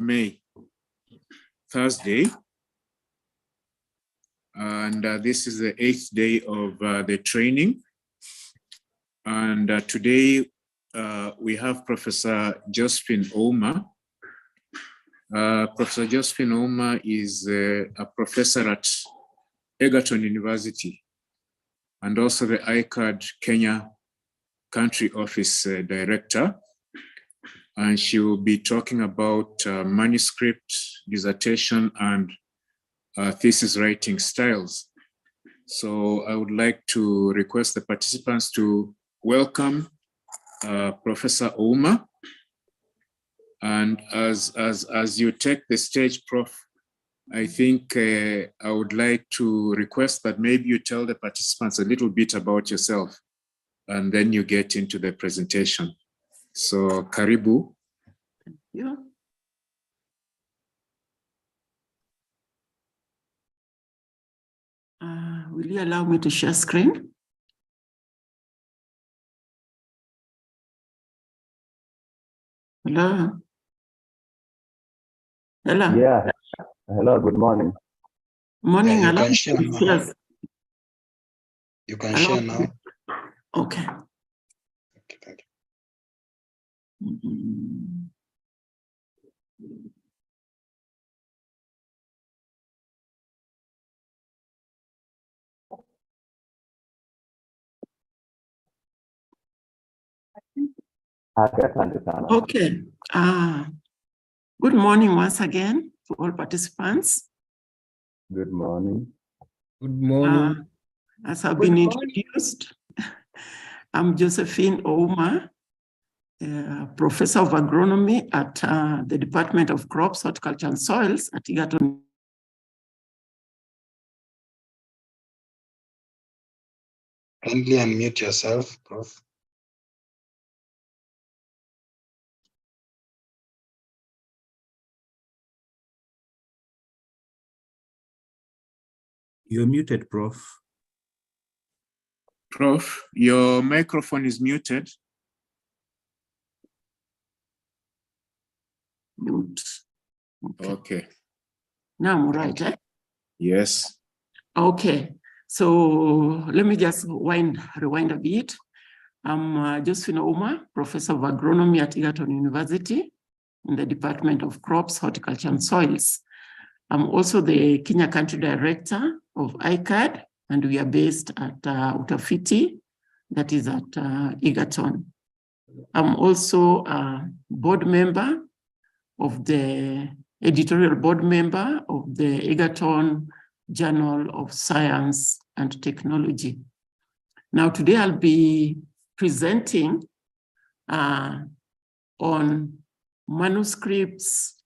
May, Thursday. And this is the 8th day of the training. And today we have Professor Josephine Ouma. Professor Josephine Ouma is a professor at Egerton University and also the ICAD Kenya Country Office Director. And she will be talking about manuscript, dissertation, and thesis writing styles. So I would like to request the participants to welcome Professor Ouma. And as you take the stage, Prof, I think I would like to request that maybe you tell the participants a little bit about yourself, and then you get into the presentation. So, karibu. Yeah. Will you allow me to share screen? Hello. Hello. Yeah. Hello. Good morning. Morning. You hello. can share now. Yes. You can Hello. share now. Okay. Okay, thank you. Okay. Good morning once again to all participants. Good morning. Good morning. As I've been introduced, I'm Josephine Ouma, Professor of Agronomy at the Department of Crops, Horticulture and Soils at Egerton. Kindly unmute yourself, Prof. You're muted, Prof. Prof, your microphone is muted. Mute. Okay. Now I'm right, eh? Yes. Okay. So let me just rewind a bit. I'm Josephine Ouma, Professor of Agronomy at Egerton University in the Department of Crops, Horticulture and Soils. I'm also the Kenya Country Director of ICAD, and we are based at Utafiti, that is at Egerton. I'm also a board member of the editorial board member of the Egerton Journal of Science and Technology. Now, today I'll be presenting on manuscripts,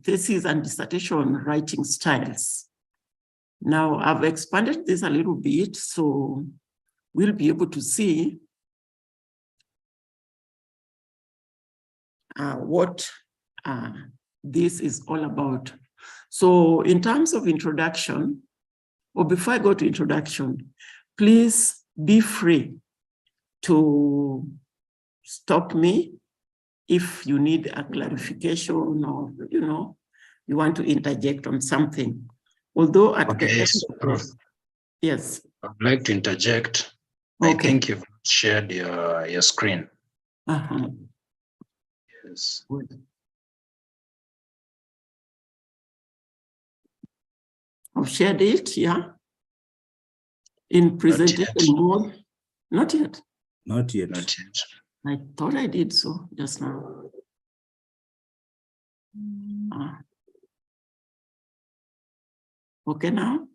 thesis and dissertation writing styles. Now, I've expanded this a little bit, so we'll be able to see what this is all about. So in terms of introduction, or before I go to introduction, please be free to stop me if you need a clarification or, you want to interject on something. Although at the Yes, end of Prof. this, yes. I'd like to interject. Okay. I think you've shared your screen. Yes. Good. I've shared it, yeah. In presentation mode. Not yet. Not yet. Not yet. I thought I did so just now. Okay now?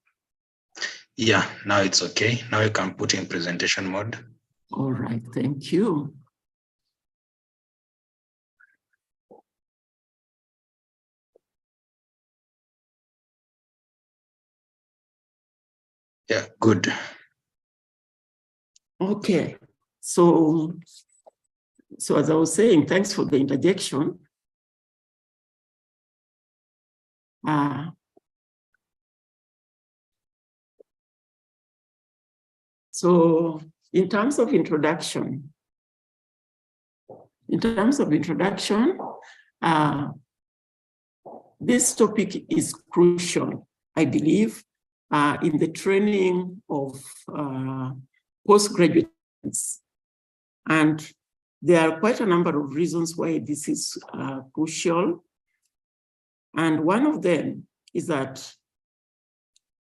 Yeah, now it's okay. Now you can put in presentation mode. All right, thank you. Yeah, good. Okay, so as I was saying, thanks for the interjection. So in terms of introduction, In terms of introduction, this topic is crucial, I believe, in the training of postgraduates. And there are quite a number of reasons why this is crucial. And one of them is that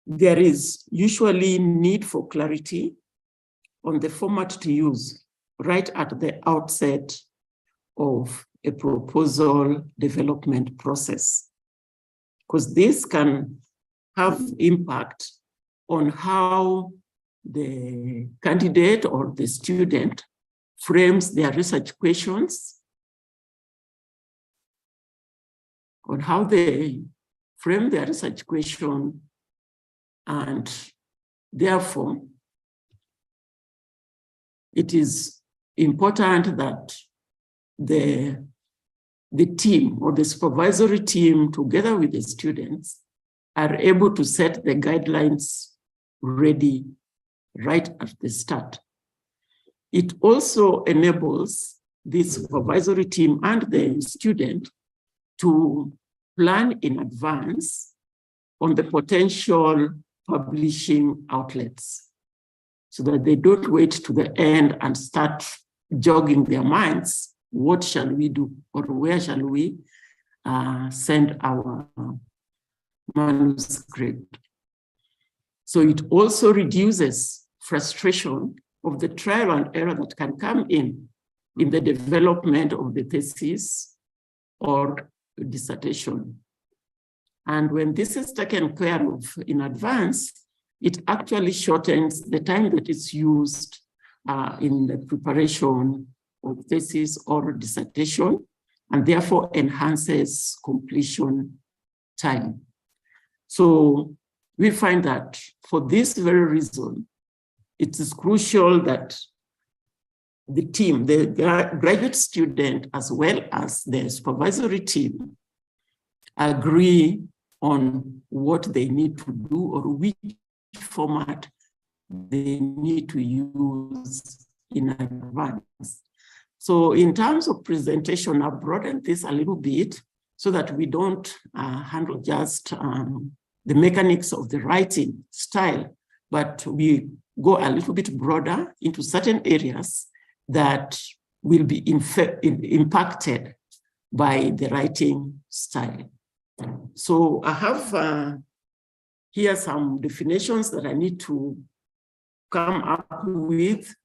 there is usually need for clarity on the format to use right at the outset of a proposal development process, because this can have impact on how the candidate or the student frames their research questions, on how they frame their research question, and therefore it is important that the team or the supervisory team, together with the students, are able to set the guidelines ready right at the start. It also enables the supervisory team and the student to plan in advance on the potential publishing outlets, so that they don't wait to the end and start jogging their minds. What shall we do, or where shall we send our manuscript? So it also reduces frustration of the trial and error that can come in the development of the thesis or dissertation. And when this is taken care of in advance, it actually shortens the time that is used in the preparation of thesis or dissertation, and therefore enhances completion time. So we find that for this very reason, it is crucial that the team, the graduate student, as well as the supervisory team, agree on what they need to do or which format they need to use in advance. So in terms of presentation, I've broadened this a little bit so that we don't handle just the mechanics of the writing style, but we go a little bit broader into certain areas that will be impacted by the writing style. So I have here some definitions that I need to come up with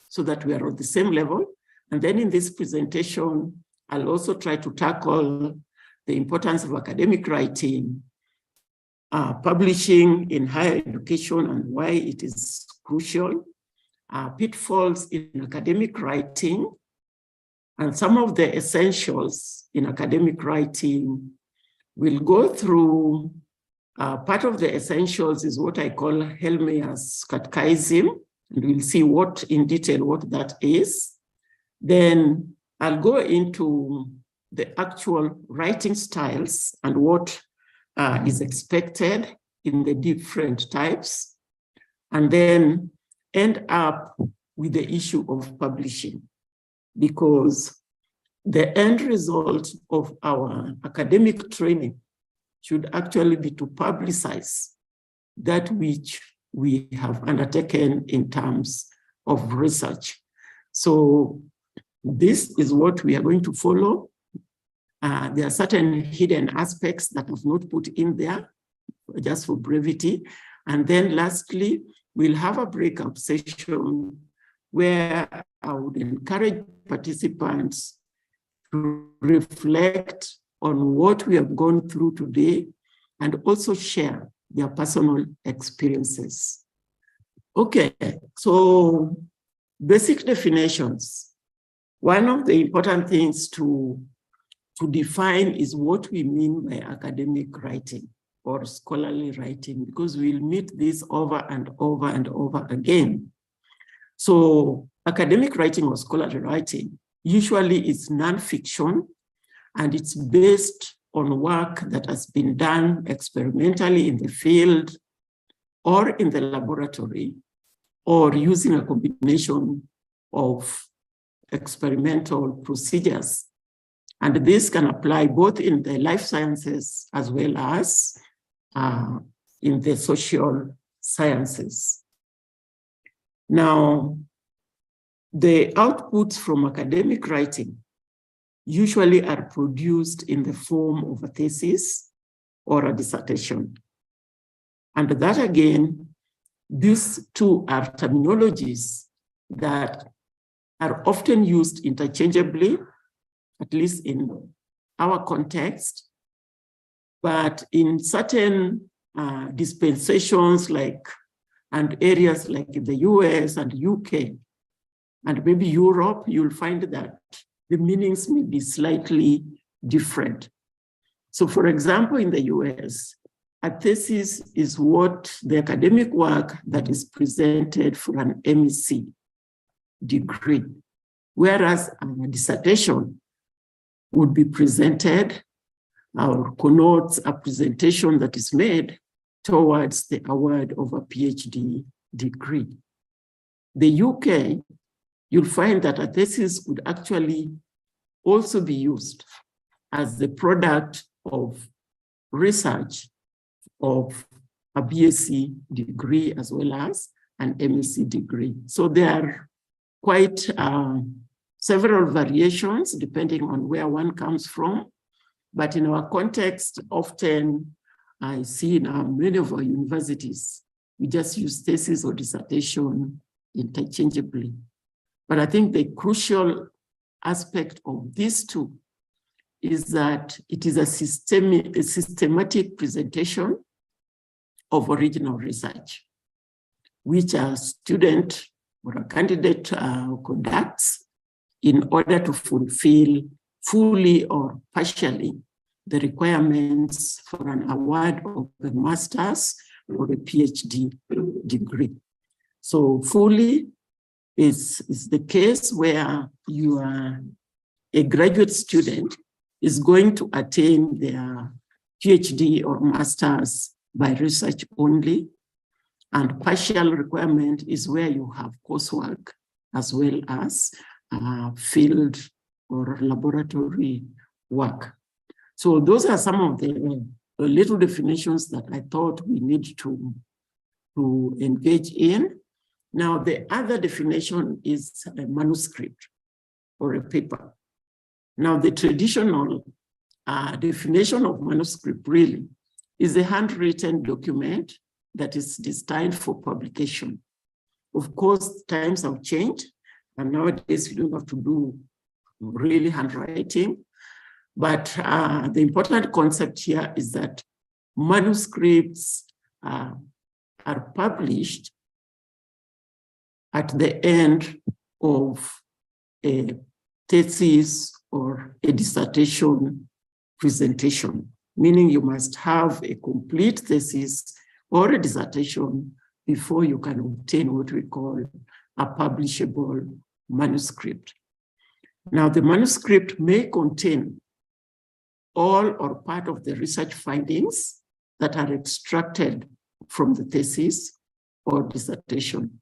so that we are on the same level. And then in this presentation, I'll also try to tackle the importance of academic writing, publishing in higher education and why it is crucial, pitfalls in academic writing, and some of the essentials in academic writing. We'll go through part of the essentials is what I call Helmeyer's catechism, and we'll see what in detail what that is. Then I'll go into the actual writing styles and what is expected in the different types, and then end up with the issue of publishing, because the end result of our academic training should actually be to publicize that which we have undertaken in terms of research. So this is what we are going to follow. There are certain hidden aspects that I've not put in there, just for brevity. And then lastly, we'll have a breakout session where I would encourage participants to reflect on what we have gone through today and also share their personal experiences. Okay, so basic definitions. One of the important things to define is what we mean by academic writing or scholarly writing, because we'll meet this over and over and over again. So academic writing or scholarly writing usually is nonfiction, and it's based on work that has been done experimentally in the field or in the laboratory, or using a combination of experimental procedures. And this can apply both in the life sciences as well as in the social sciences. Now, the outputs from academic writing usually are produced in the form of a thesis or a dissertation. And that again, these two are terminologies that are often used interchangeably, at least in our context, but in certain dispensations and areas like in the US and UK, and maybe Europe, you'll find that the meanings may be slightly different. So for example, in the US, a thesis is what the academic work that is presented for an MEC degree, whereas a dissertation would be presented or connotes a presentation that is made towards the award of a PhD degree. The UK, you'll find that a thesis could actually also be used as the product of research of a BSc degree as well as an MSc degree. So there are quite several variations depending on where one comes from. But in our context, often I see in many of our universities, we just use thesis or dissertation interchangeably. But I think the crucial aspect of these two is that it is a systematic presentation of original research, which a student or a candidate conducts in order to fulfill fully or partially the requirements for an award of a master's or a PhD degree. So fully is the case where you are a graduate student is going to attain their PhD or master's by research only. And partial requirement is where you have coursework as well as field or laboratory work. So those are some of the little definitions that I thought we need to engage in. Now, the other definition is a manuscript or a paper. Now, the traditional definition of manuscript really is a handwritten document that is destined for publication. Of course, times have changed, and nowadays we don't have to do really handwriting. But the important concept here is that manuscripts are published at the end of a thesis or a dissertation presentation, meaning you must have a complete thesis or a dissertation before you can obtain what we call a publishable manuscript. Now, the manuscript may contain all or part of the research findings that are extracted from the thesis or dissertation.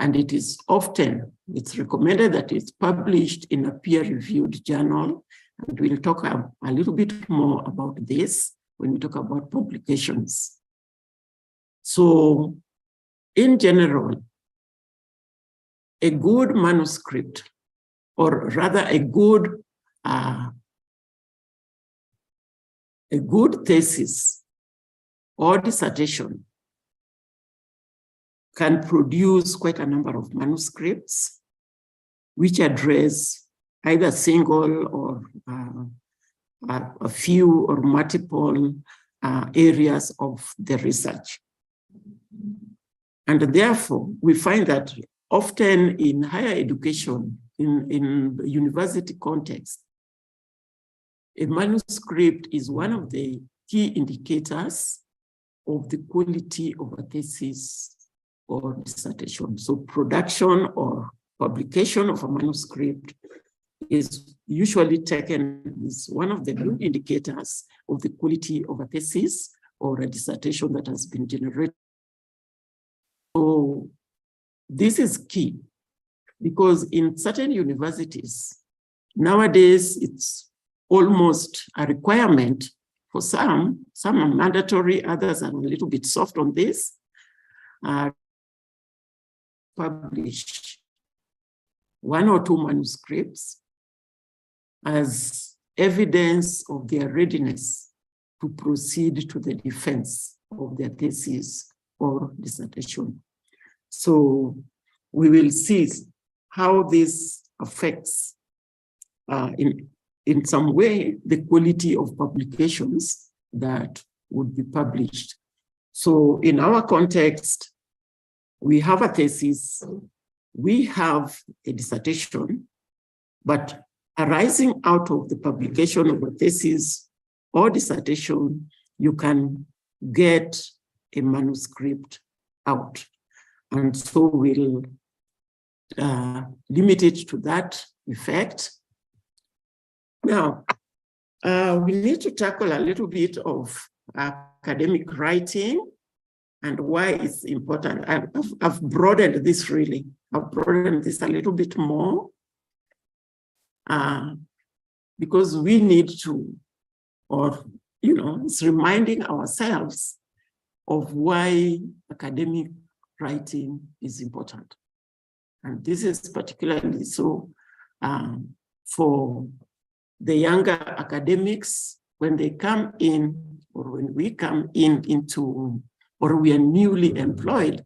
And it is often, it's recommended that it's published in a peer-reviewed journal. And we'll talk a little bit more about this when we talk about publications. So in general, a good manuscript, or rather a good thesis or dissertation can produce quite a number of manuscripts which address either single or a few or multiple areas of the research. And therefore, we find that often in higher education, in university context, a manuscript is one of the key indicators of the quality of a thesis or dissertation. So production or publication of a manuscript is usually taken as one of the good indicators of the quality of a thesis or a dissertation that has been generated. So this is key because in certain universities, nowadays it's almost a requirement for some are mandatory, others are a little bit soft on this, publish 1 or 2 manuscripts as evidence of their readiness to proceed to the defense of their thesis or dissertation. So we will see how this affects in some way the quality of publications that would be published. So in our context, we have a thesis, we have a dissertation, but arising out of the publication of a thesis or dissertation, you can get a manuscript out. And so we'll limit it to that effect. Now, we need to tackle a little bit of academic writing and why it's important. I've broadened this really. I've broadened this a little bit more because we need to, or, you know, it's reminding ourselves of why academic writing is important. And this is particularly so for the younger academics, when they come in, or when we come into, or we are newly employed,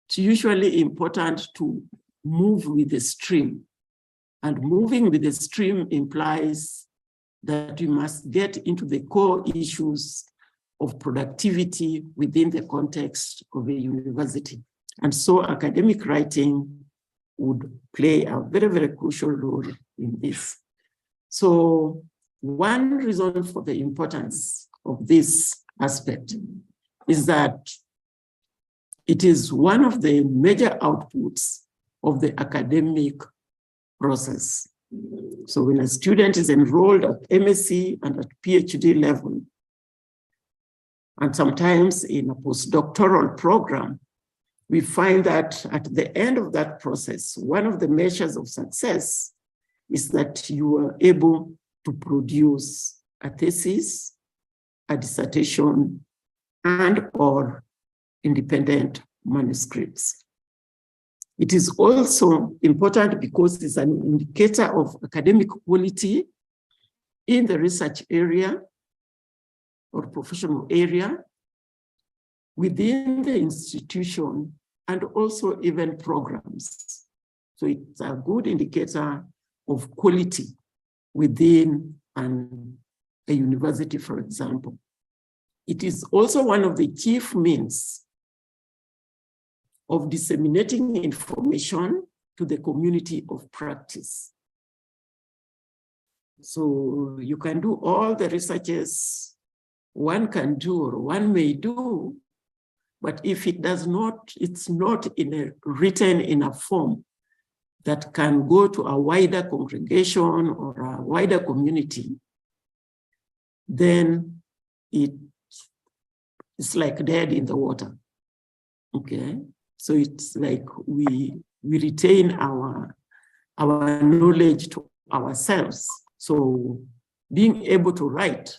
it's usually important to move with the stream. And moving with the stream implies that we must get into the core issues of productivity within the context of a university. And so academic writing would play a very, very crucial role in this. So one reason for the importance of this aspect is that it is one of the major outputs of the academic process. So when a student is enrolled at MSc and at PhD level, and sometimes in a postdoctoral program, we find that at the end of that process, one of the measures of success is that you are able to produce a thesis, a dissertation, and or independent manuscripts. It is also important because it's an indicator of academic quality in the research area or professional area within the institution and also even programs. So it's a good indicator of quality within a university, for example. It is also one of the chief means of disseminating information to the community of practice. So you can do all the researches one can do or one may do, but if it does not, it's not written in a form that can go to a wider congregation or a wider community, then it's like dead in the water, okay? So it's like we retain our knowledge to ourselves. So being able to write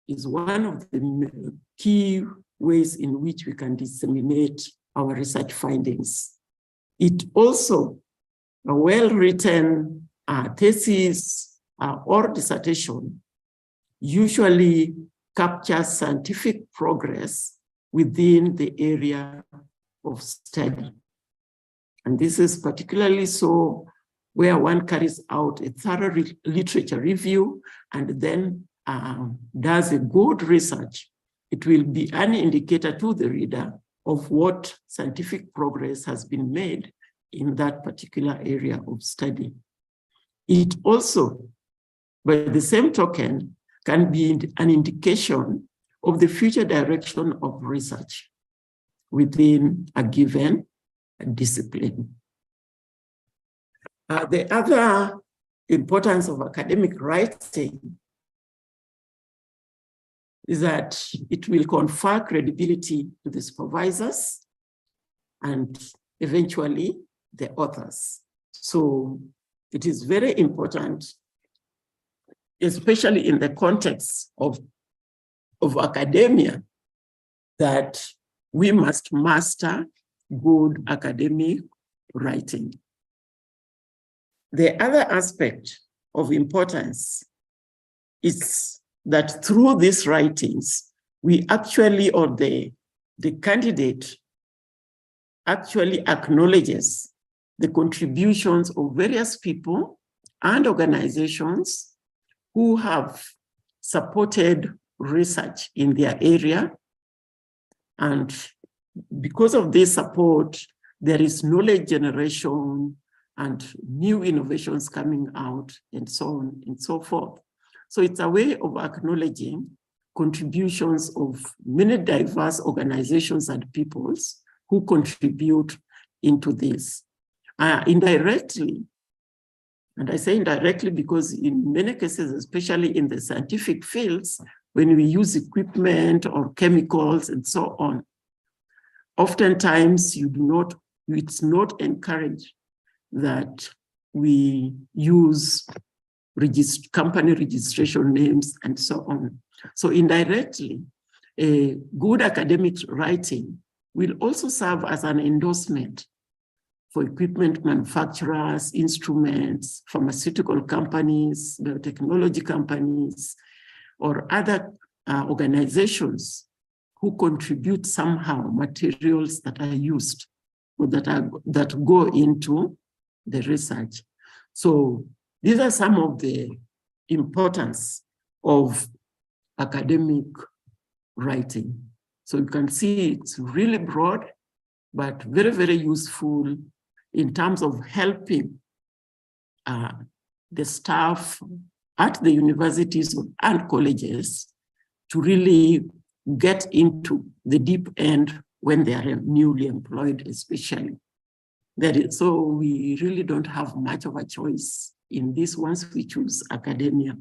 is one of the key ways in which we can disseminate our research findings. It also, a well-written thesis or dissertation usually captures scientific progress within the area of study. And this is particularly so where one carries out a thorough literature review and then does a good research. It will be an indicator to the reader of what scientific progress has been made in that particular area of study. It also, by the same token, can be an indication of the future direction of research within a given discipline. The other importance of academic writing is that it will confer credibility to the supervisors and eventually the authors. So it is very important, especially in the context of academia, that we must master good academic writing. The other aspect of importance is that through these writings, we actually, or the candidate actually acknowledges the contributions of various people and organizations who have supported research in their area. And because of this support, there is knowledge generation and new innovations coming out, and so on and so forth. So it's a way of acknowledging contributions of many diverse organizations and peoples who contribute into this. Indirectly, and I say indirectly because in many cases, especially in the scientific fields, when we use equipment or chemicals and so on, oftentimes it's not encouraged that we use company registration names and so on. So indirectly, a good academic writing will also serve as an endorsement for equipment manufacturers, instruments, pharmaceutical companies, biotechnology companies, or other organizations who contribute somehow materials that are used or that go into the research. So these are some of the importance of academic writing. So you can see it's really broad, but very, very useful in terms of helping the staff at the universities and colleges to really get into the deep end when they are newly employed, especially. So we really don't have much of a choice in this once we choose academia.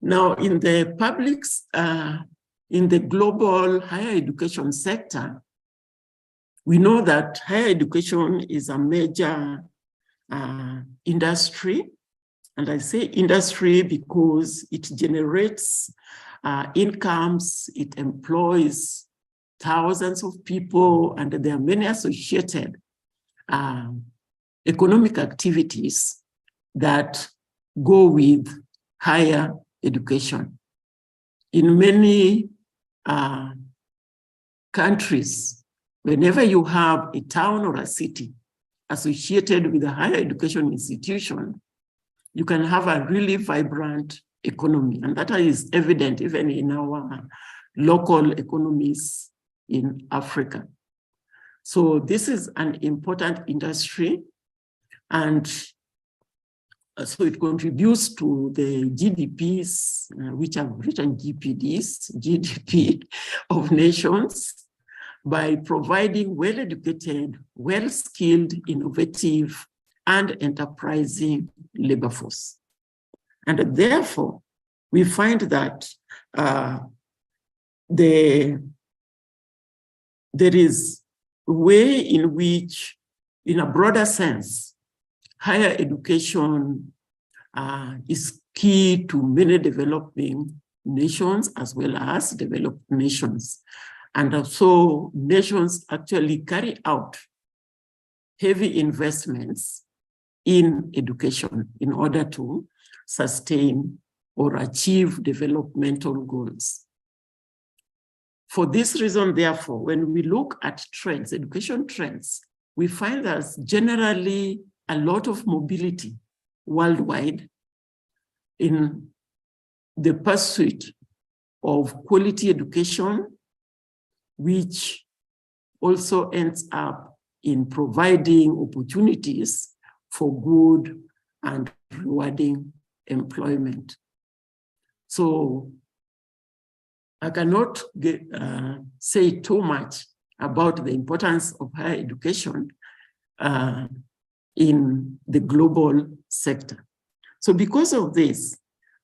Now, in the publics, in the global higher education sector, we know that higher education is a major industry. And I say industry because it generates incomes, it employs thousands of people, and there are many associated economic activities that go with higher education. In many countries, whenever you have a town or a city associated with a higher education institution, you can have a really vibrant economy. And that is evident even in our local economies in Africa. So this is an important industry, and so it contributes to the GDPs, which I've written GPDs, GDP of nations, by providing well-educated, well-skilled, innovative, and enterprising labor force. And therefore, we find that there is a way in which, in a broader sense, higher education is key to many developing nations as well as developed nations. And so nations actually carry out heavy investments in education in order to sustain or achieve developmental goals. For this reason, therefore, when we look at trends, education trends, we find there's generally a lot of mobility worldwide in the pursuit of quality education, which also ends up in providing opportunities for good and rewarding employment. So I cannot say too much about the importance of higher education in the global sector. So because of this,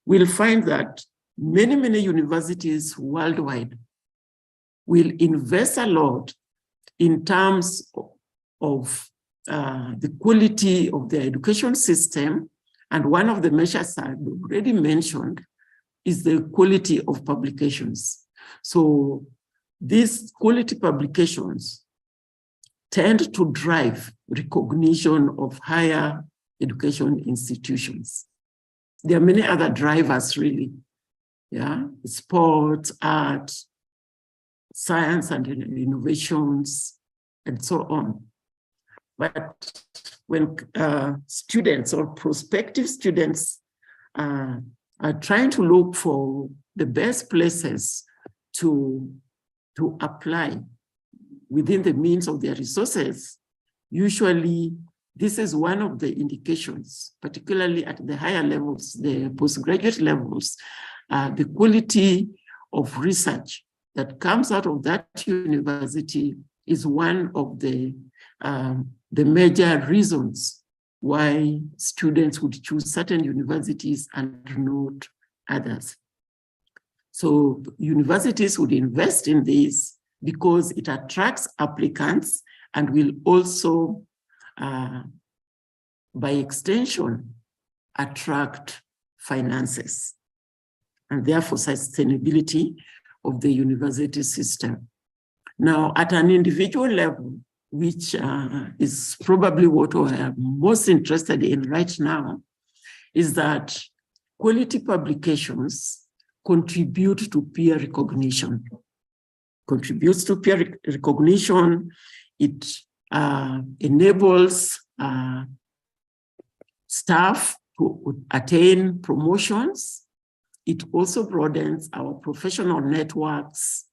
we'll find that many, many universities worldwide will invest a lot in terms of the quality of the education system, and one of the measures I've already mentioned is the quality of publications. So these quality publications tend to drive recognition of higher education institutions. There are many other drivers, really. Yeah, sports, art, science and innovations, and so on. But when students or prospective students are trying to look for the best places to apply within the means of their resources, usually this is one of the indications, particularly at the higher levels, the postgraduate levels, the quality of research that comes out of that university is one of the major reasons why students would choose certain universities and not others. So universities would invest in this because it attracts applicants and will also, by extension, attract finances, and therefore sustainability of the university system. Now, at an individual level, which is probably what we are most interested in right now, is that quality publications contribute to peer recognition. Contributes to peer recognition, it enables staff to attain promotions. It also broadens our professional networks,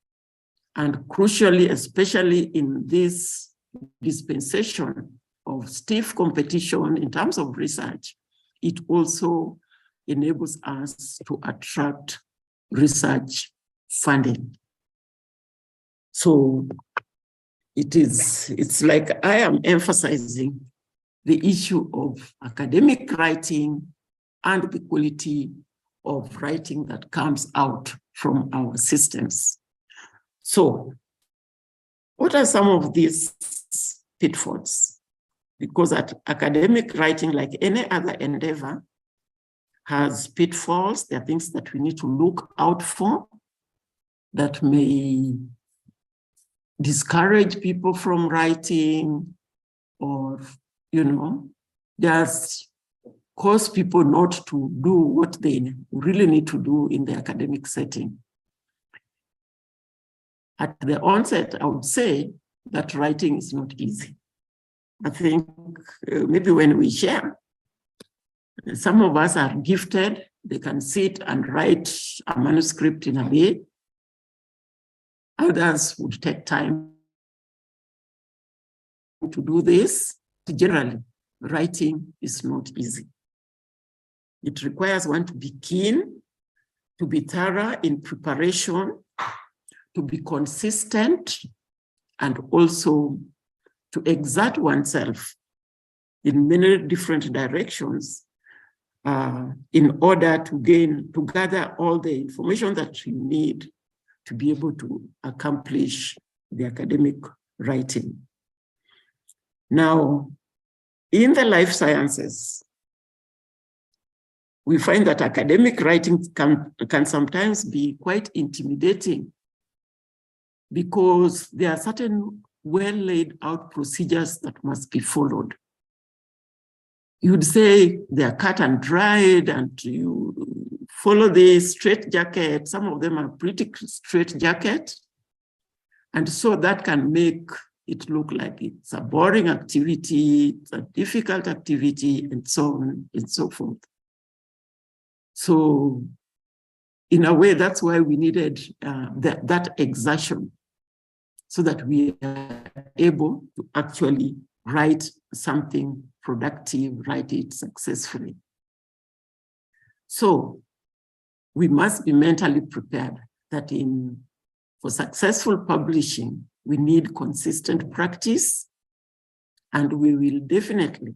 and crucially, especially in this dispensation of stiff competition in terms of research, it also enables us to attract research funding. So it's like I am emphasizing the issue of academic writing and the quality of writing that comes out from our systems. So what are some of these pitfalls? Because academic writing, like any other endeavor, has pitfalls. There are things that we need to look out for that may discourage people from writing, or, just cause people not to do what they really need to do in the academic setting. At the onset, I would say that writing is not easy. I think maybe when we share, some of us are gifted. They can sit and write a manuscript in a day. Others would take time to do this. Generally, writing is not easy. It requires one to be keen, to be thorough in preparation, to be consistent, and also to exert oneself in many different directions in order to gather all the information that you need to be able to accomplish the academic writing. Now, in the life sciences, we find that academic writing can sometimes be quite intimidating because there are certain well laid out procedures that must be followed. You'd say they're cut and dried and you follow the straitjacket. Some of them are pretty straitjacket. And so that can make it look like it's a boring activity, it's a difficult activity, and so on and so forth. So in a way, that's why we needed that exertion, so that we are able to actually write something productive, write it successfully. So we must be mentally prepared that for successful publishing, we need consistent practice, and we will definitely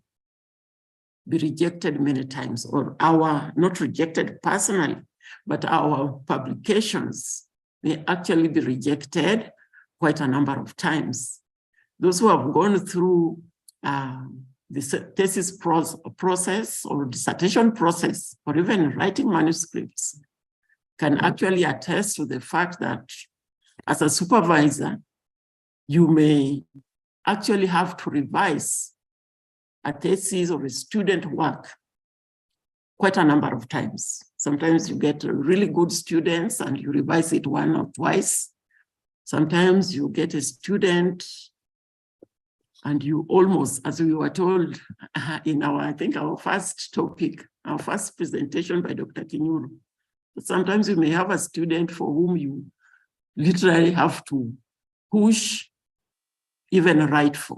be rejected many times, or not rejected personally, but our publications may actually be rejected quite a number of times. Those who have gone through the thesis process or dissertation process, or even writing manuscripts, can actually attest to the fact that as a supervisor, you may actually have to revise a thesis or a student work quite a number of times. Sometimes you get really good students and you revise it one or twice. Sometimes you get a student and you almost, as we were told in I think our first topic, our first presentation by Dr. Kinyuru, sometimes you may have a student for whom you literally have to push, even write for.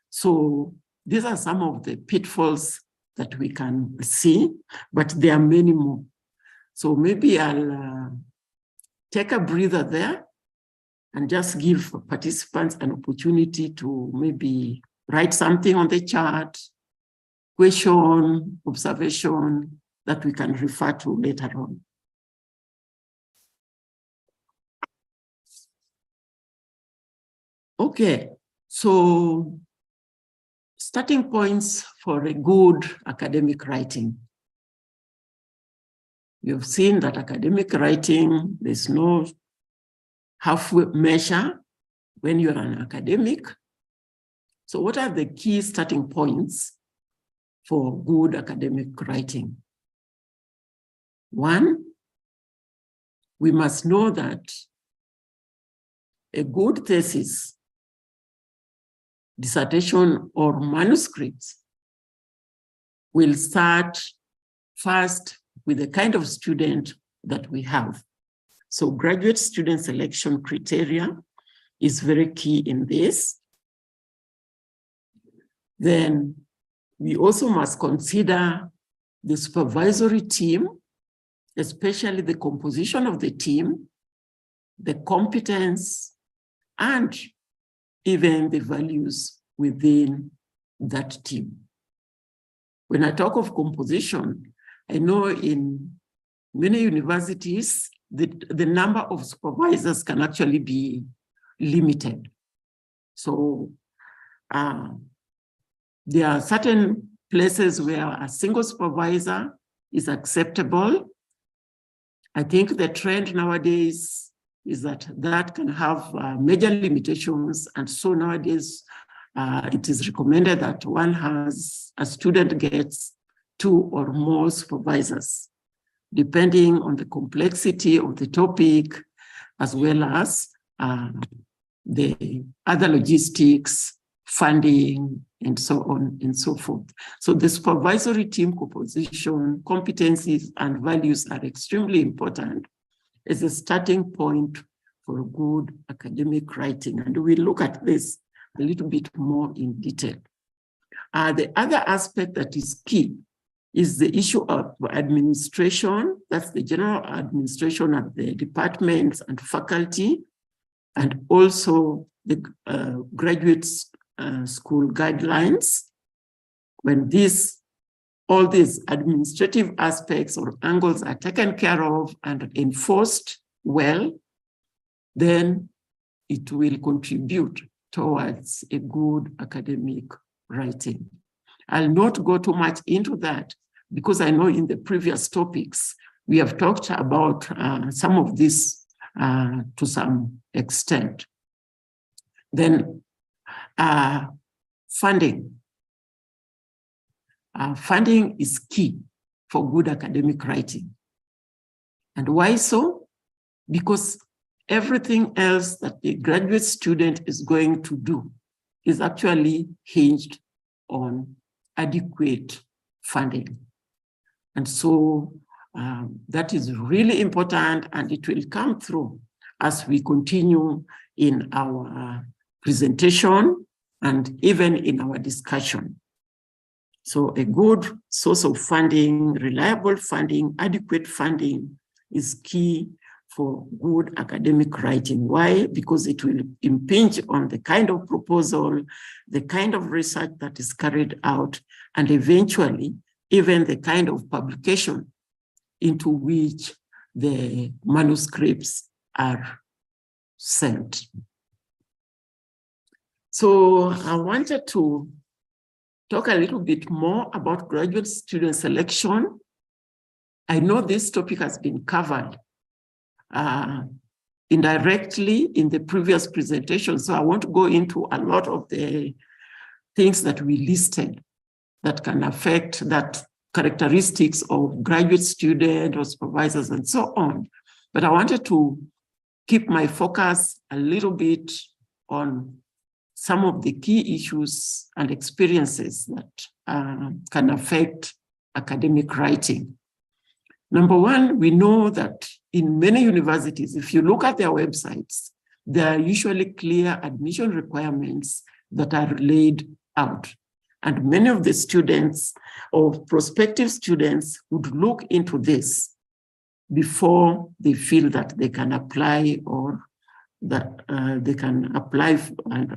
So these are some of the pitfalls that we can see, but there are many more. So maybe I'll take a breather there and just give participants an opportunity to maybe write something on the chat, question, observation that we can refer to later on. Okay, so starting points for a good academic writing. You've seen that academic writing, there's no halfway measure when you're an academic. So what are the key starting points for good academic writing? One, we must know that a good thesis, dissertation, or manuscript will start first with the kind of student that we have. So graduate student selection criteria is very key in this. Then we also must consider the supervisory team, especially the composition of the team, the competence, and even the values within that team. When I talk of composition, I know in many universities, the number of supervisors can actually be limited. So there are certain places where a single supervisor is acceptable. I think the trend nowadays is that that can have major limitations. And so nowadays, it is recommended that a student gets 2 or more supervisors, depending on the complexity of the topic, as well as the other logistics, funding, and so on and so forth. So the supervisory team composition, competencies, and values are extremely important as a starting point for good academic writing. And we'll look at this a little bit more in detail. The other aspect that is key is the issue of administration. That's the general administration of the departments and faculty, and also the graduate school guidelines. When all these administrative aspects or angles are taken care of and enforced well, then it will contribute towards a good academic writing. I'll not go too much into that because I know in the previous topics, we have talked about some of this to some extent. Then funding. Funding is key for good academic writing. And why so? Because everything else that the graduate student is going to do is actually hinged on adequate funding. And so that is really important, and it will come through as we continue in our presentation and even in our discussion. So a good source of funding, reliable funding, adequate funding is key for good academic writing. Why? Because it will impinge on the kind of proposal, the kind of research that is carried out, and eventually even the kind of publication into which the manuscripts are sent. So I wanted to talk a little bit more about graduate student selection. I know this topic has been covered indirectly in the previous presentation, so I won't go into a lot of the things that we listed that can affect that characteristics of graduate student or supervisors and so on. But I wanted to keep my focus a little bit on some of the key issues and experiences that can affect academic writing. Number one, we know that in many universities, if you look at their websites, there are usually clear admission requirements that are laid out. And many of the students or prospective students would look into this before they feel that they can apply or that they can apply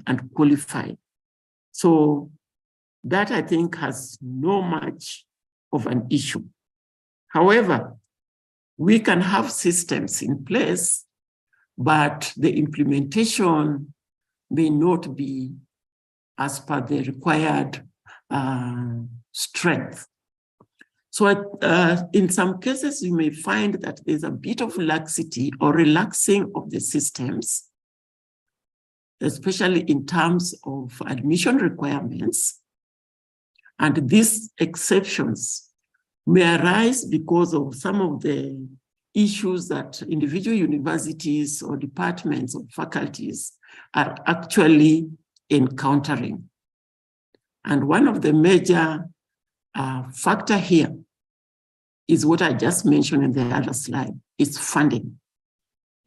and qualify. So that, I think, has no much of an issue. However, we can have systems in place, but the implementation may not be as per the required strength. So in some cases, you may find that there's a bit of laxity or relaxing of the systems, especially in terms of admission requirements. And these exceptions may arise because of some of the issues that individual universities or departments or faculties are actually encountering. And one of the major factor here is what I just mentioned in the other slide, is funding.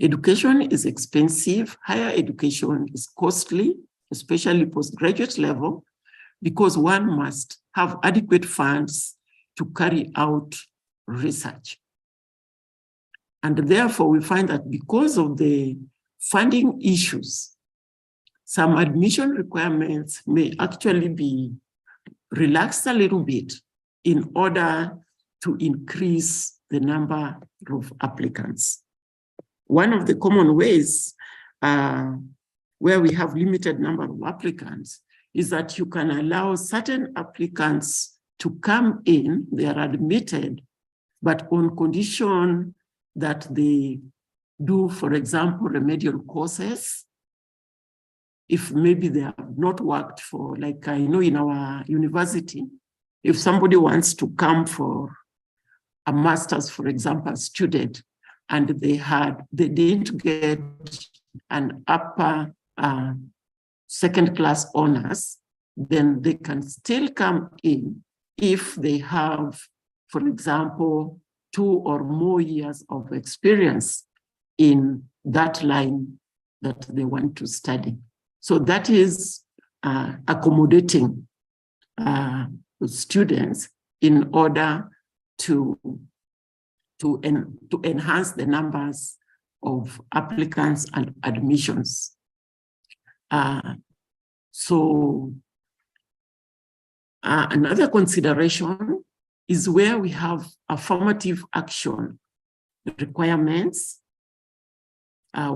Education is expensive, higher education is costly, especially postgraduate level, because one must have adequate funds to carry out research. And therefore, we find that because of the funding issues, some admission requirements may actually be relaxed a little bit in order to increase the number of applicants. One of the common ways where we have limited number of applicants is that you can allow certain applicants to come in, they are admitted, but on condition that they do, for example, remedial courses. If maybe they have not worked for, like I know in our university, if somebody wants to come for a master's, for example, student, and they didn't get an upper second class honors, then they can still come in if they have, for example, 2 or more years of experience in that line that they want to study. So that is accommodating students in order to enhance the numbers of applicants and admissions. Another consideration is where we have affirmative action requirements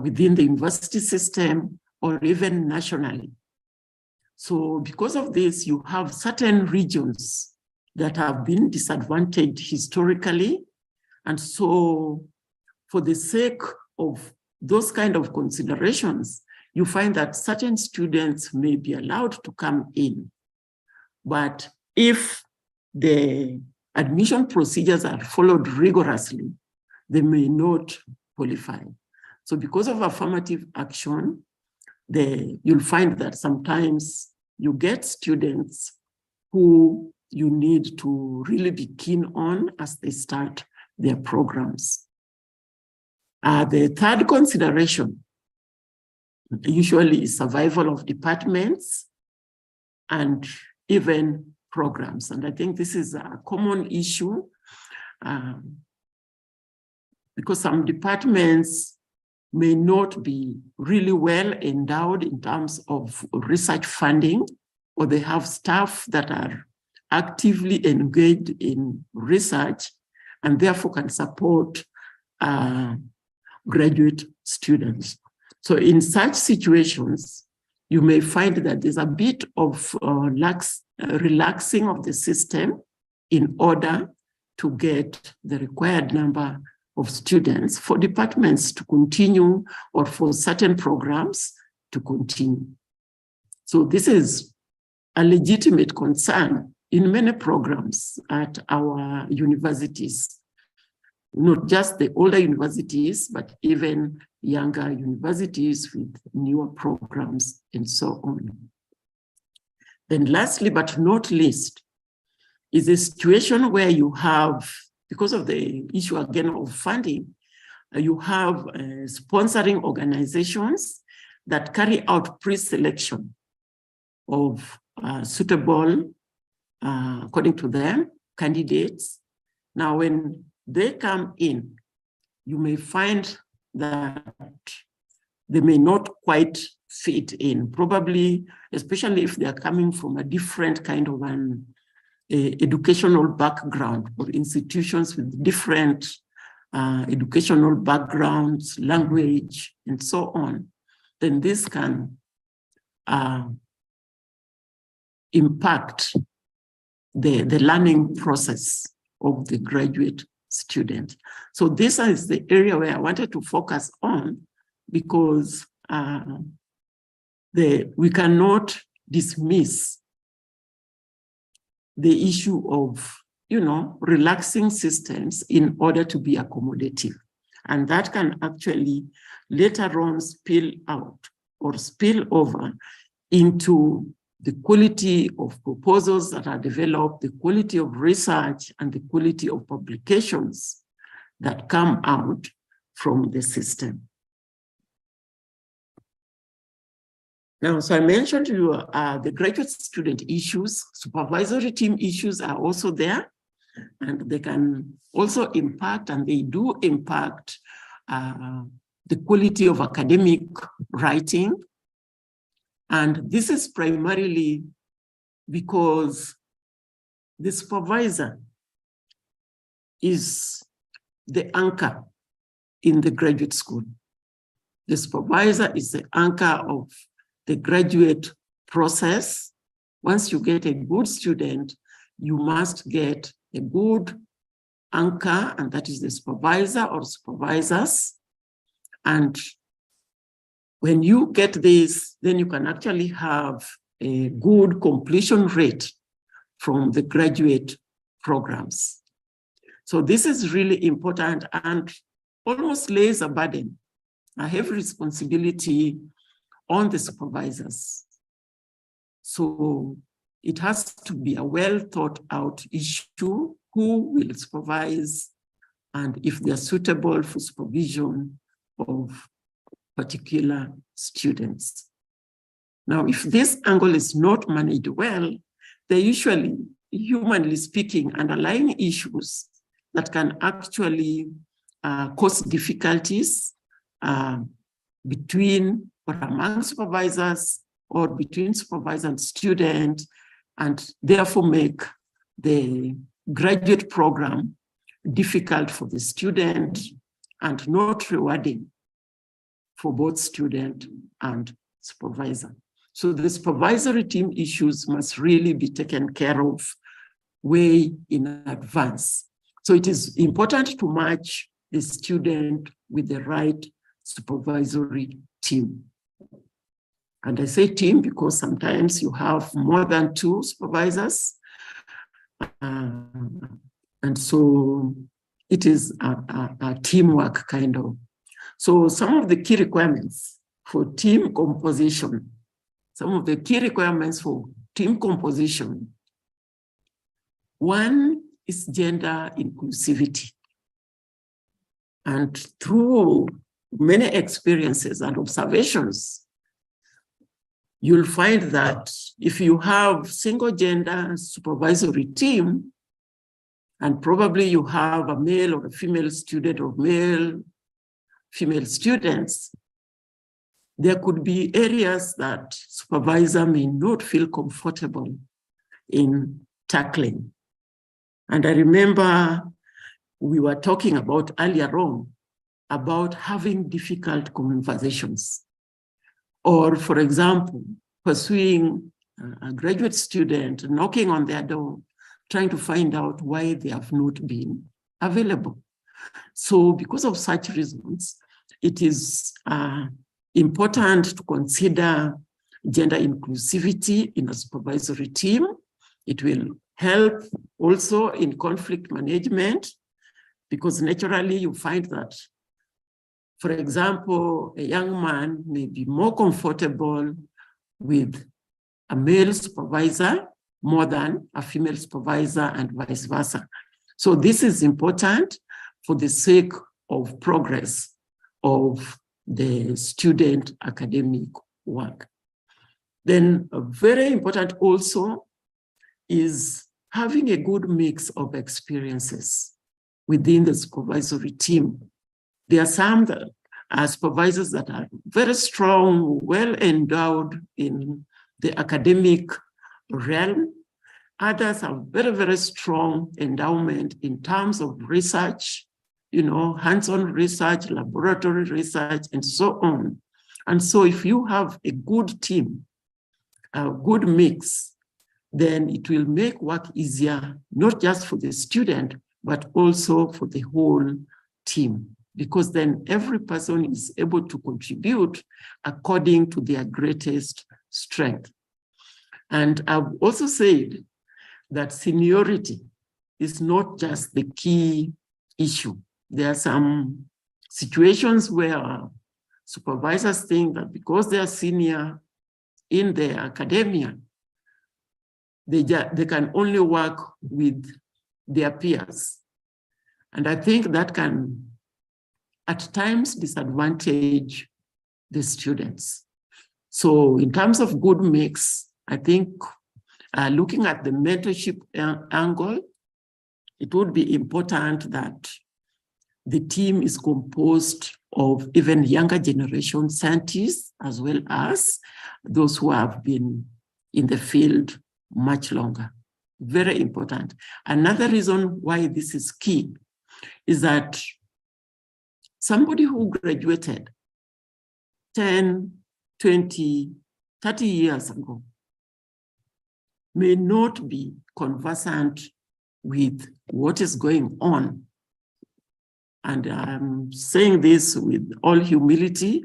within the university system or even nationally. So because of this, you have certain regions that have been disadvantaged historically. And so for the sake of those kind of considerations, you find that certain students may be allowed to come in. But if the admission procedures are followed rigorously, they may not qualify. So because of affirmative action, you'll find that sometimes you get students who you need to really be keen on as they start their programs. The third consideration usually is survival of departments and even programs. And I think this is a common issue because some departments may not be really well endowed in terms of research funding, or they have staff that are actively engaged in research and therefore can support graduate students. So in such situations, you may find that there's a bit of relaxing of the system in order to get the required number of students for departments to continue or for certain programs to continue. So this is a legitimate concern in many programs at our universities, not just the older universities, but even younger universities with newer programs and so on. Then lastly, but not least, is a situation where you have, because of the issue again of funding, you have sponsoring organizations that carry out pre-selection of suitable, according to them, candidates. Now, when they come in, you may find that they may not quite fit in, probably, especially if they are coming from a different kind of an educational background or institutions with different educational backgrounds, language, and so on, then this can impact the learning process of the graduate student. So this is the area where I wanted to focus on, because we cannot dismiss the issue of, relaxing systems in order to be accommodative. And that can actually later on spill out or spill over into the quality of proposals that are developed, the quality of research, and the quality of publications that come out from the system. Now, so I mentioned to you the graduate student issues, supervisory team issues are also there, and they can also impact, and they do impact the quality of academic writing. And this is primarily because the supervisor is the anchor in the graduate school. The supervisor is the anchor of the graduate process. Once you get a good student, you must get a good anchor, and that is the supervisor or supervisors. And when you get this, then you can actually have a good completion rate from the graduate programs. So this is really important and almost lays a burden, a heavy responsibility on the supervisors. So it has to be a well thought out issue, who will supervise, and if they're suitable for supervision of particular students. Now, if this angle is not managed well, there are usually, humanly speaking, underlying issues that can actually cause difficulties between or among supervisors or between supervisor and student, and therefore make the graduate program difficult for the student and not rewarding for both student and supervisor. So the supervisory team issues must really be taken care of way in advance. So it is important to match the student with the right supervisory team. And I say team because sometimes you have more than 2 supervisors. And so it is a teamwork kind of. So some of the key requirements for team composition, one is gender inclusivity. And through many experiences and observations, you'll find that if you have single gender supervisory team, and probably you have a male or a female student or female students, there could be areas that supervisor may not feel comfortable in tackling. And I remember we were talking about earlier on about having difficult conversations. Or, for example, pursuing a graduate student, knocking on their door, trying to find out why they have not been available. So because of such reasons, it is important to consider gender inclusivity in a supervisory team. It will help also in conflict management, because naturally you find that, for example, a young man may be more comfortable with a male supervisor more than a female supervisor and vice versa. So this is important for the sake of progress of the student academic work. Then very important also is having a good mix of experiences within the supervisory team. There are some that are supervisors that are very strong, well endowed in the academic realm. Others have very, very strong endowment in terms of research, hands-on research, laboratory research, and so on. And so if you have a good team, a good mix, then it will make work easier, not just for the student, but also for the whole team, because then every person is able to contribute according to their greatest strength. And I've also said that seniority is not just the key issue. There are some situations where supervisors think that because they are senior in their academia, they can only work with their peers. And I think that can, at times, disadvantage the students. So in terms of good mix, I think looking at the mentorship angle, it would be important that the team is composed of even younger generation scientists, as well as those who have been in the field much longer. Very important. Another reason why this is key is that somebody who graduated 10, 20, 30 years ago may not be conversant with what is going on. And I'm saying this with all humility,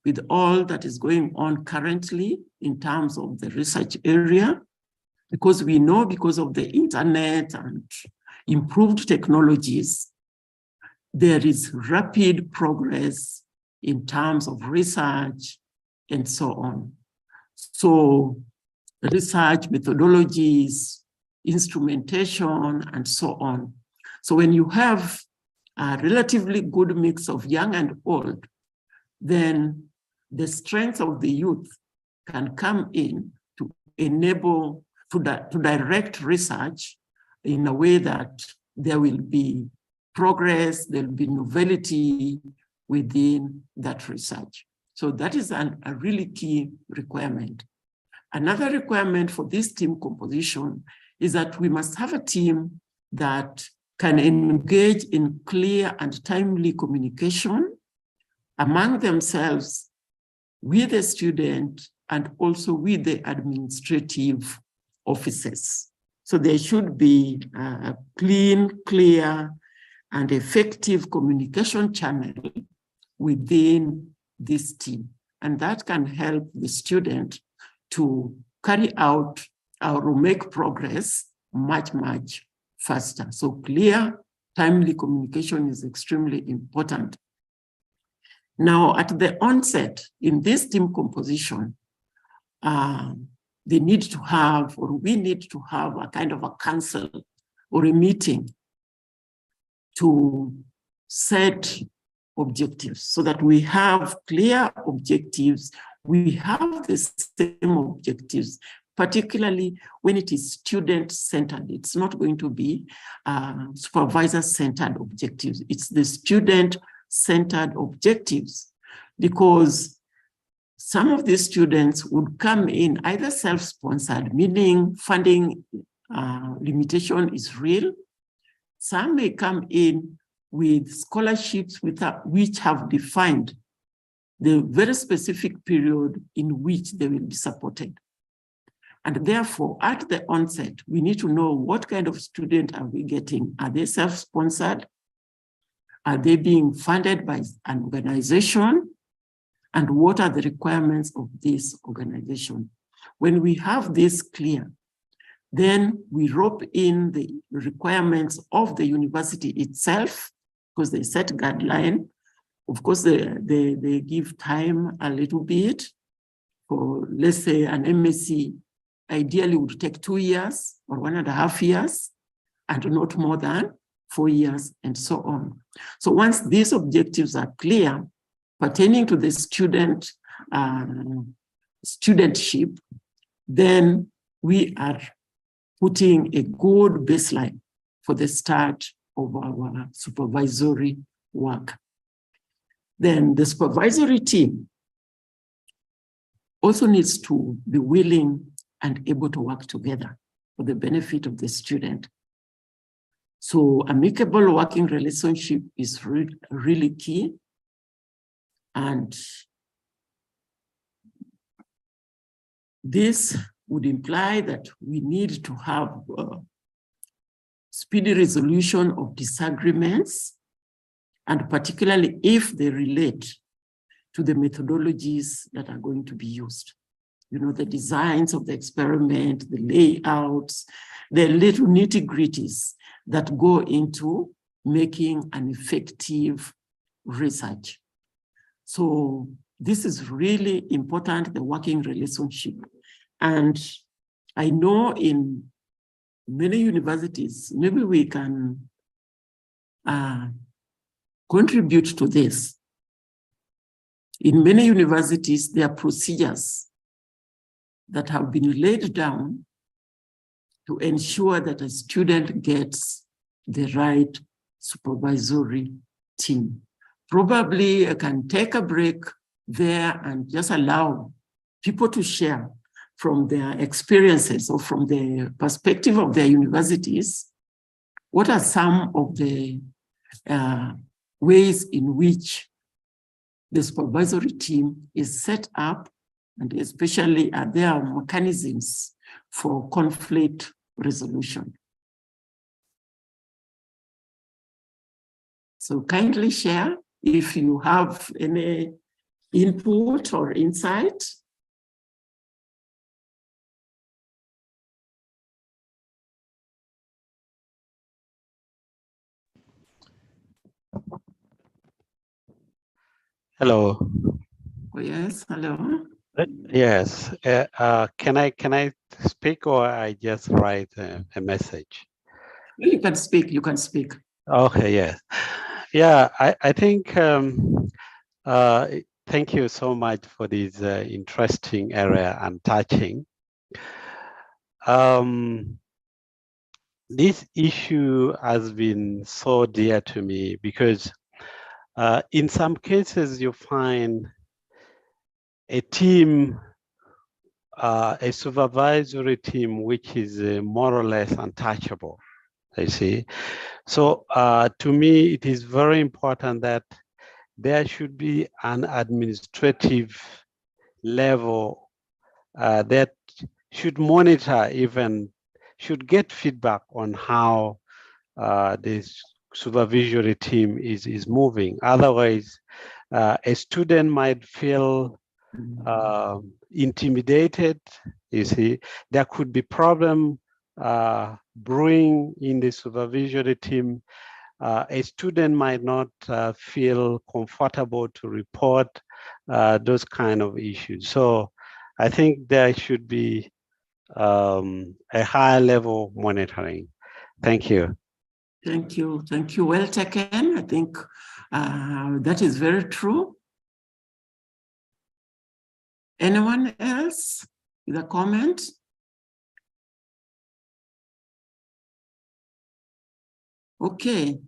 with all that is going on currently in terms of the research area, because we know because of the internet and improved technologies, there is rapid progress in terms of research and so on. So research methodologies, instrumentation, and so on. So when you have a relatively good mix of young and old, then the strength of the youth can come in to enable, to direct research in a way that there will be progress, there will be novelty within that research. So that is a really key requirement. Another requirement for this team composition is that we must have a team that can engage in clear and timely communication among themselves, with the student, and also with the administrative offices. So there should be a clean, clear, and effective communication channel within this team. And that can help the student to carry out or make progress much, much faster. So clear, timely communication is extremely important. Now, at the onset, in this team composition, they need to have, or we need to have, a kind of a council or a meeting to set objectives so that we have clear objectives. We have the same objectives, particularly when it is student-centered. It's not going to be supervisor-centered objectives. It's the student-centered objectives, because some of these students would come in either self-sponsored, meaning funding limitation is real. Some may come in with scholarships which have defined the very specific period in which they will be supported. And therefore, at the onset, we need to know what kind of student are we getting. Are they self-sponsored? Are they being funded by an organization? And what are the requirements of this organization? When we have this clear, then we rope in the requirements of the university itself, because they set guideline. Of course, they give time a little bit for, let's say, an MSc ideally would take 2 years or 1.5 years, and not more than 4 years, and so on. So once these objectives are clear, pertaining to the studentship, then we are putting a good baseline for the start of our supervisory work. Then the supervisory team also needs to be willing and able to work together for the benefit of the student. So amicable working relationship is really key. And this would imply that we need to have speedy resolution of disagreements, and particularly if they relate to the methodologies that are going to be used. You know, the designs of the experiment, the layouts, the little nitty-gritties that go into making an effective research. So this is really important, the working relationship. And I know in many universities, maybe we can contribute to this. In many universities, there are procedures that have been laid down to ensure that a student gets the right supervisory team. Probably I can take a break there and just allow people to share from their experiences or from the perspective of their universities, what are some of the ways in which the supervisory team is set up, and especially are there mechanisms for conflict resolution. So kindly share if you have any input or insight. Hello. Oh, yes, hello. Yes. Can I speak, or I just write a message? You can speak. You can speak. Okay. Yes. Yeah. I think. Thank you so much for this interesting area and touching. This issue has been so dear to me because in some cases you find a team, a supervisory team, which is more or less untouchable, I see. So to me, it is very important that there should be an administrative level that should monitor, even should get feedback on how this supervisory team is moving. Otherwise, a student might feel intimidated. You see, there could be problem brewing in the supervisory team. A student might not feel comfortable to report those kind of issues. So I think there should be a higher level monitoring. Thank you. Thank you. Thank you. Well taken. I think that is very true. Anyone else with a comment? Okay.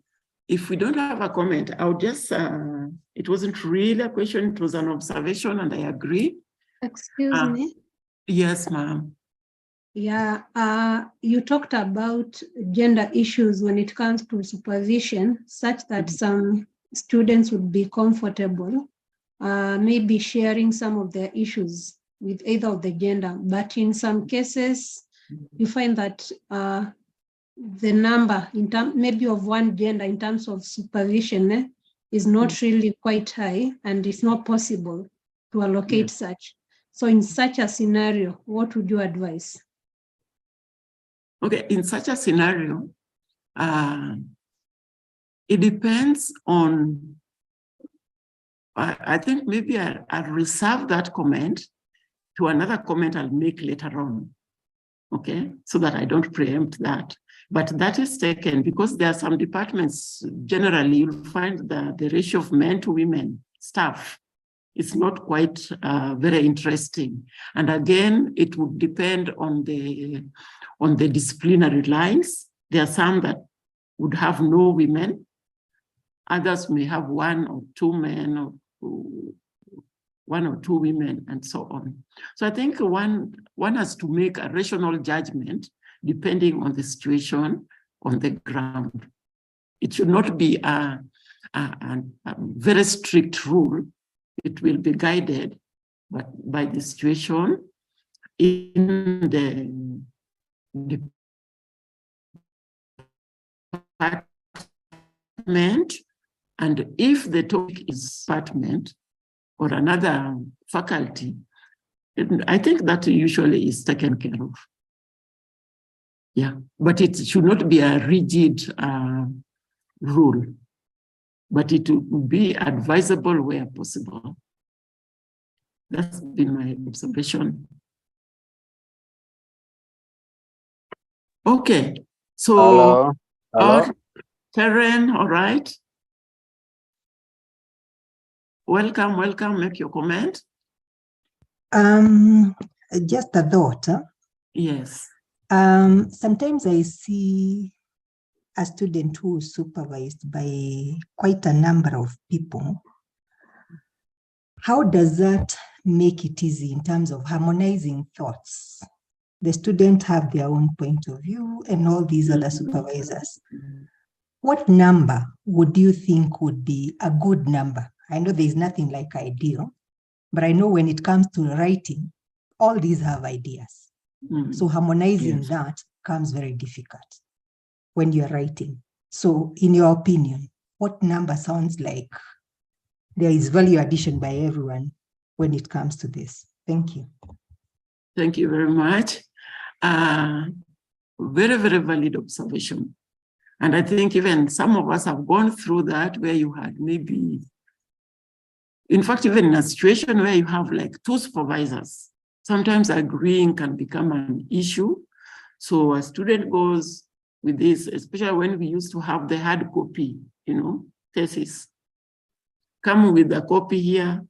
If we don't have a comment, I'll just, it wasn't really a question, it was an observation, and I agree. Excuse me. Yes, ma'am. Yeah, you talked about gender issues when it comes to supervision, such that some students would be comfortable maybe sharing some of their issues with either of the gender, but in some cases, you find that the number in terms maybe of one gender in terms of supervision is not really quite high, and it's not possible to allocate such. So in such a scenario, what would you advise? Okay, in such a scenario, it depends on, I think maybe I'll reserve that comment to another comment I'll make later on, okay? So that I don't preempt that. But that is taken because there are some departments, generally you'll find the ratio of men to women staff is not quite very interesting. And again, it would depend on the disciplinary lines. There are some that would have no women. Others may have one or two men or one or two women and so on. So I think one has to make a rational judgment depending on the situation on the ground. It should not be a very strict rule. It will be guided by the situation in the department, and if the topic is department or another faculty, I think that usually is taken care of. Yeah, but it should not be a rigid rule, but it would be advisable where possible. That's been my observation. Okay, so Hello. Karen, all right. Welcome, make your comment. Just a thought. Yes. Sometimes I see a student who is supervised by quite a number of people. How does that make it easy in terms of harmonizing thoughts? The students have their own point of view and all these other supervisors. What number would you think would be a good number? I know there's nothing like ideal, but I know when it comes to writing, all these have ideas. So harmonizing that comes very difficult when you're writing. So in your opinion, what number sounds like there is value addition by everyone when it comes to this? Thank you. Thank you very much. Very, very valid observation. And I think even some of us have gone through that where you had maybe, in fact, even in a situation where you have like two supervisors, sometimes agreeing can become an issue. So a student goes with this, especially when we used to have the hard copy, thesis. Come with a copy here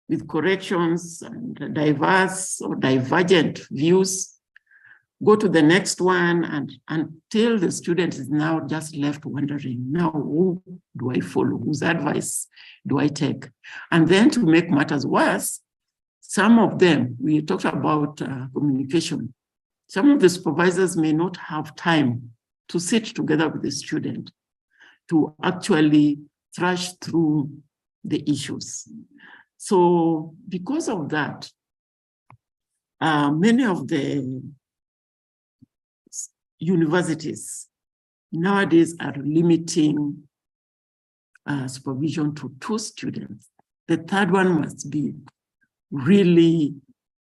with corrections and diverse or divergent views. Go to the next one and until the student is now just left wondering, now who do I follow? Whose advice do I take? And then to make matters worse, some of them, we talked about communication. Some of the supervisors may not have time to sit together with the student to actually thrash through the issues. So because of that, many of the universities nowadays are limiting supervision to 2 students. The third one must be really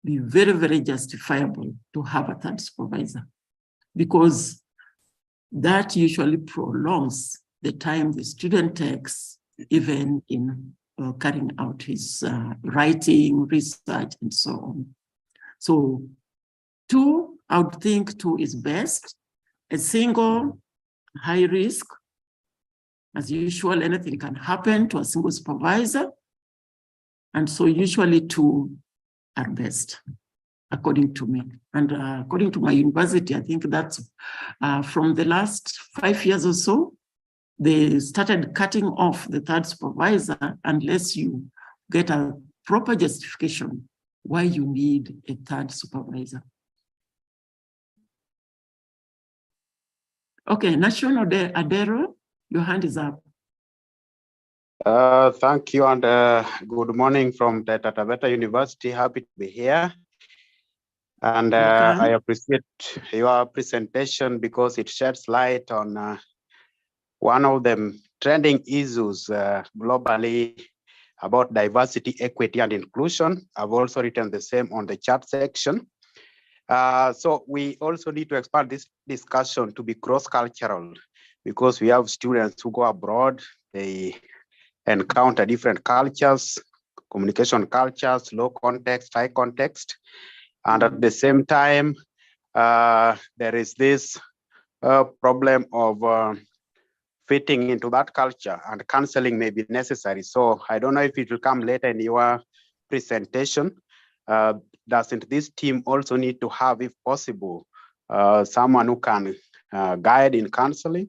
be very, very justifiable to have a third supervisor, because that usually prolongs the time the student takes even in carrying out his writing, research, and so on. So 2, I would think 2 is best. A single, high risk, as usual, anything can happen to a single supervisor. And so usually 2 are best, according to me. And according to my university, I think that's from the last 5 years or so, they started cutting off the third supervisor unless you get a proper justification why you need a third supervisor. Okay, National Adero, your hand is up. Thank you and good morning from the Tata University. Happy to be here. And I appreciate your presentation because it sheds light on one of the trending issues globally about diversity, equity, and inclusion. I've also written the same on the chat section. So we also need to expand this discussion to be cross-cultural because we have students who go abroad, they encounter different cultures, communication cultures, low context, high context. And at the same time, there is this problem of fitting into that culture, and counseling may be necessary. So I don't know if it will come later in your presentation. Doesn't this team also need to have, if possible, someone who can guide in counseling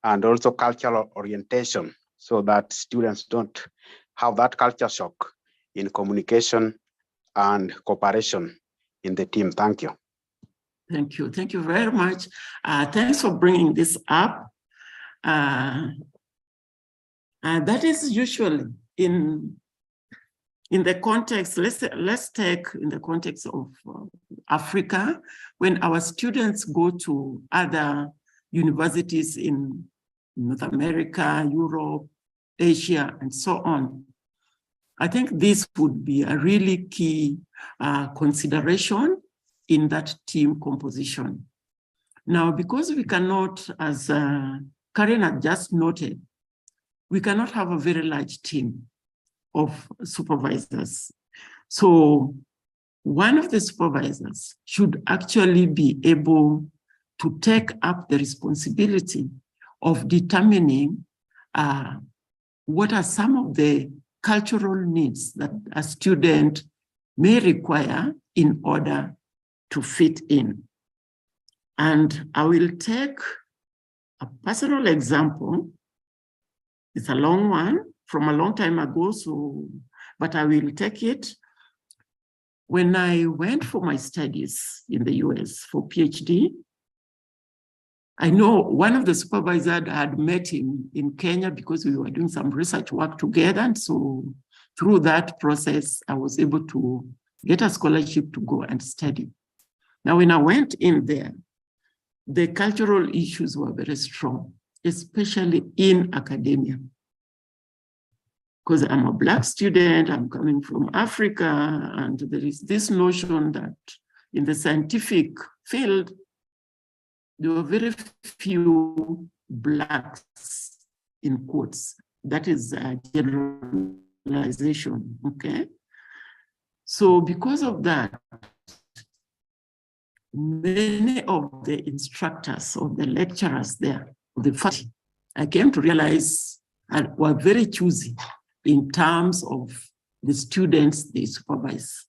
and also cultural orientation so that students don't have that culture shock in communication and cooperation in the team? Thank you. Thank you. Thank you very much. Thanks for bringing this up. That is usually in the context, let's take in the context of Africa, when our students go to other universities in North America, Europe, Asia, and so on. I think this would be a really key consideration in that team composition. Now, because we cannot, as Karen had just noted, we cannot have a very large team of supervisors. So one of the supervisors should actually be able to take up the responsibility of determining what are some of the cultural needs that a student may require in order to fit in. And I will take a personal example. It's a long one from a long time ago, but I will take it. When I went for my studies in the US for PhD, I know one of the supervisors had met him in Kenya because we were doing some research work together. And so through that process, I was able to get a scholarship to go and study. Now, when I went in there, the cultural issues were very strong, especially in academia. Because I'm a Black student, I'm coming from Africa, and there is this notion that in the scientific field, there were very few Blacks in quotes. That is a generalization, okay? So because of that, many of the instructors or the lecturers there, the faculty, I came to realize were very choosy in terms of the students they supervise.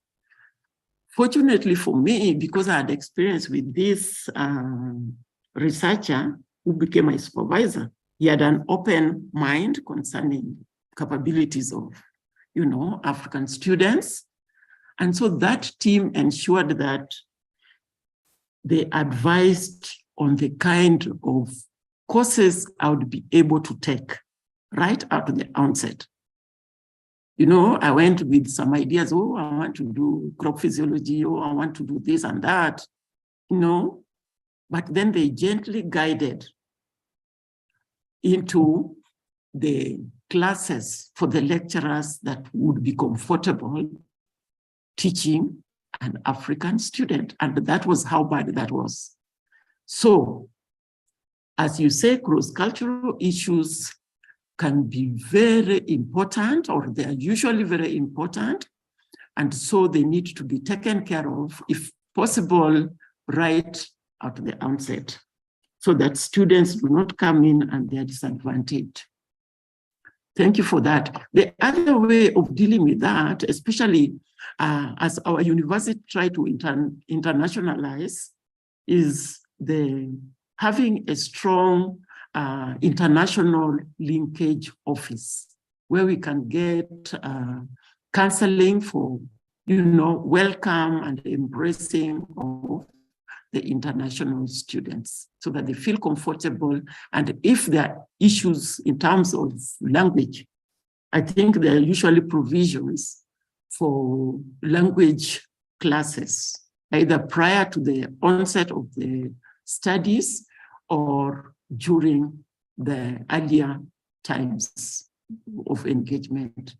Fortunately for me, because I had experience with this researcher who became my supervisor, he had an open mind concerning capabilities of, African students. And so that team ensured that they advised on the kind of courses I would be able to take right out of the onset. I went with some ideas, I want to do crop physiology, I want to do this and that, but then they gently guided into the classes for the lecturers that would be comfortable teaching an African student. And that was how bad that was. So, as you say, cross-cultural issues can be very important, or they are usually very important. And so they need to be taken care of, if possible, right at the onset, so that students do not come in and they are disadvantaged. Thank you for that. The other way of dealing with that, especially as our university try to internationalize, is having a strong international linkage office where we can get counseling for, welcome and embracing of the international students so that they feel comfortable. And if there are issues in terms of language, I think there are usually provisions for language classes, either prior to the onset of the studies or during the earlier times of engagement.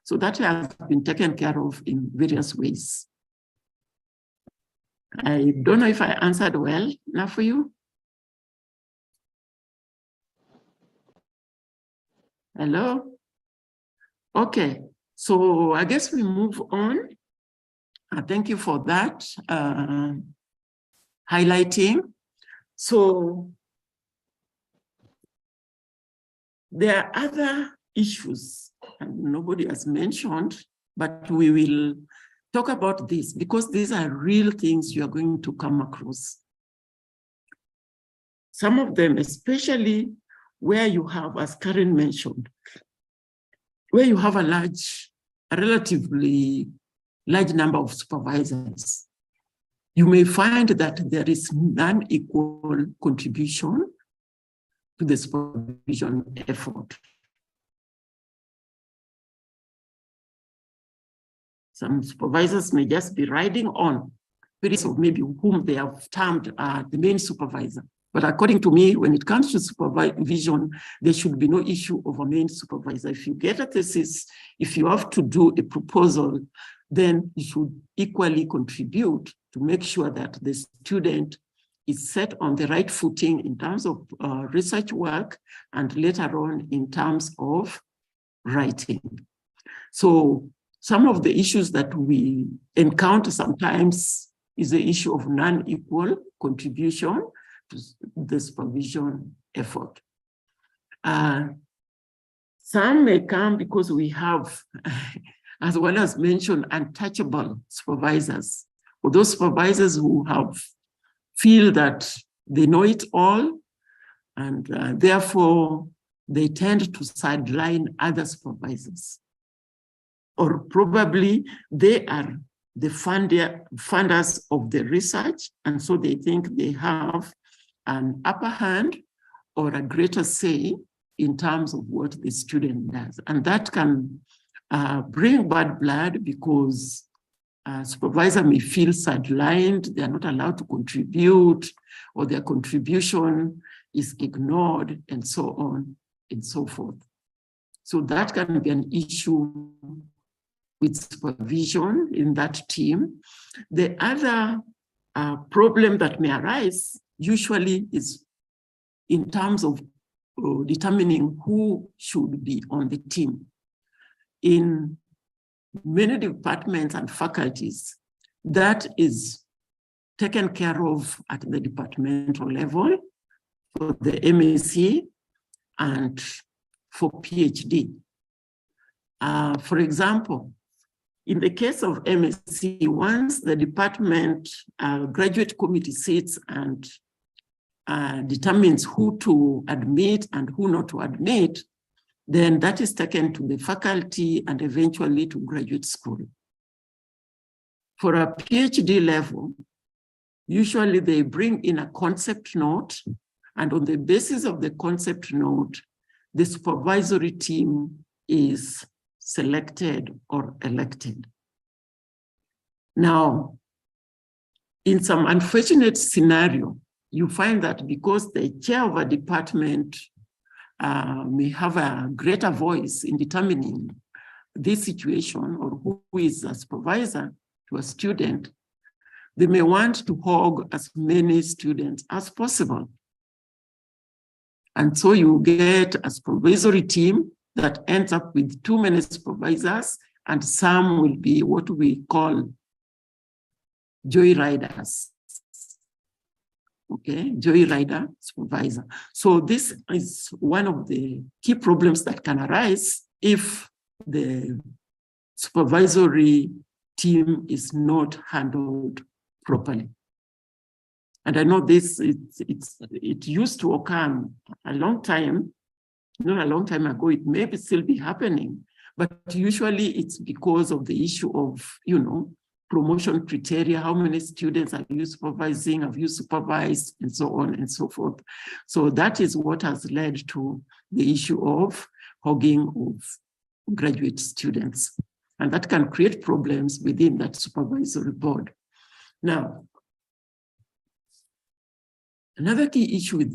So that has been taken care of in various ways. I don't know if I answered well enough for you. Hello? Okay, so I guess we move on. Thank you for that highlighting. So there are other issues and nobody has mentioned, but we will talk about this because these are real things you are going to come across. Some of them, especially where you have, as Karen mentioned, where you have a relatively large number of supervisors, you may find that there is unequal contribution to the supervision effort. Some supervisors may just be riding on, maybe whom they have termed the main supervisor. But according to me, when it comes to supervision, there should be no issue of a main supervisor. If you get a thesis, if you have to do a proposal, then you should equally contribute to make sure that the student is set on the right footing in terms of research work and later on in terms of writing. So some of the issues that we encounter sometimes is the issue of non-equal contribution to the supervision effort. Some may come because we have, as well as mentioned, untouchable supervisors, or those supervisors who feel that they know it all, and therefore they tend to sideline other supervisors. Or probably they are the funders of the research, and so they think they have an upper hand or a greater say in terms of what the student does. And that can bring bad blood because supervisor may feel sidelined, they're not allowed to contribute, or their contribution is ignored, and so on and so forth. So that can be an issue with supervision in that team. The other problem that may arise usually is in terms of determining who should be on the team. In many departments and faculties, that is taken care of at the departmental level for the MSc and for PhD. For example, in the case of MSc, once the department graduate committee sits and determines who to admit and who not to admit, then that is taken to the faculty and eventually to graduate school. For a PhD level, usually they bring in a concept note, and on the basis of the concept note, the supervisory team is selected or elected. Now, in some unfortunate scenario, you find that because the chair of a department may have a greater voice in determining this situation or who is a supervisor to a student, they may want to hog as many students as possible. And so you get a supervisory team that ends up with too many supervisors, and some will be what we call joyriders. Okay, joyrider supervisor. So this is one of the key problems that can arise if the supervisory team is not handled properly. And I know this, it used to occur a long time, not a long time ago, it may still be happening, but usually it's because of the issue of, promotion criteria, how many students are you supervising, have you supervised, and so on and so forth. So that is what has led to the issue of hogging of graduate students. And that can create problems within that supervisory board. Now, another key issue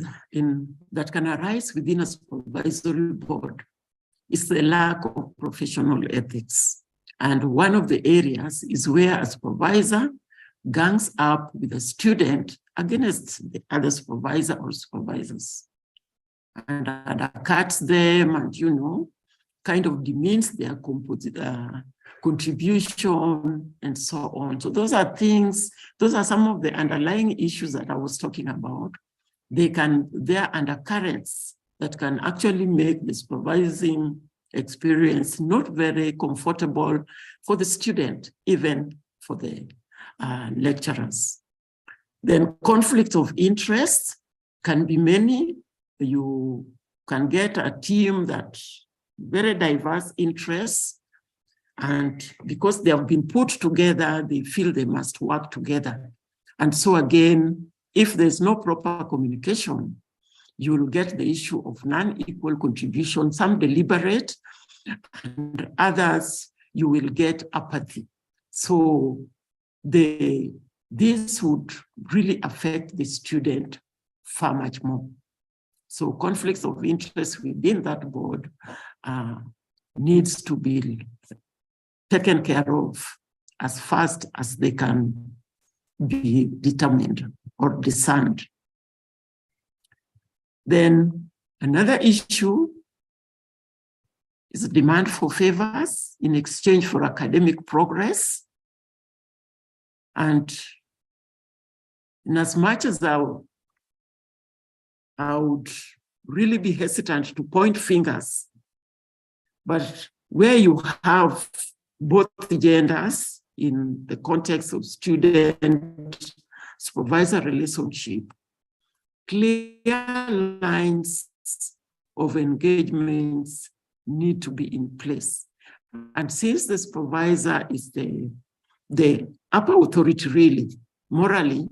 that can arise within a supervisory board is the lack of professional ethics. And one of the areas is where a supervisor gangs up with a student against the other supervisor or supervisors and undercuts them and, you know, kind of demeans their contribution and so on. So those are things, those are some of the underlying issues that I was talking about. There are undercurrents that can actually make the supervising experience not very comfortable for the student, even for the lecturers. Then conflict of interest can be many. You can get a team that very diverse interests, and because they have been put together, they feel they must work together. And so again, if there's no proper communication, you will get the issue of non-equal contribution, some deliberate, and others you will get apathy. So this would really affect the student far much more. So conflicts of interest within that board needs to be taken care of as fast as they can be determined or discerned. Then another issue is the demand for favors in exchange for academic progress. And in as much as I would really be hesitant to point fingers, but where you have both genders in the context of student-supervisor relationship, clear lines of engagements need to be in place. And since the supervisor is the upper authority, really, morally,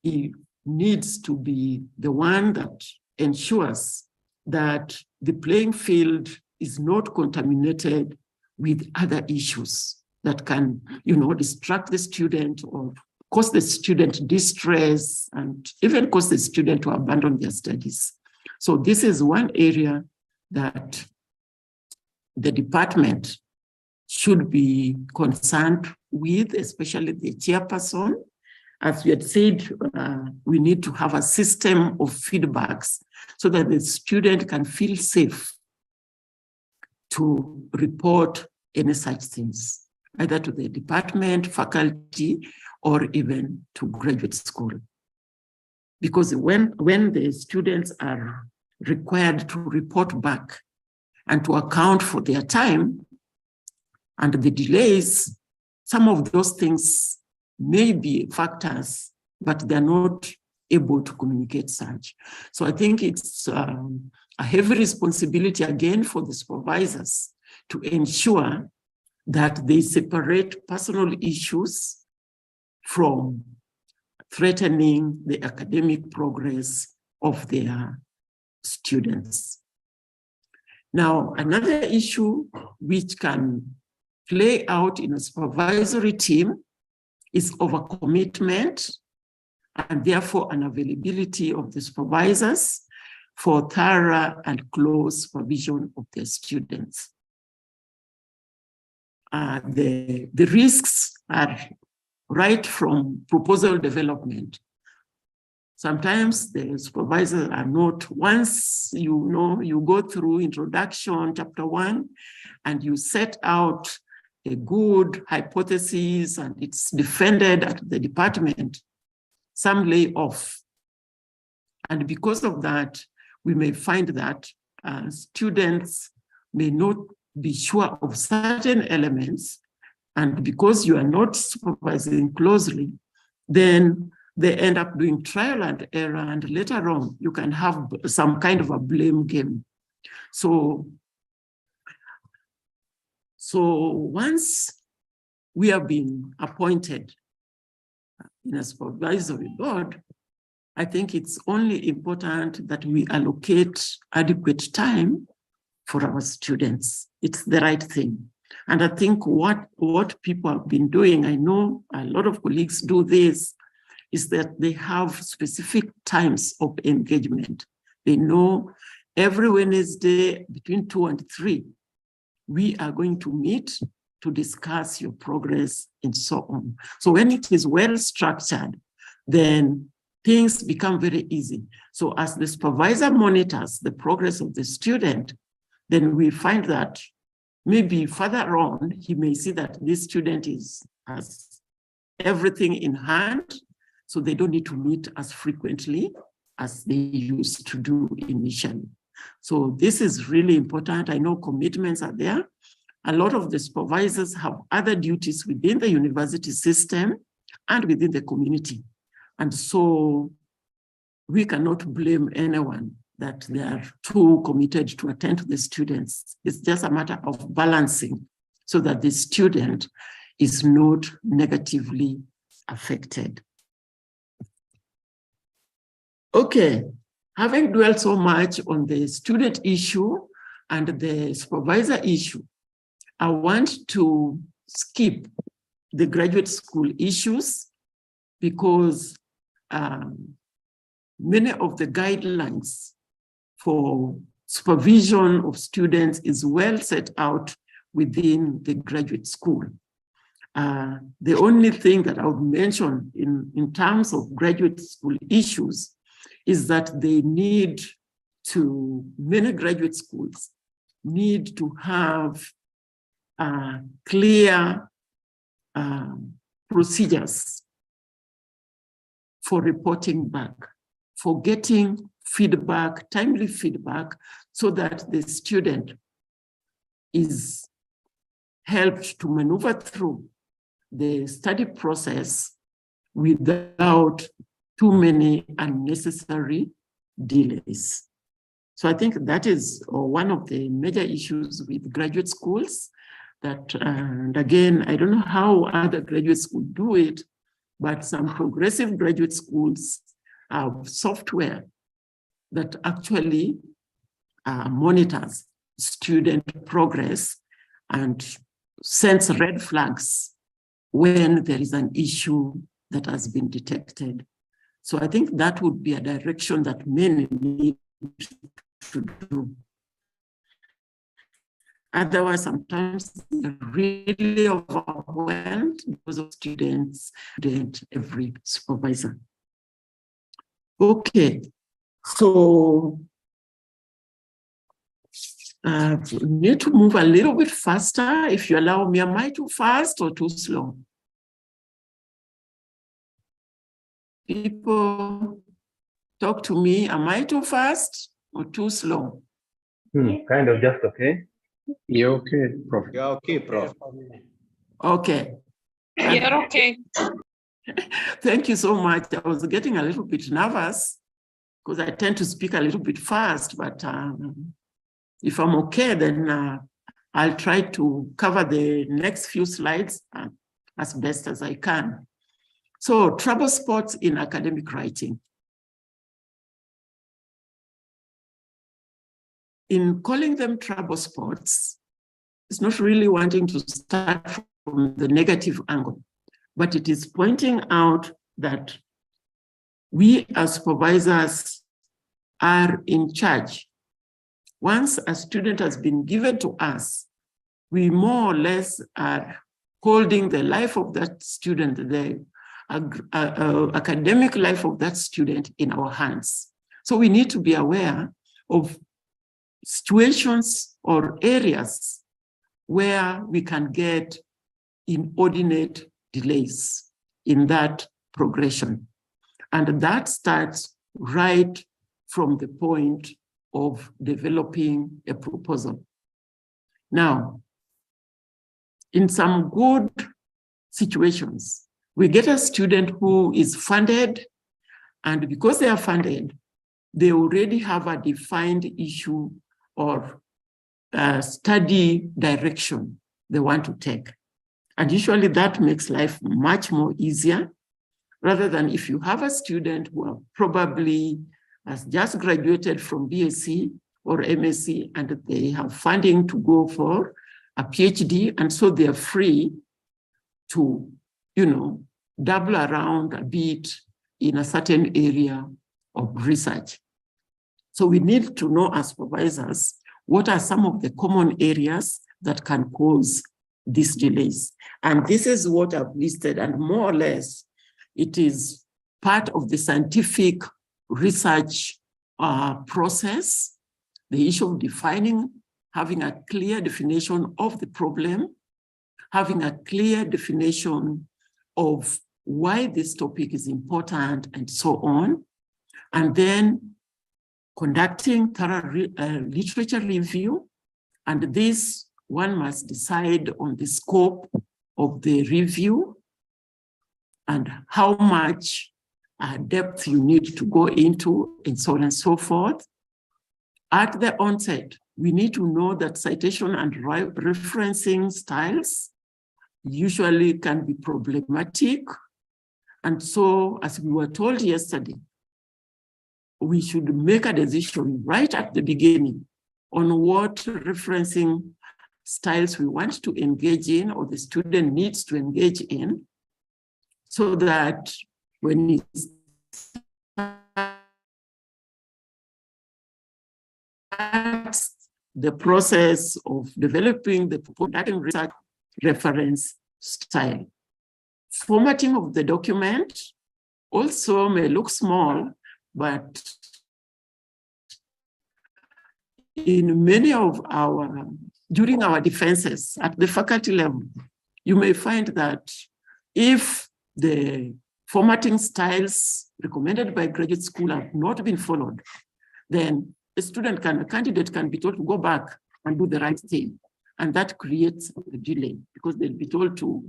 he needs to be the one that ensures that the playing field is not contaminated with other issues that can, you know, distract the student or cause the student distress and even cause the student to abandon their studies. So this is one area that the department should be concerned with, especially the chairperson. As we had said, we need to have a system of feedbacks so that the student can feel safe to report any such things, either to the department, faculty, or even to graduate school. Because when the students are required to report back and to account for their time and the delays, some of those things may be factors, but they're not able to communicate such. So I think it's a heavy responsibility again for the supervisors to ensure that they separate personal issues from threatening the academic progress of their students. Now, another issue which can play out in a supervisory team is overcommitment and therefore unavailability of the supervisors for thorough and close supervision of their students. The risks are right from proposal development. Sometimes the supervisors are not, once you go through introduction, chapter 1, and you set out a good hypothesis and it's defended at the department, some lay off. And because of that, we may find that students may not be sure of certain elements, and because you are not supervising closely, then they end up doing trial and error, and later on, you can have some kind of a blame game. So once we have been appointed in a supervisory board, I think it's only important that we allocate adequate time for our students. It's the right thing. And I think what people have been doing, I know a lot of colleagues do this, is that they have specific times of engagement. They know every Wednesday between 2 and 3, we are going to meet to discuss your progress and so on. So when it is well structured, then things become very easy. So as the supervisor monitors the progress of the student, then we find that maybe further on, he may see that this student has everything in hand, so they don't need to meet as frequently as they used to do initially. So this is really important. I know commitments are there. A lot of the supervisors have other duties within the university system and within the community. And so we cannot blame anyone that they are too committed to attend to the students. It's just a matter of balancing so that the student is not negatively affected. Okay, having dwelt so much on the student issue and the supervisor issue, I want to skip the graduate school issues because many of the guidelines for supervision of students is well set out within the graduate school. The only thing that I would mention in terms of graduate school issues is that many graduate schools need to have clear procedures for reporting back, for getting feedback, timely feedback, so that the student is helped to maneuver through the study process without too many unnecessary delays. So I think that is one of the major issues with graduate schools that, and again, I don't know how other graduate schools do it, but some progressive graduate schools have software that actually monitors student progress and sends red flags when there is an issue that has been detected. So I think that would be a direction that many need to do. Otherwise, sometimes they're really overwhelmed because of students and every supervisor. Okay, so need to move a little bit faster. If you allow me, am I too fast or too slow? People talk to me, am I too fast or too slow? Kind of just okay. You're okay, Prof. You're okay, Prof. Okay. You're okay. Thank you so much. I was getting a little bit nervous because I tend to speak a little bit fast, but if I'm okay, then I'll try to cover the next few slides as best as I can. So, trouble spots in academic writing. In calling them trouble spots, it's not really wanting to start from the negative angle, but it is pointing out that we as supervisors are in charge. Once a student has been given to us, we more or less are holding the life of that student, the academic life of that student in our hands. So we need to be aware of situations or areas where we can get inordinate delays in that progression. And that starts right from the point of developing a proposal. Now, in some good situations, we get a student who is funded, and because they are funded, they already have a defined issue or study direction they want to take. And usually that makes life much more easier, rather than if you have a student who probably has just graduated from BSc or MSc, and they have funding to go for a PhD, and so they are free to, dabble around a bit in a certain area of research. So we need to know as supervisors, what are some of the common areas that can cause these delays? And this is what I've listed, and more or less, it is part of the scientific research process, the issue of defining, having a clear definition of the problem, having a clear definition of why this topic is important, and so on, and then conducting thorough literature review. And this, one must decide on the scope of the review and how much depth you need to go into, and so on and so forth. At the onset, we need to know that citation and referencing styles usually can be problematic. And so, as we were told yesterday, we should make a decision right at the beginning on what referencing styles we want to engage in, or the student needs to engage in, so that when it's the process of developing the conducting research reference style. Formatting of the document also may look small, but in many of during our defenses at the faculty level, you may find that if the formatting styles recommended by graduate school have not been followed, then a candidate can be told to go back and do the right thing. And that creates a delay, because they'll be told to,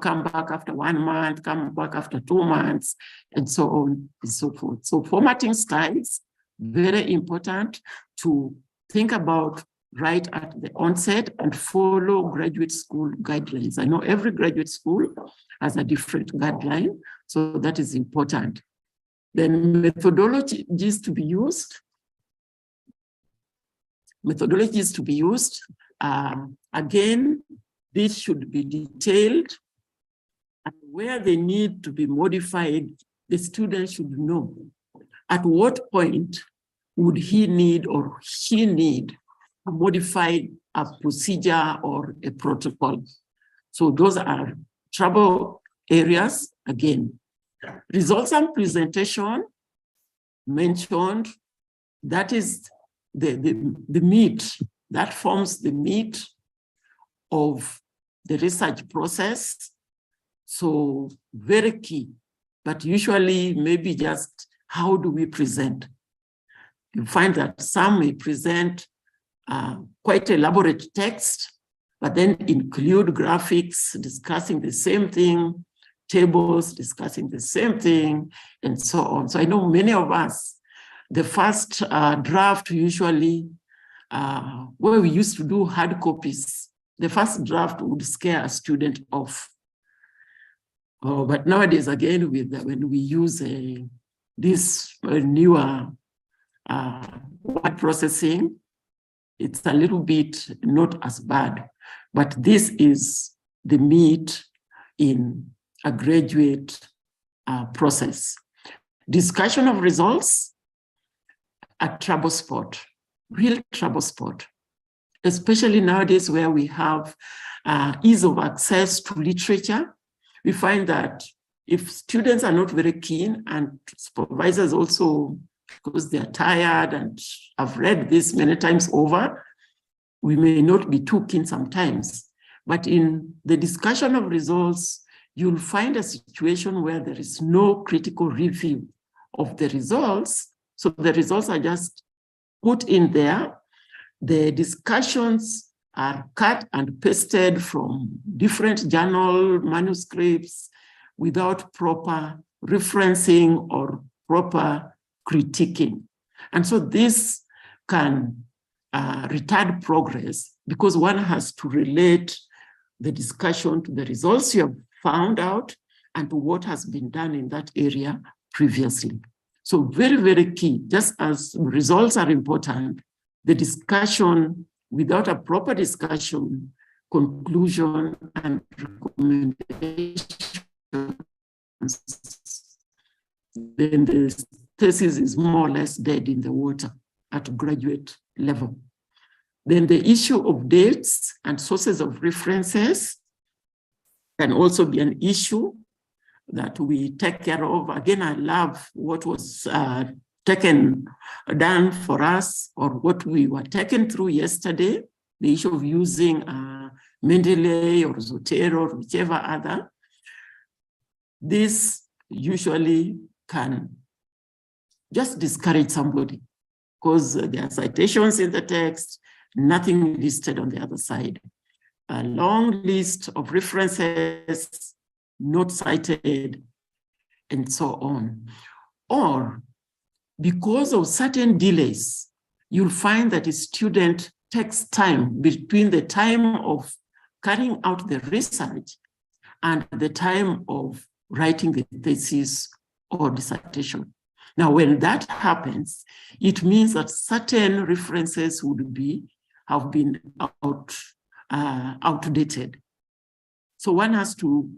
come back after 1 month, come back after 2 months, and so on and so forth. So formatting styles, very important to think about right at the onset and follow graduate school guidelines. I know every graduate school has a different guideline, so that is important. Then methodologies to be used. Methodologies to be used. Again, this should be detailed, and where they need to be modified, the student should know at what point would he need or she need to modify a procedure or a protocol. So those are trouble areas. Again, results and presentation mentioned, that is the meat, that forms the meat of the research process. So very key, but usually maybe just how do we present? You find that some may present quite elaborate text, but then include graphics discussing the same thing, tables discussing the same thing, and so on. So I know many of us, the first draft usually, where we used to do hard copies, the first draft would scare a student off. But nowadays, again, when we use this newer word processing, it's a little bit not as bad. But this is the meat in a graduate process. Discussion of results, a trouble spot, real trouble spot, especially nowadays where we have ease of access to literature. We find that if students are not very keen, and supervisors also, because they're tired and I've read this many times over, we may not be too keen sometimes. But in the discussion of results, you'll find a situation where there is no critical review of the results. So the results are just put in there. The discussions are cut and pasted from different journal manuscripts without proper referencing or proper critiquing. And so this can retard progress, because one has to relate the discussion to the results you have found out and to what has been done in that area previously. So very, very key. Just as results are important, the discussion, without a proper discussion, conclusion, and recommendations, then the thesis is more or less dead in the water at graduate level. Then the issue of dates and sources of references can also be an issue that we take care of. Again, I love what was done for us, or what we were taken through yesterday, the issue of using Mendeley or Zotero or whichever other. This usually can just discourage somebody because there are citations in the text, nothing listed on the other side. A long list of references, not cited, and so on. Or because of certain delays, you'll find that a student takes time between the time of carrying out the research and the time of writing the thesis or dissertation. Now, when that happens, it means that certain references would have been outdated. So one has to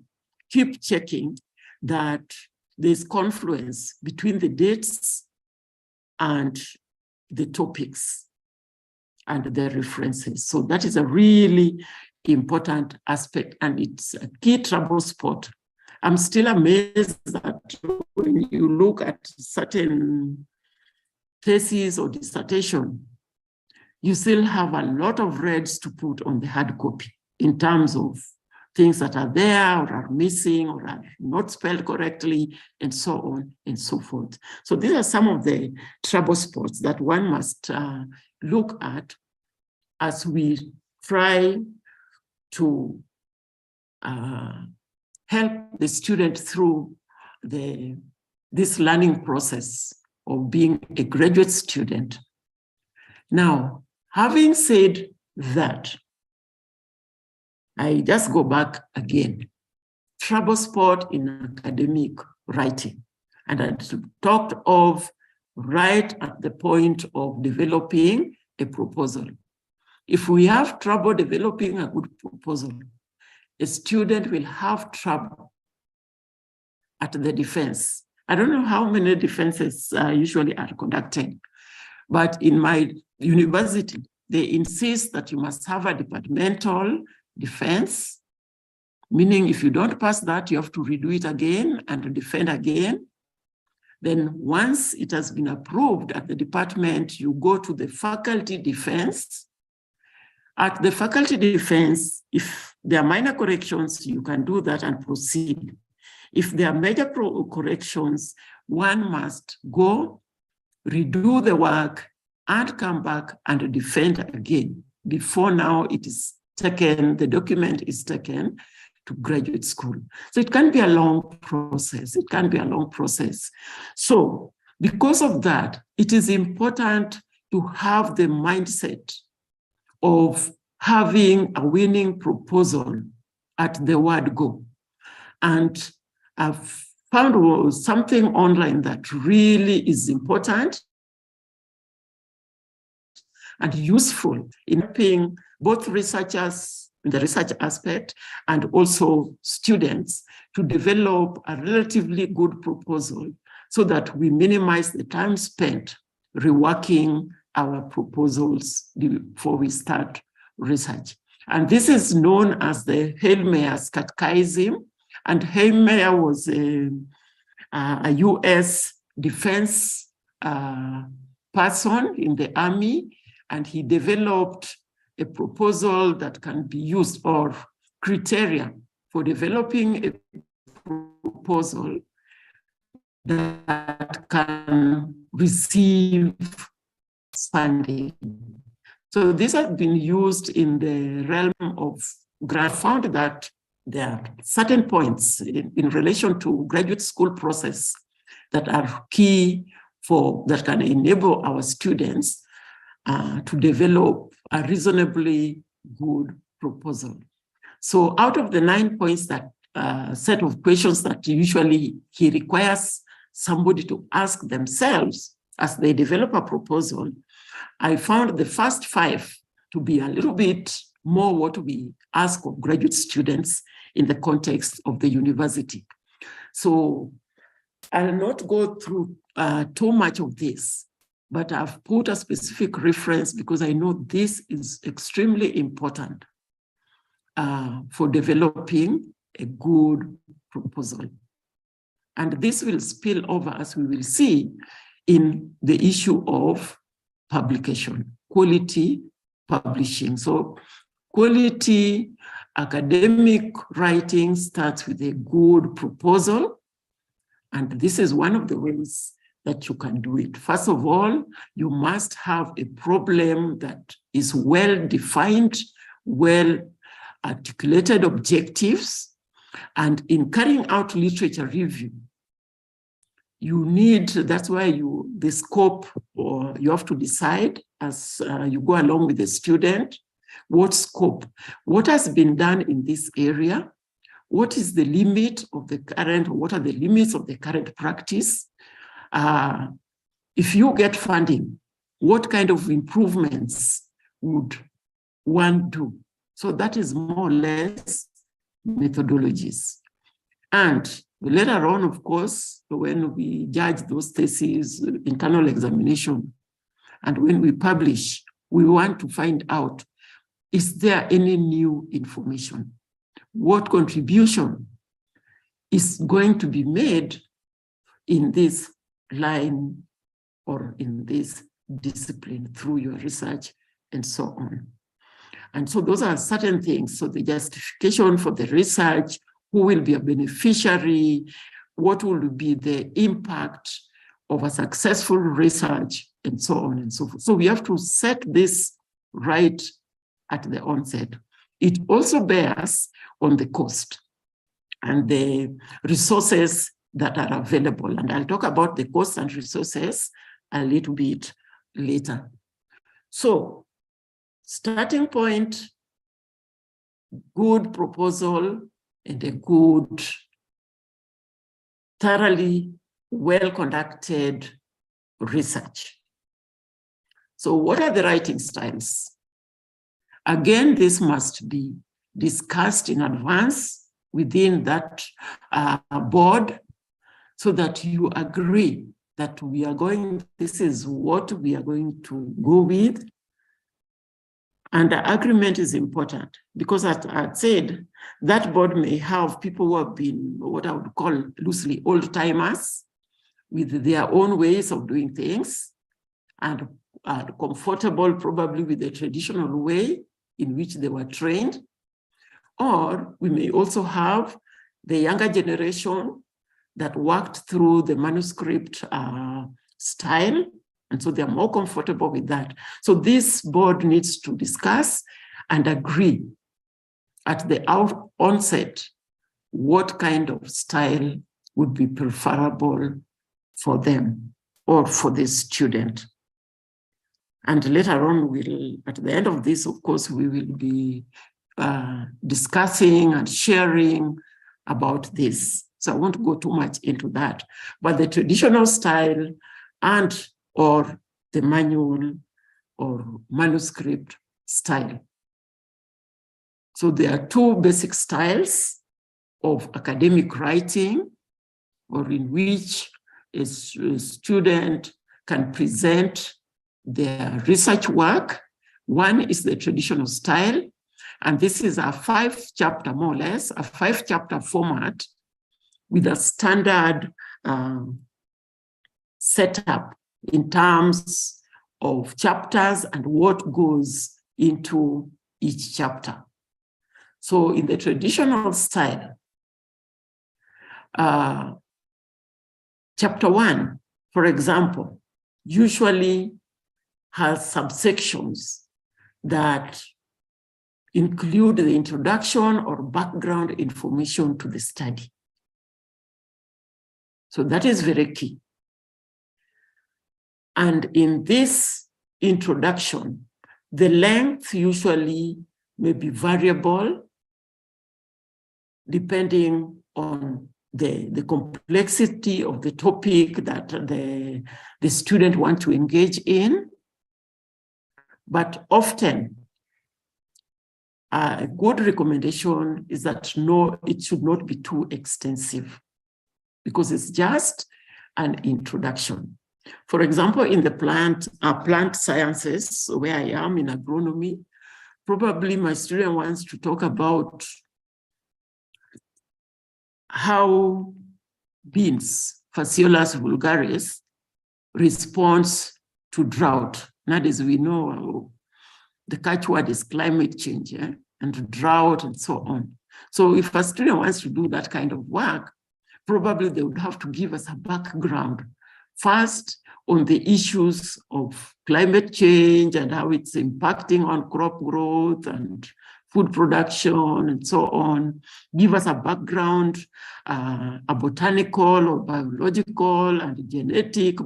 keep checking that there's confluence between the dates and the topics and the references. So that is a really important aspect, and it's a key trouble spot. I'm still amazed that when you look at certain theses or dissertation, you still have a lot of reds to put on the hard copy in terms of things that are there or are missing or are not spelled correctly, and so on and so forth. So these are some of the trouble spots that one must look at as we try to help the student through this learning process of being a graduate student. Now, having said that, I just go back again. Trouble spot in academic writing. And I talked of right at the point of developing a proposal. If we have trouble developing a good proposal, a student will have trouble at the defense. I don't know how many defenses usually are conducted, but in my university, they insist that you must have a departmental defense, meaning if you don't pass that, you have to redo it again and defend again. Then once it has been approved at the department, you go to the faculty defense. At the faculty defense, if there are minor corrections, you can do that and proceed. If there are major corrections, one must go, redo the work, and come back and defend again. Before now it is taken, the document is taken to graduate school. So it can be a long process. It can be a long process. So because of that, it is important to have the mindset of having a winning proposal at the word go. And I've found something online that really is important and useful in helping both researchers in the research aspect and also students to develop a relatively good proposal so that we minimize the time spent reworking our proposals before we start research. And this is known as the Heilmeyer's catechism. And Heilmeyer was a US defense person in the army, and he developed a proposal that can be used, or criteria for developing a proposal that can receive funding. So this has been used in the realm of grant. Found that there are certain points in relation to graduate school process that are key that can enable our students to develop a reasonably good proposal. So out of the 9 points, that set of questions that usually he requires somebody to ask themselves as they develop a proposal, I found the first 5 to be a little bit more what we ask of graduate students in the context of the university. So I'll not go through too much of this, but I've put a specific reference because I know this is extremely important for developing a good proposal. And this will spill over, as we will see, in the issue of publication, quality publishing. So quality academic writing starts with a good proposal. And this is one of the ways that you can do it. First of all, you must have a problem that is well-defined, well-articulated objectives. And in carrying out literature review, you need, that's why the scope, or you have to decide as you go along with the student, what scope, what has been done in this area, what is the limit of the current, what are the limits of the current practice? If you get funding, what kind of improvements would one do? So that is more or less methodologies. And later on, of course, when we judge those theses, internal examination, and when we publish, we want to find out, is there any new information? What contribution is going to be made in this line or in this discipline through your research and so on? And so those are certain things. So the justification for the research, who will be a beneficiary, what will be the impact of a successful research, and so on and so forth. So we have to set this right at the onset. It also bears on the cost and the resources that are available. And I'll talk about the costs and resources a little bit later. So, starting point, good proposal and a good, thoroughly well-conducted research. So what are the writing styles? Again, this must be discussed in advance within that board so that you agree that this is what we are going to go with. And the agreement is important because, as I said, that board may have people who have been what I would call loosely old-timers with their own ways of doing things and are comfortable probably with the traditional way in which they were trained. Or we may also have the younger generation that worked through the manuscript style, and so they're more comfortable with that. So this board needs to discuss and agree at the onset what kind of style would be preferable for them or for the student. And later on, at the end of this, of course, we will be discussing and sharing about this. So I won't go too much into that. But the traditional style and or the manual or manuscript style. So there are 2 basic styles of academic writing, or in which a student can present their research work. One is the traditional style, and this is a 5-chapter, more or less, a 5-chapter format with a standard setup in terms of chapters and what goes into each chapter. So in the traditional style, chapter 1, for example, usually has subsections that include the introduction or background information to the study. So that is very key. And in this introduction, the length usually may be variable depending on the complexity of the topic that the student wants to engage in. But often, a good recommendation is that no, it should not be too extensive because it's just an introduction. For example, in the plant sciences, where I am in agronomy, probably my student wants to talk about how beans, Phaseolus vulgaris, responds to drought. That is, we know the catchword is climate change, and drought and so on. So if a student wants to do that kind of work, probably they would have to give us a background first on the issues of climate change and how it's impacting on crop growth and food production and so on. Give us a background, a botanical or biological and genetic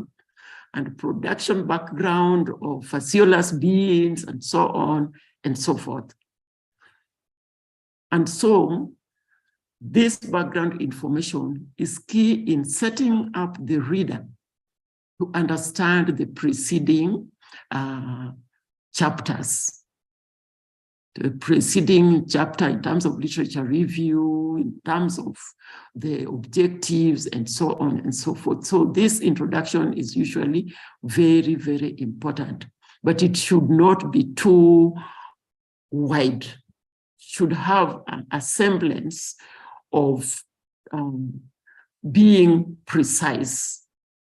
and production background of Phaseolus beans and so on and so forth. And so this background information is key in setting up the reader to understand the preceding chapters. The preceding chapter in terms of literature review, in terms of the objectives and so on and so forth. So this introduction is usually very, very important, but it should not be too wide. Should have a semblance of being precise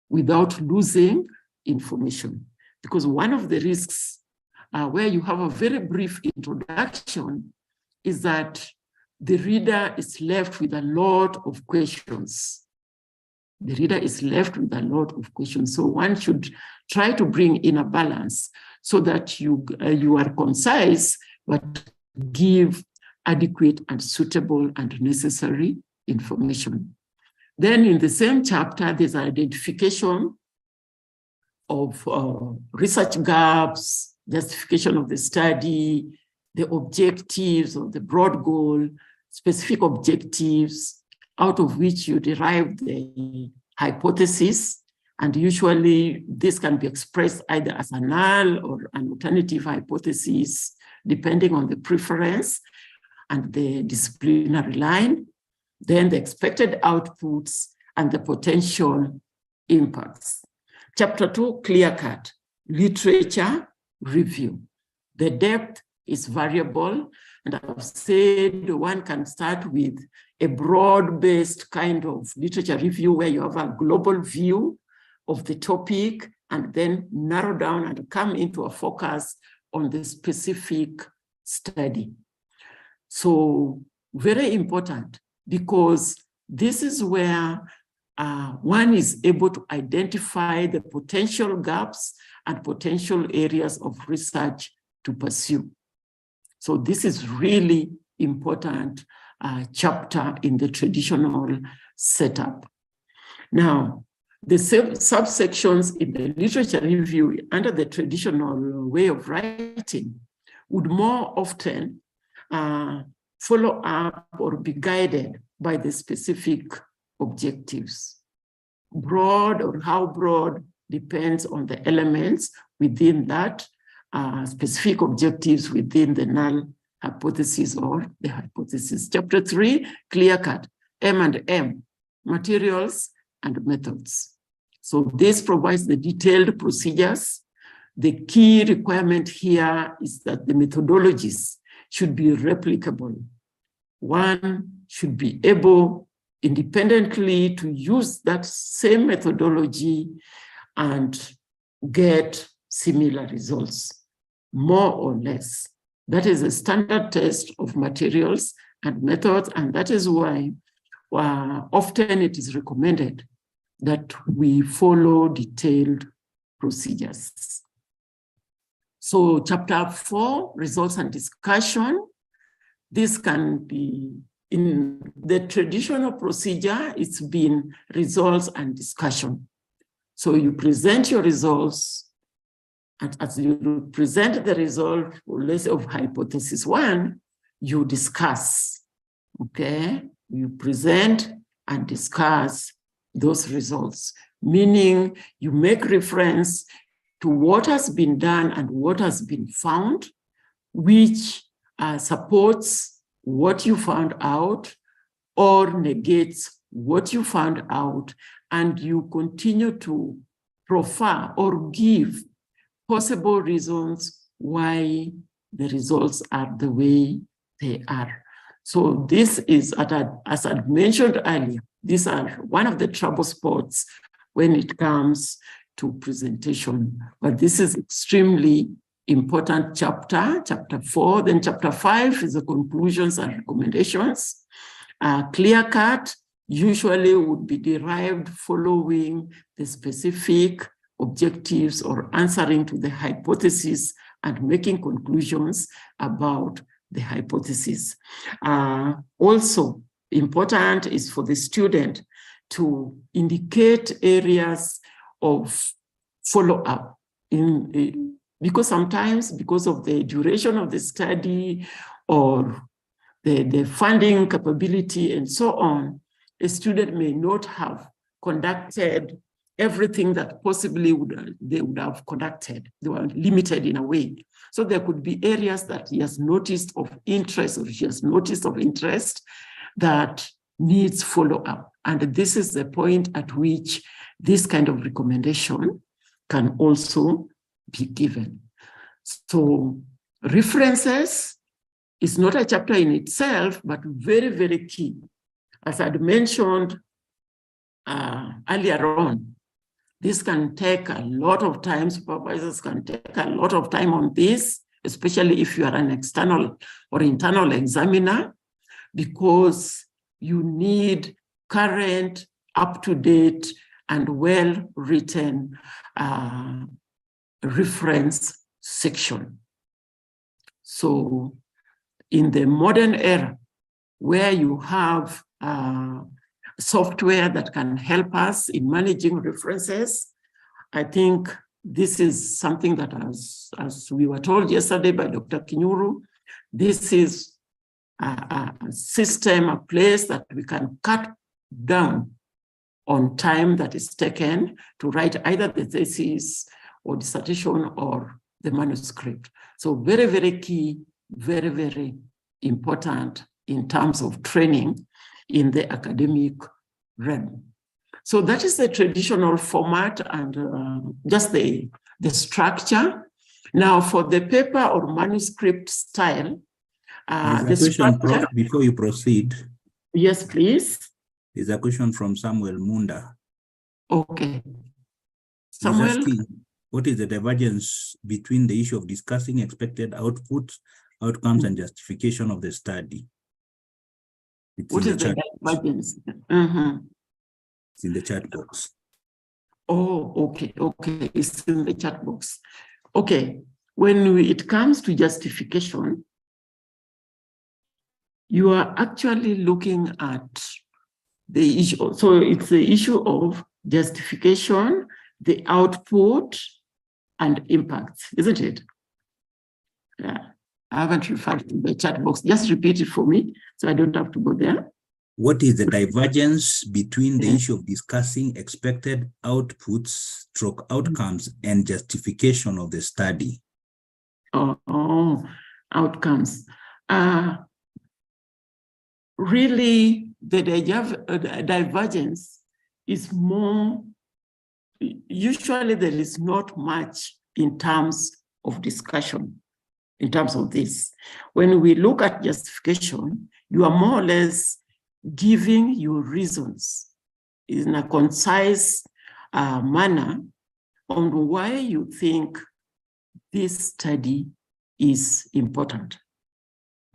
without losing information. Because one of the risks where you have a very brief introduction is that the reader is left with a lot of questions. The reader is left with a lot of questions. So one should try to bring in a balance so that you are concise, but give adequate and suitable and necessary information. Then in the same chapter, there's identification of research gaps, justification of the study, the objectives of the broad goal, specific objectives, out of which you derive the hypothesis. And usually this can be expressed either as a null or an alternative hypothesis, depending on the preference and the disciplinary line, then the expected outputs and the potential impacts. Chapter 2, clear-cut, literature review. The depth is variable, and I've said one can start with a broad-based kind of literature review where you have a global view of the topic and then narrow down and come into a focus on the specific study. So very important, because this is where one is able to identify the potential gaps and potential areas of research to pursue. So this is really important chapter in the traditional setup. Now, the subsections in the literature review under the traditional way of writing would more often follow up or be guided by the specific objectives. Broad or how broad depends on the elements within that specific objectives within the null hypothesis or the hypothesis. Chapter 3, clear-cut, M&M, materials and methods. So this provides the detailed procedures. The key requirement here is that the methodologies should be replicable. One should be able independently to use that same methodology and get similar results, more or less. That is a standard test of materials and methods, and that is why often it is recommended that we follow detailed procedures. So chapter 4, results and discussion. This can be, in the traditional procedure, it's been results and discussion. So you present your results, and as you present the result, let's say of hypothesis 1, you discuss, okay? You present and discuss those results, meaning you make reference to what has been done and what has been found, which supports what you found out or negates what you found out, and you continue to profile or give possible reasons why the results are the way they are. So this is, as I mentioned earlier, these are one of the trouble spots when it comes to presentation. But this is extremely important chapter 4. Then chapter 5 is the conclusions and recommendations. Clear cut usually would be derived following the specific objectives or answering to the hypothesis and making conclusions about the hypothesis. Also important is for the student to indicate areas of follow-up because sometimes, because of the duration of the study or the funding capability and so on, a student may not have conducted everything that possibly they would have conducted. They were limited in a way. So there could be areas that he has noticed of interest or she has noticed of interest that needs follow-up. And this is the point at which this kind of recommendation can also be given. So references is not a chapter in itself, but very, very key. As I'd mentioned earlier on, this can take a lot of time. Supervisors can take a lot of time on this, especially if you are an external or internal examiner, because you need current, up-to-date, and well-written reference section. So in the modern era, where you have software that can help us in managing references, I think this is something that, as we were told yesterday by Dr. Kinyuru, this is a system, a place that we can cut down on time that is taken to write either the thesis or dissertation or the manuscript. So very, very key, very, very important in terms of training in the academic realm. So that is the traditional format and just the structure. Now for the paper or manuscript style, there's a question, Prof, before you proceed. Yes, please. There's a question from Samuel Munda. Okay. Samuel? He's asking, what is the divergence between the issue of discussing expected outputs, outcomes, and justification of the study? What is the divergence? It's in the chat box. Oh, okay, okay. It's in the chat box. Okay. When it comes to justification, you are actually looking at the issue. So it's the issue of justification, the output, and impact, isn't it? Yeah. I haven't referred to the chat box. Just repeat it for me so I don't have to go there. What is the divergence between the issue of discussing expected outputs, outcomes, and justification of the study? Outcomes. Really, the divergence is more, usually there is not much in terms of discussion. In terms of this, when we look at justification, you are more or less giving your reasons in a concise manner on why you think this study is important.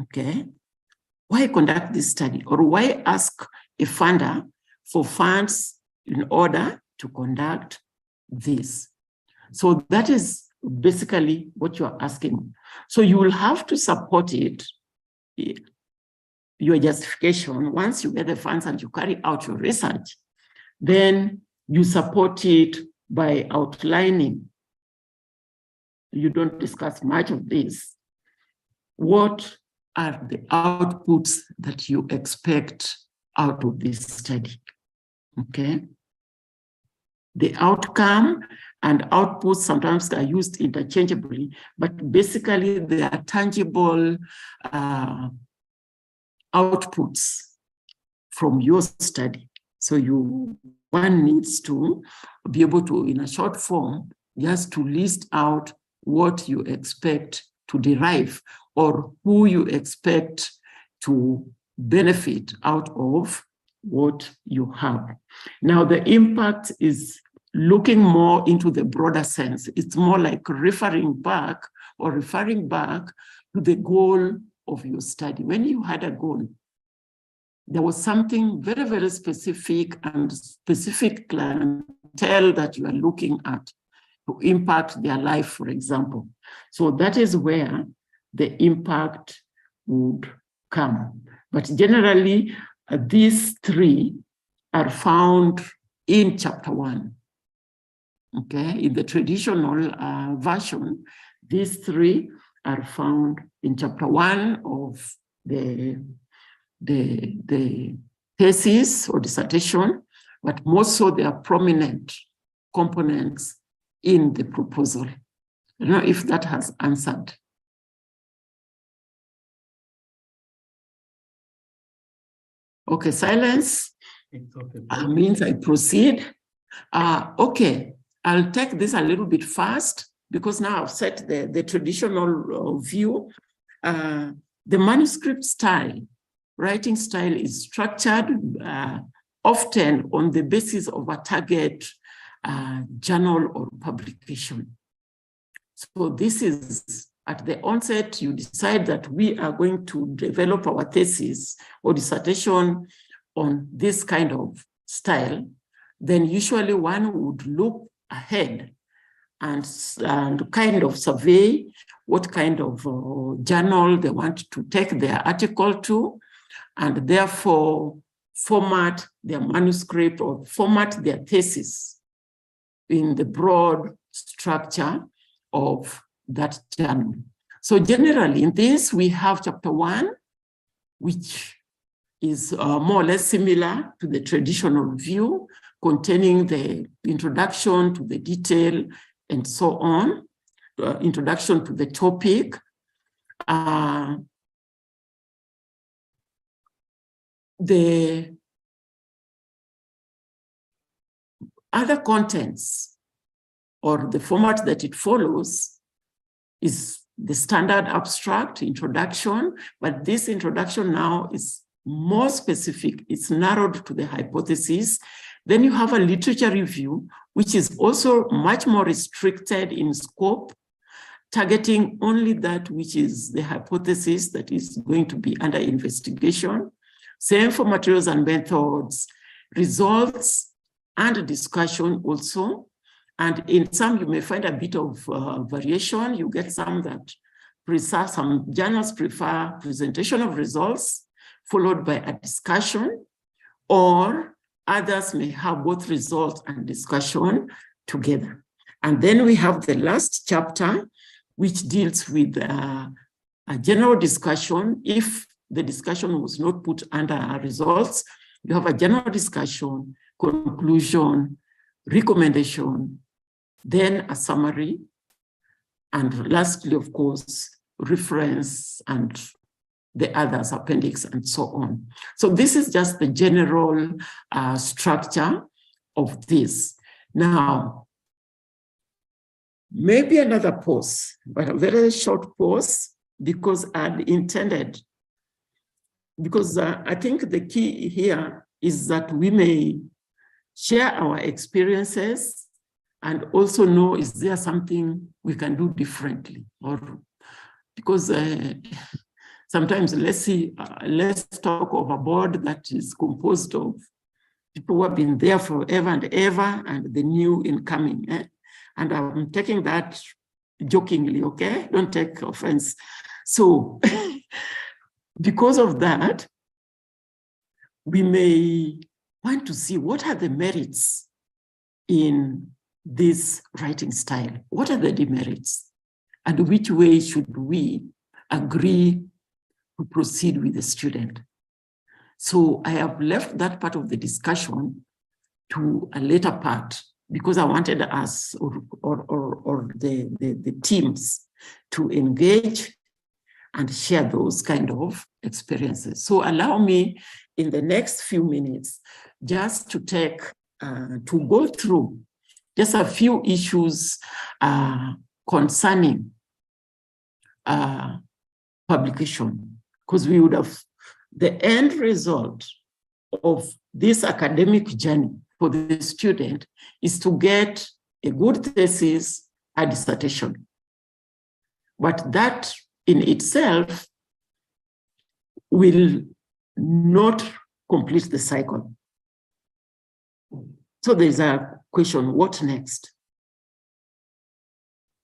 Okay, why conduct this study, or why ask a funder for funds in order to conduct this? So that is basically what you are asking. So you will have to support it, your justification. Once you get the funds and you carry out your research, then you support it by outlining. You don't discuss much of this. What are the outputs that you expect out of this study? Okay. The outcome, And outputs sometimes are used interchangeably, but basically they are tangible outputs from your study. So one needs to be able to, in a short form, just to list out what you expect to derive or who you expect to benefit out of what you have. Now, the impact is looking more into the broader sense. It's more like referring back to the goal of your study. When you had a goal, there was something very, very specific and specific clientele that you are looking at to impact their life, for example. So that is where the impact would come. But generally, these three are found in chapter 1. Okay, in the traditional version, these three are found in chapter 1 of the thesis or dissertation, but more so they are prominent components in the proposal. I don't know if that has answered. Okay, silence. Okay. Means I proceed. Okay, I'll take this a little bit fast because now I've set the traditional view. The manuscript style, writing style is structured often on the basis of a target journal or publication. So this is at the onset, you decide that we are going to develop our thesis or dissertation on this kind of style. Then usually one would look ahead and kind of survey what kind of journal they want to take their article to, and therefore format their manuscript or format their thesis in the broad structure of that journal. So generally in this, we have chapter 1, which is more or less similar to the traditional view, containing the introduction to the detail and so on, introduction to the topic. The other contents or the format that it follows is the standard abstract introduction, but this introduction now is more specific. It's narrowed to the hypothesis. Then you have a literature review, which is also much more restricted in scope, targeting only that which is the hypothesis that is going to be under investigation. Same for materials and methods, results and discussion also. And in some, you may find a bit of variation. You get some that prefer, some journals prefer presentation of results followed by a discussion, or others may have both results and discussion together. And then we have the last chapter, which deals with a general discussion. If the discussion was not put under results, you have a general discussion, conclusion, recommendation, then a summary, and lastly, of course, reference and the others, appendix, and so on. So this is just the general structure of this. Now, maybe another pause, but a very short pause, because I'd intended, because I think the key here is that we may share our experiences and also know, is there something we can do differently? Or because sometimes let's talk of a board that is composed of people who have been there forever and ever, and the new incoming. And I'm taking that jokingly, okay? Don't take offense. So because of that, we may want to see what are the merits in this writing style. What are the demerits? And which way should we agree to proceed with the student? So I have left that part of the discussion to a later part because I wanted us or the teams to engage and share those kind of experiences. So allow me in the next few minutes just to to go through just a few issues concerning publication, because we would have the end result of this academic journey for the student is to get a good thesis, a dissertation. But that in itself will not complete the cycle. So there's a question, what next?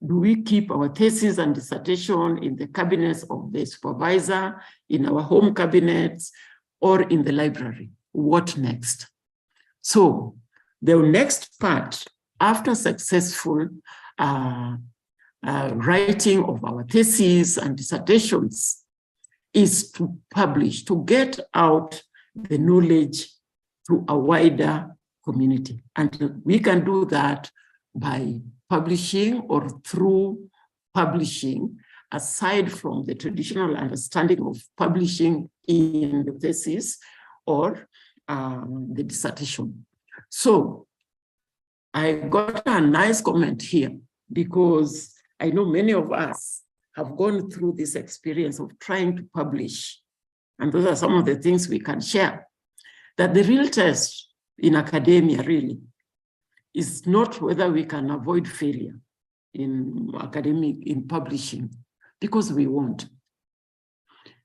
Do we keep our thesis and dissertation in the cabinets of the supervisor, in our home cabinets, or in the library? What next? So the next part, after successful writing of our theses and dissertations, is to publish, to get out the knowledge to a wider community. And we can do that by publishing or through publishing, aside from the traditional understanding of publishing in the thesis or the dissertation. So I got a nice comment here because I know many of us have gone through this experience of trying to publish. And those are some of the things we can share. That the real test in academia really is not whether we can avoid failure in publishing, because we won't.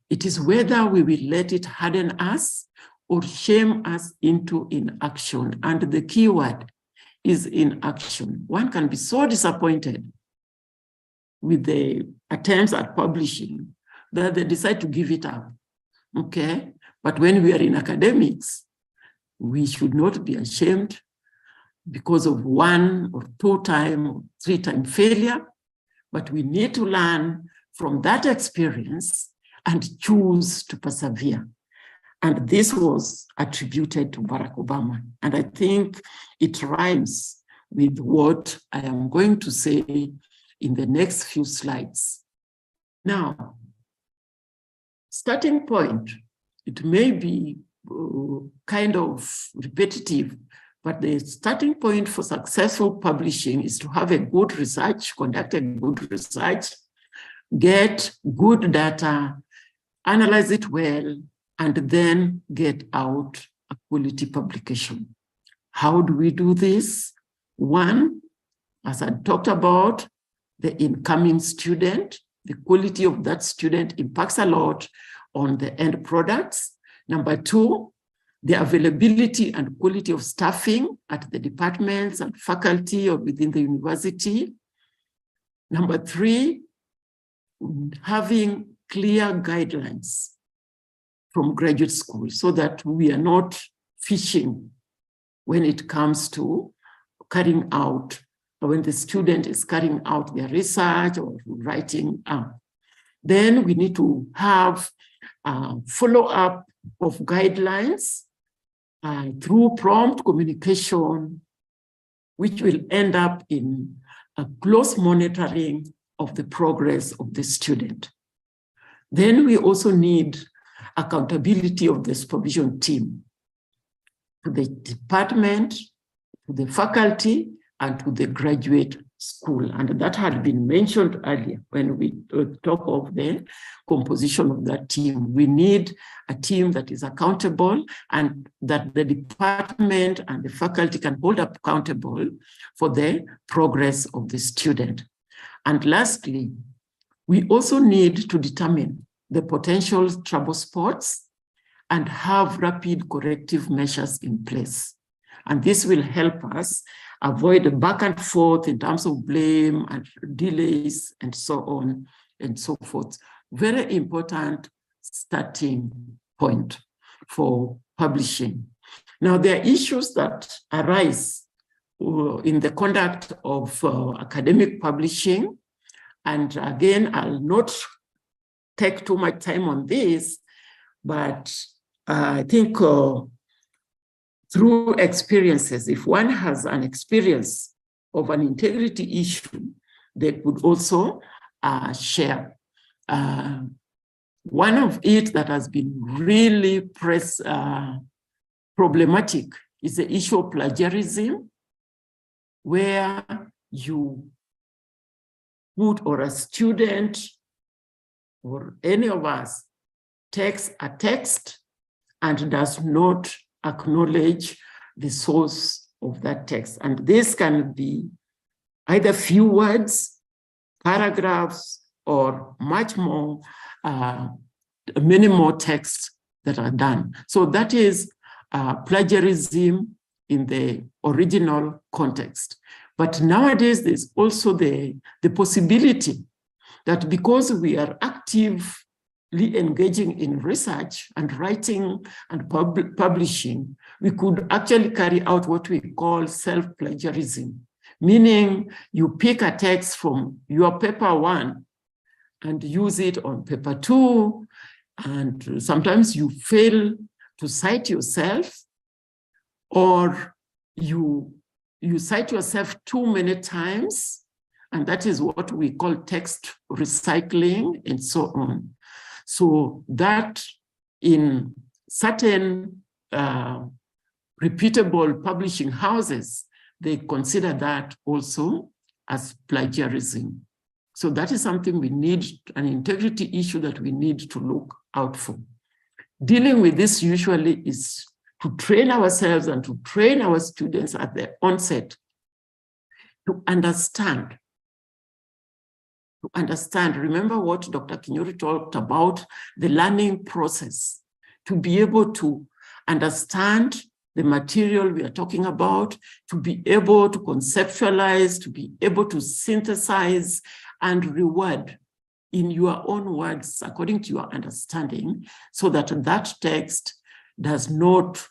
It is whether we will let it harden us or shame us into inaction. And the key word is inaction. One can be so disappointed with the attempts at publishing that they decide to give it up, okay? But when we are in academics, we should not be ashamed because of 1 or 2 time, or 3 time failure, but we need to learn from that experience and choose to persevere. And this was attributed to Barack Obama. And I think it rhymes with what I am going to say in the next few slides. Now, starting point, it may be kind of repetitive, but the starting point for successful publishing is to have a good research, conduct a good research, get good data, analyze it well, and then get out a quality publication. How do we do this? One, as I talked about, the incoming student, the quality of that student impacts a lot on the end products. Number 2, the availability and quality of staffing at the departments and faculty or within the university. Number 3, having clear guidelines from graduate school so that we are not fishing when it comes to carrying out, when the student is carrying out their research or writing. Then we need to have follow-up of guidelines through prompt communication, which will end up in a close monitoring of the progress of the student. Then we also need accountability of the supervision team to the department, to the faculty, and to the graduate school. And that had been mentioned earlier when we talk of the composition of that team. We need a team that is accountable and that the department and the faculty can hold up accountable for the progress of the student. And lastly, we also need to determine the potential trouble spots and have rapid corrective measures in place. And this will help us avoid the back and forth in terms of blame and delays and so on and so forth. Very important starting point for publishing. Now, there are issues that arise in the conduct of academic publishing. And again, I'll not take too much time on this, but I think through experiences. If one has an experience of an integrity issue, they could also share. One of it that has been really problematic is the issue of plagiarism, where you put, or a student or any of us takes a text and does not acknowledge the source of that text. And this can be either few words, paragraphs, or much more, many more texts that are done. So that is plagiarism in the original context. But nowadays, there's also the possibility that because we are actively engaging in research and writing and publishing, we could actually carry out what we call self-plagiarism, meaning you pick a text from your paper 1 and use it on paper 2, and sometimes you fail to cite yourself, or you cite yourself too many times, and that is what we call text recycling and so on. So that in certain reputable publishing houses, they consider that also as plagiarism. So that is something we need, an integrity issue that we need to look out for. Dealing with this usually is to train ourselves and to train our students at the onset to understand. Remember what Dr. Kinyori talked about, the learning process, to be able to understand the material we are talking about, to be able to conceptualize, to be able to synthesize and reword in your own words according to your understanding, so that that text does not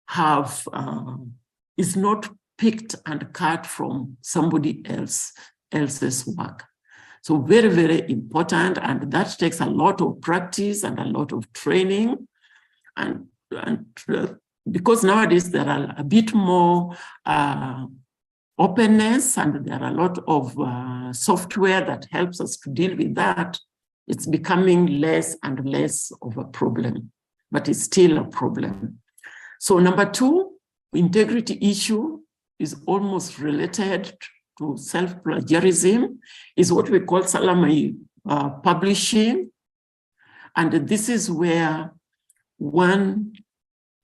have, is not picked and cut from somebody else's work. So very, very important, and that takes a lot of practice and a lot of training. And because nowadays there are a bit more openness, and there are a lot of software that helps us to deal with that, it's becoming less and less of a problem, but it's still a problem. So number 2, integrity issue is almost related to self-plagiarism, is what we call salami publishing. And this is where one,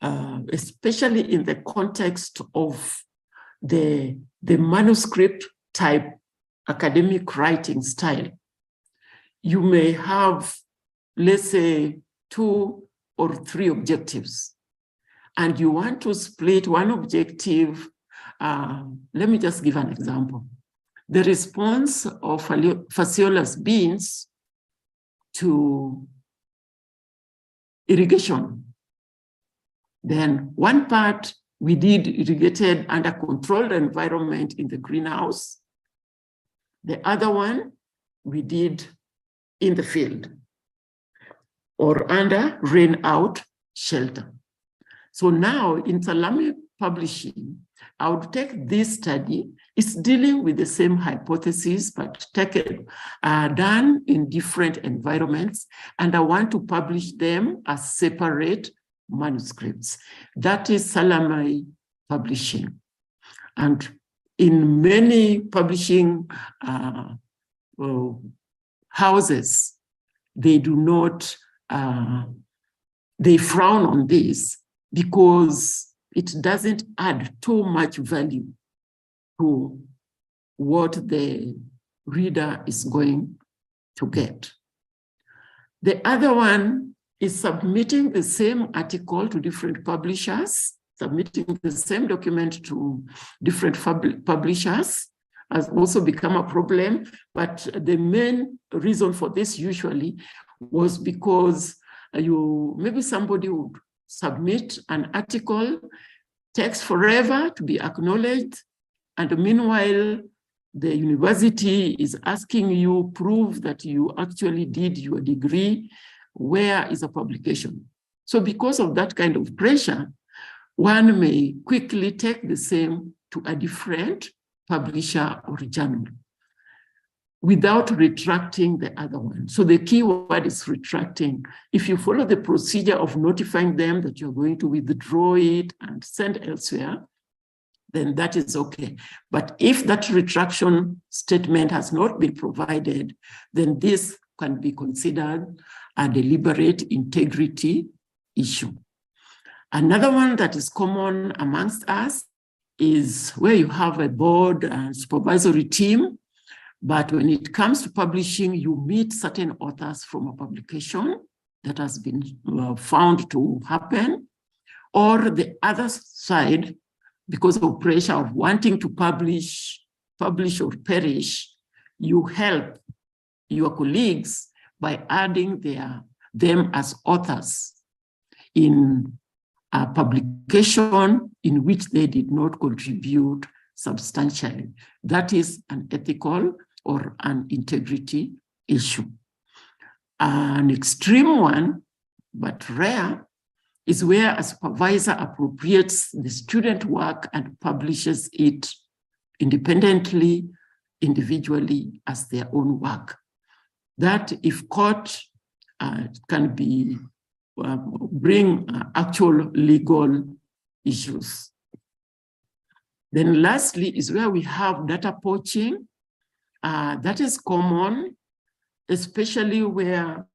especially in the context of the manuscript type academic writing style, you may have, let's say, 2 or 3 objectives, and you want to split one objective. Let me just give an example. The response of Phaseolus beans to irrigation. Then one part we did irrigated under controlled environment in the greenhouse. The other one we did in the field or under rain out shelter. So now in salami publishing, I would take this study. It's dealing with the same hypothesis, but done in different environments, and I want to publish them as separate manuscripts. That is salami publishing. And in many publishing houses, they do not, they frown on this because it doesn't add too much value to what the reader is going to get. The other one is submitting the same article to different publishers, submitting the same document to different publishers has also become a problem. But the main reason for this usually was because maybe somebody would submit an article, takes forever to be acknowledged, and meanwhile, the university is asking you prove that you actually did your degree. Where is a publication? So because of that kind of pressure, one may quickly take the same to a different publisher or journal without retracting the other one. So the key word is retracting. If you follow the procedure of notifying them that you're going to withdraw it and send elsewhere, then that is okay. But if that retraction statement has not been provided, then this can be considered a deliberate integrity issue. Another one that is common amongst us is where you have a board and supervisory team, but when it comes to publishing, you meet certain authors from a publication that has been found to happen, or the other side, because of pressure of wanting to publish or perish, you help your colleagues by adding them as authors in a publication in which they did not contribute substantially. That is an ethical or an integrity issue. An extreme one, but rare, is where a supervisor appropriates the student work and publishes it independently, individually as their own work. That, if caught, can be bring actual legal issues. Then lastly is where we have data poaching. That is common, especially where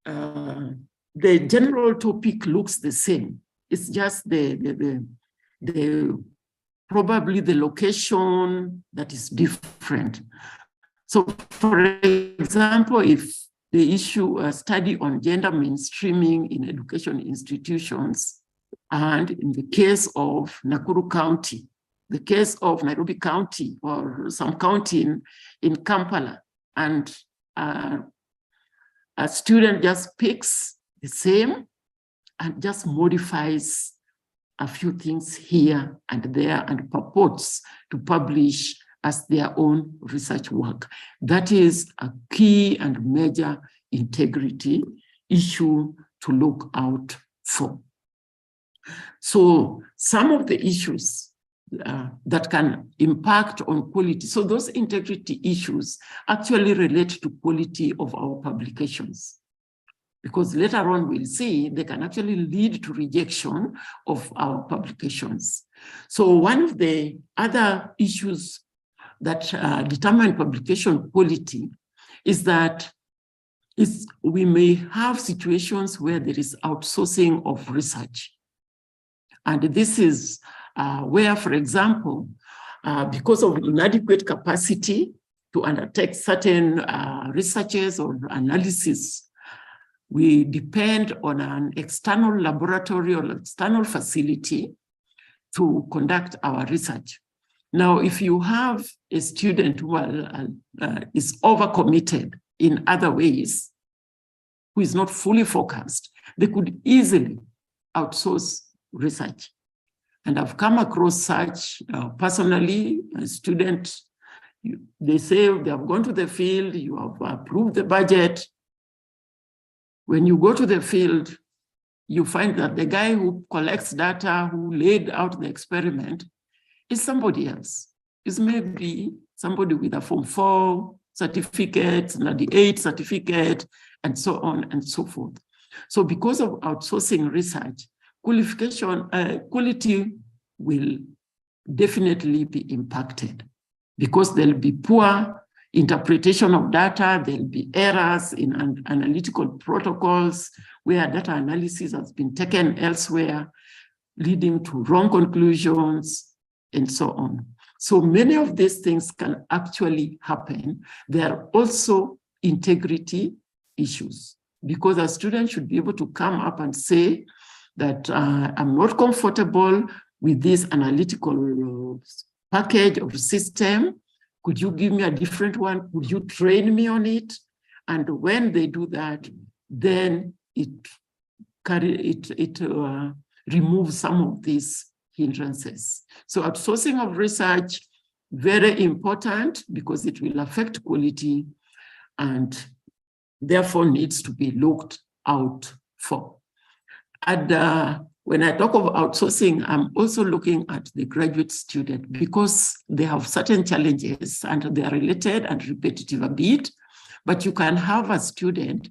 the general topic looks the same. It's just probably the location that is different. So for example, if the issue a study on gender mainstreaming in education institutions, and in the case of Nakuru County, the case of Nairobi County or some county in Kampala, and a student just picks the same and just modifies a few things here and there and purports to publish as their own research work. That is a key and major integrity issue to look out for. So some of the issues that can impact on quality. So those integrity issues actually relate to quality of our publications, because later on we'll see they can actually lead to rejection of our publications. So one of the other issues that determine publication quality is that we may have situations where there is outsourcing of research. And this is where, for example, because of inadequate capacity to undertake certain researches or analysis, we depend on an external laboratory or external facility to conduct our research. Now, if you have a student who is overcommitted in other ways, who is not fully focused, they could easily outsource research. And I've come across such personally, a student, they say they have gone to the field, you have approved the budget. When you go to the field, you find that the guy who collects data, who laid out the experiment, is somebody else. It's maybe somebody with a Form 4 certificate, an 98 certificate, and so on and so forth. So because of outsourcing research, quality will definitely be impacted, because there'll be poor interpretation of data, there'll be errors in analytical protocols where data analysis has been taken elsewhere, leading to wrong conclusions, and so on. So many of these things can actually happen. There are also integrity issues, because a student should be able to come up and say that I'm not comfortable with this analytical package or system. Could you give me a different one? Could you train me on it? And when they do that, then it removes some of these hindrances. So outsourcing of research, very important, because it will affect quality and therefore needs to be looked out for. And When I talk of outsourcing, I'm also looking at the graduate student because they have certain challenges and they are related and repetitive a bit, but you can have a student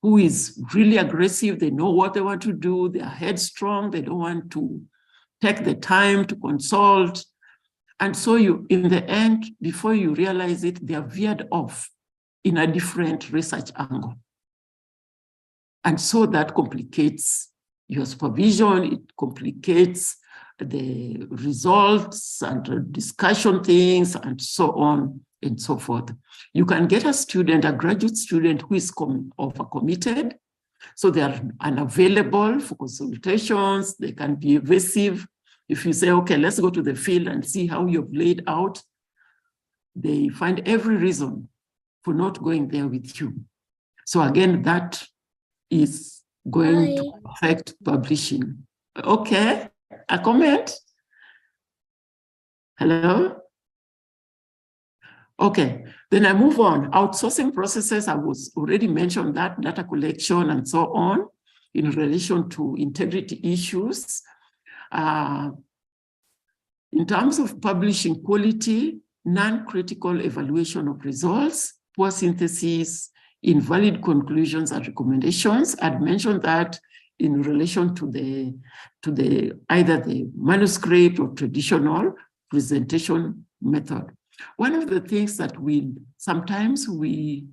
who is really aggressive, they know what they want to do, they are headstrong, they don't want to take the time to consult. And so you, in the end, before you realize it, they are veered off in a different research angle. And so that complicates your supervision, it complicates the results and discussion things and so on and so forth. You can get a student, a graduate student who is overcommitted, so they are unavailable for consultations, they can be evasive. If you say, okay, let's go to the field and see how you've laid out, they find every reason for not going there with you. So again, that is going to affect publishing. Okay, a comment? Hello? Okay, then I move on. Outsourcing processes, I was already mentioned that, data collection and so on, in relation to integrity issues. In terms of publishing quality, non-critical evaluation of results, poor synthesis, invalid conclusions and recommendations. I'd mentioned that in relation to either the manuscript or traditional presentation method. One of the things that sometimes we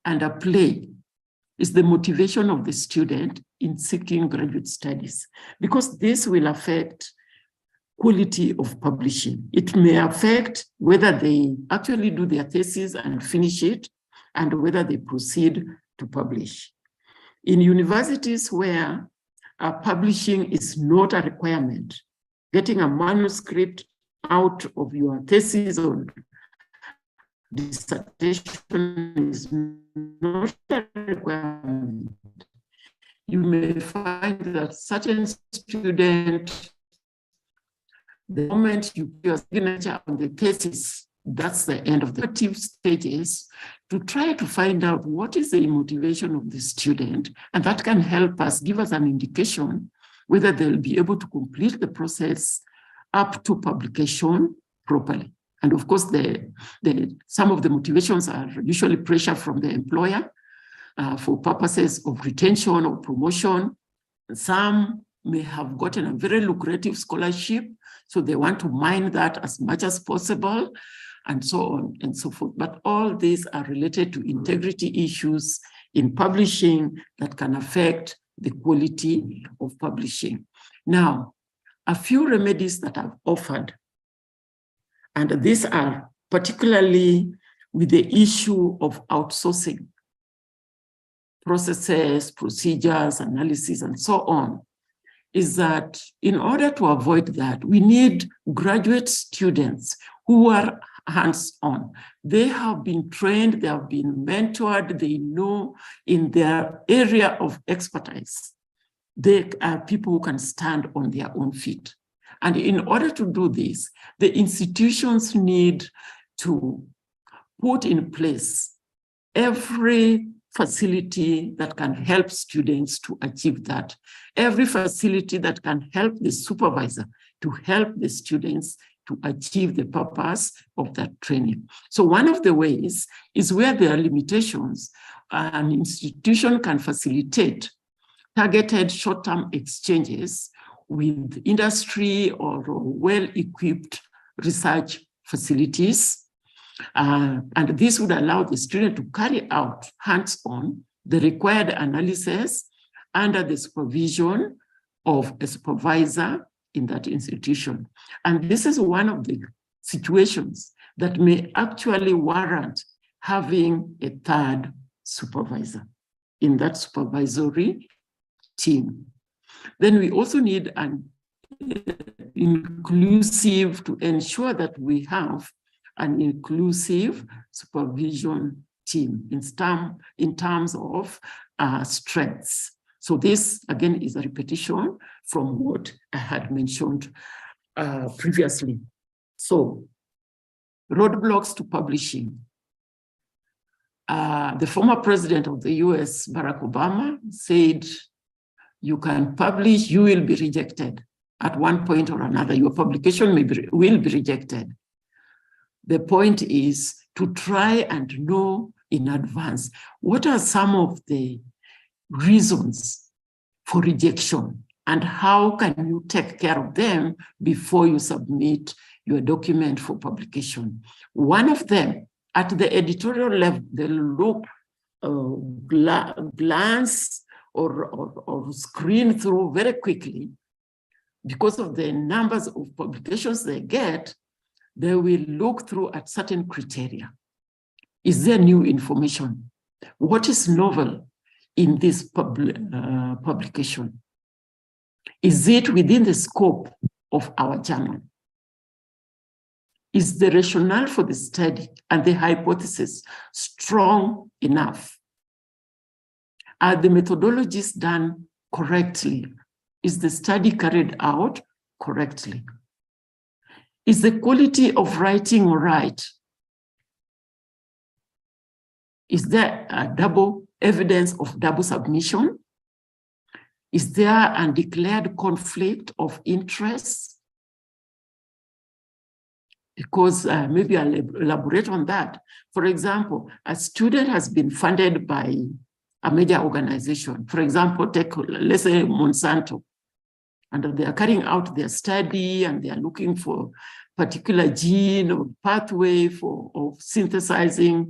underplay is the motivation of the student in seeking graduate studies, because this will affect quality of publishing. It may affect whether they actually do their thesis and finish it, and whether they proceed to publish. In universities where publishing is not a requirement, getting a manuscript out of your thesis or dissertation is not a requirement. You may find that certain student, the moment you put your signature on the thesis, that's the end of the active stages, to try to find out what is the motivation of the student, and that can help us, give us an indication whether they'll be able to complete the process up to publication properly. And of course, some of the motivations are usually pressure from the employer for purposes of retention or promotion. Some may have gotten a very lucrative scholarship, so they want to mine that as much as possible, and so on and so forth. But all these are related to integrity issues in publishing that can affect the quality of publishing. Now, a few remedies that I've offered, and these are particularly with the issue of outsourcing processes, procedures, analysis, and so on, is that in order to avoid that, we need graduate students who are hands-on. They have been trained, they have been mentored, they know in their area of expertise. They are people who can stand on their own feet. And in order to do this, the institutions need to put in place every facility that can help students to achieve that. Every facility that can help the supervisor to help the students to achieve the purpose of that training. So one of the ways is where there are limitations, an institution can facilitate targeted short-term exchanges with industry or well-equipped research facilities. And this would allow the student to carry out hands-on the required analysis under the supervision of a supervisor in that institution. And this is one of the situations that may actually warrant having a third supervisor in that supervisory team. Then we also need an inclusive, to ensure that we have an inclusive supervision team in terms of strengths. So this, again, is a repetition from what I had mentioned previously. So roadblocks to publishing. The former president of the US, Barack Obama, said You can publish, you will be rejected at one point or another. Your publication will be rejected. The point is to try and know in advance what are some of the reasons for rejection and how can you take care of them before you submit your document for publication. One of them, at the editorial level, they'll look, glance or screen through very quickly. Because of the numbers of publications they get, they will look through at certain criteria. Is there new information? What is novel in this publication? Is it within the scope of our journal? Is the rationale for the study and the hypothesis strong enough? Are the methodologies done correctly? Is the study carried out correctly? Is the quality of writing all right? Is there a double evidence of double submission? Is there a declared conflict of interest? Because maybe I'll elaborate on that. For example, a student has been funded by a major organization. For example, take, let's say, Monsanto. And they are carrying out their study and they are looking for particular gene or pathway of synthesizing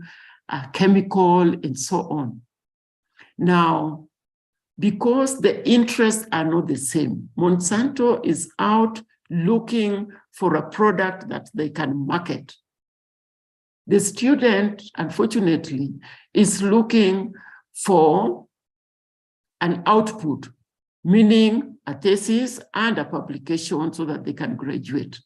a chemical and so on. Now, because the interests are not the same, Monsanto is out looking for a product that they can market. The student, unfortunately, is looking for an output, meaning a thesis and a publication so that they can graduate.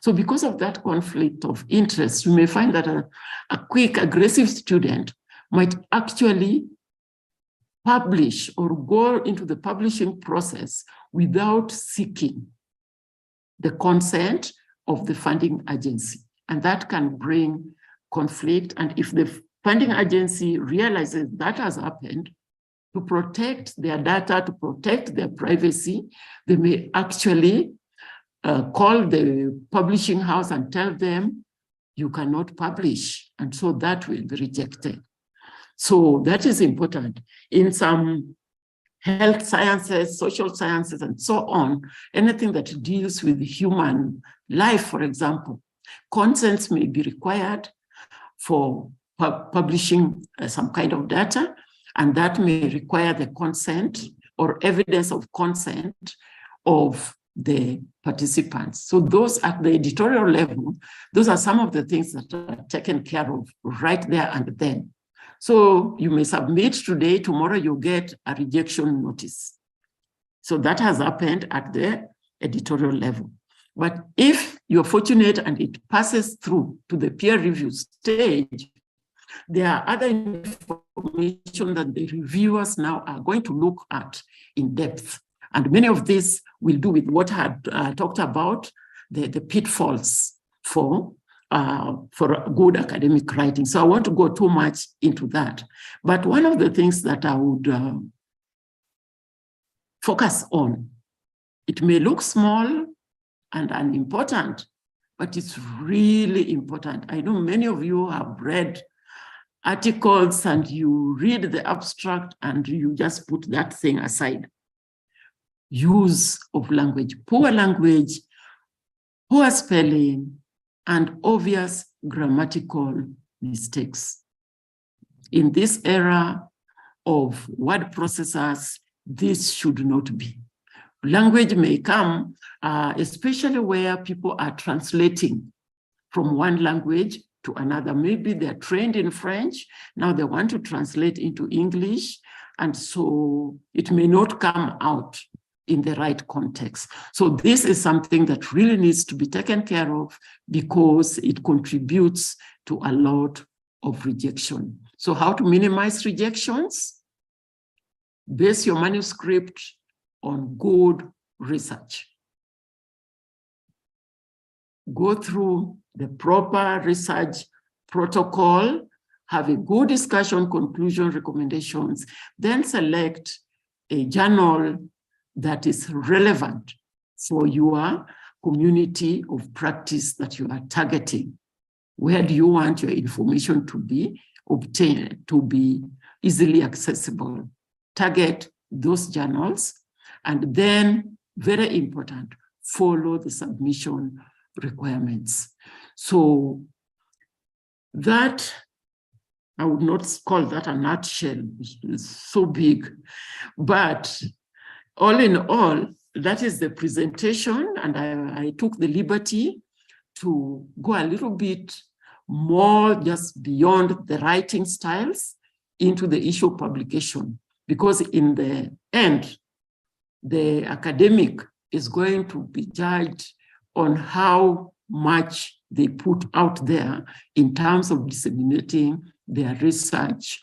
So because of that conflict of interest, you may find that a quick, aggressive student might actually publish or go into the publishing process without seeking the consent of the funding agency. And that can bring conflict. And if the funding agency realizes that has happened, to protect their data, to protect their privacy, they may actually call the publishing house and tell them, you cannot publish. And so that will be rejected. So that is important. In some health sciences, social sciences, and so on, anything that deals with human life, for example, consents may be required for publishing some kind of data, and that may require the consent or evidence of consent of the participants. So those at the editorial level, those are some of the things that are taken care of right there and then. So you may submit today, tomorrow you get a rejection notice. So that has happened at the editorial level. But if you're fortunate and it passes through to the peer review stage, there are other information that the reviewers now are going to look at in depth. And many of these will do with what I had talked about, the pitfalls for good academic writing. So I want to go too much into that. But one of the things that I would focus on, it may look small and unimportant, but it's really important. I know many of you have read articles and you read the abstract and you just put that thing aside. Use of language, poor spelling, and obvious grammatical mistakes. In this era of word processors, this should not be. Language may come, especially where people are translating from one language to another. Maybe they're trained in French, now they want to translate into English, and so it may not come out in the right context. So this is something that really needs to be taken care of because it contributes to a lot of rejection. So how to minimize rejections? Base your manuscript on good research. Go through the proper research protocol, have a good discussion, conclusion, recommendations, then select a journal that is relevant for your community of practice that you are targeting. Where do you want your information to be obtained, to be easily accessible? Target those journals, and then, very important, follow the submission requirements. So that, I would not call that a nutshell, it's so big, but all in all, that is the presentation, and I took the liberty to go a little bit more just beyond the writing styles into the issue of publication, because in the end, the academic is going to be judged on how much they put out there in terms of disseminating their research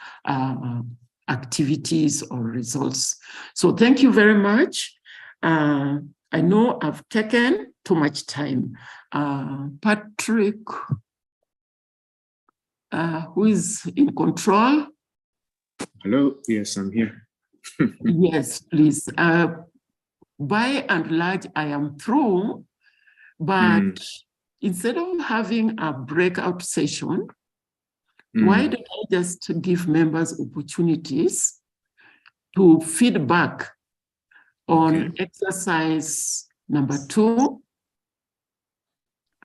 activities or results. So thank you very much. I know I've taken too much time. Patrick, who is in control? Hello, yes, I'm here. Yes, please. By and large, I am through, but instead of having a breakout session, why don't I just give members opportunities to feedback on exercise number 2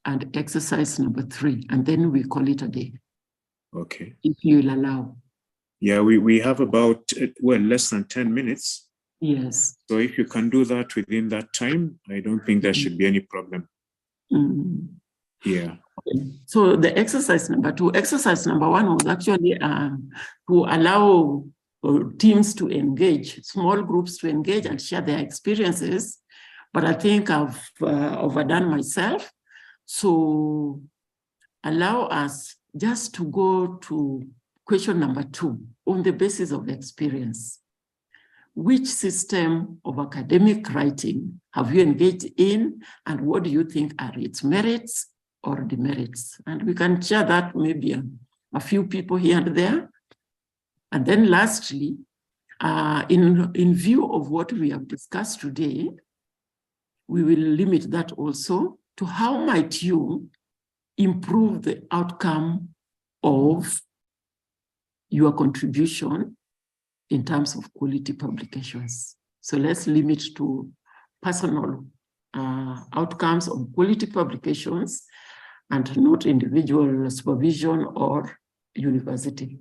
and exercise number 3, and then we call it a day. Okay. If you will allow. Yeah, we have about, well, less than 10 minutes. Yes. So if you can do that within that time, I don't think there should be any problem. Yeah. So the exercise number 2, exercise number 1 was actually to allow teams to engage, small groups to engage and share their experiences. But I think I've overdone myself. So allow us just to go to question number 2 on the basis of experience. Which system of academic writing have you engaged in, and what do you think are its merits or demerits? And we can share that maybe a few people here and there. And then lastly, in view of what we have discussed today, we will limit that also to how might you improve the outcome of your contribution in terms of quality publications. So let's limit to personal outcomes of quality publications and not individual supervision or university.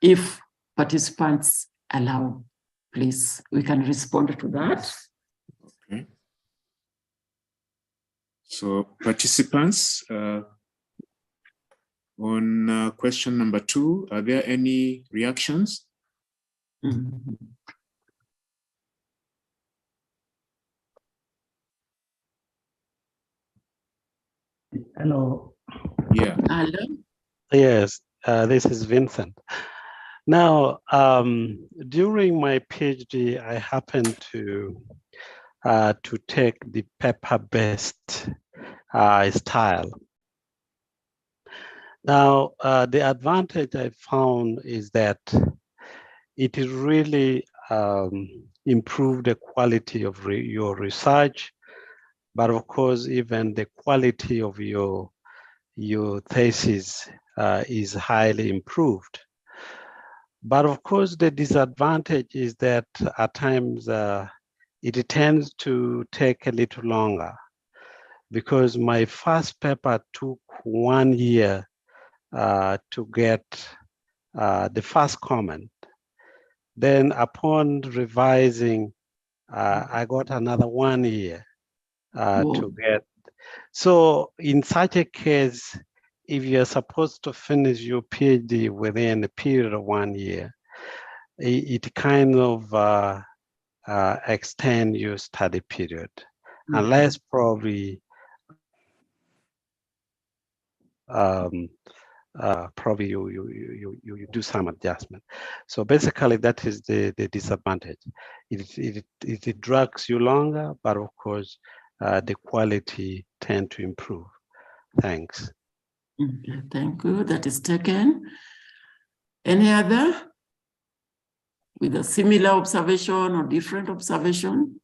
If participants allow, please, we can respond to that. Okay. So participants, on question number 2, are there any reactions? Hello. Yeah. Hello. Yes, this is Vincent. Now, during my PhD, I happened to take the paper-based style. Now, the advantage I found is that it really improved the quality of your research, but of course, even the quality of your thesis is highly improved. But of course, the disadvantage is that at times it tends to take a little longer, because my first paper took 1 year to get the first comment. Then upon revising, I got another 1 year to get. So in such a case, if you're supposed to finish your PhD within a period of 1 year, it kind of extend your study period, unless probably you do some adjustment. So basically, that is the disadvantage. It drags you longer, but of course, the quality tend to improve. Thanks. Okay, thank you. That is taken. Any other with a similar observation or different observation?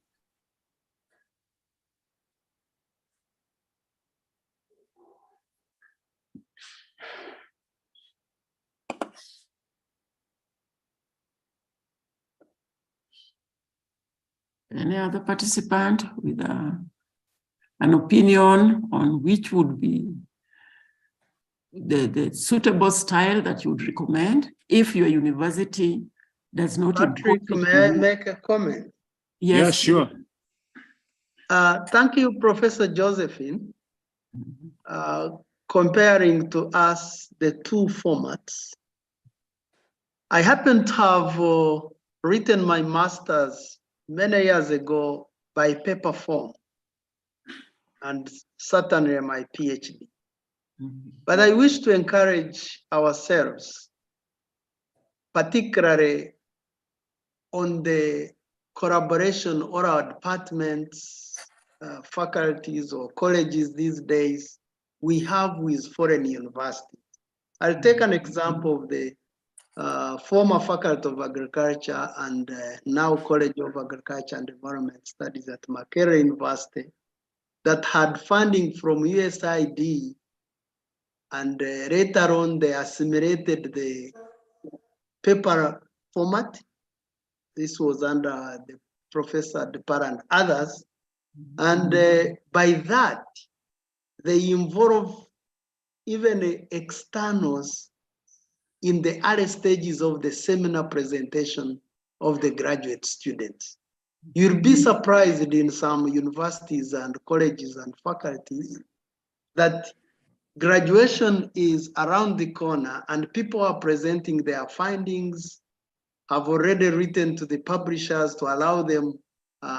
Any other participant with an opinion on which would be the suitable style that you would recommend if your university does not Patrick, impose it may I on you? make a comment? Yes. Yeah, sure. Thank you, Professor Josephine. Comparing to us the two formats. I happen to have written my master's many years ago by paper form, and certainly my PhD. But I wish to encourage ourselves, particularly on the collaboration or our departments, faculties or colleges these days we have with foreign universities. I'll take an example of the former Faculty of Agriculture and now College of Agriculture and Environment Studies at Makerere University that had funding from USAID, and later on they assimilated the paper format. This was under the Professor Depar and others. And by that, they involve even externals in the early stages of the seminar presentation of the graduate students. You'll be surprised in some universities and colleges and faculties that graduation is around the corner and people are presenting their findings, have already written to the publishers to allow them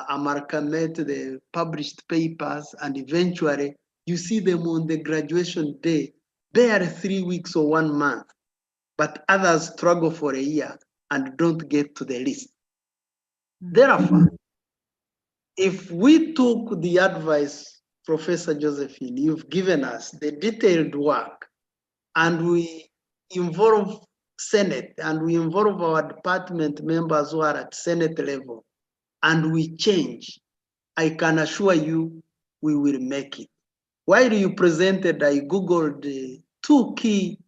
amalgamate the published papers, and eventually you see them on the graduation day, barely 3 weeks or 1 month, but others struggle for a year and don't get to the list. Therefore, if we took the advice, Professor Josephine, you've given us the detailed work, and we involve Senate and we involve our department members who are at Senate level, and we change, I can assure you we will make it. While you presented, I Googled the 2 key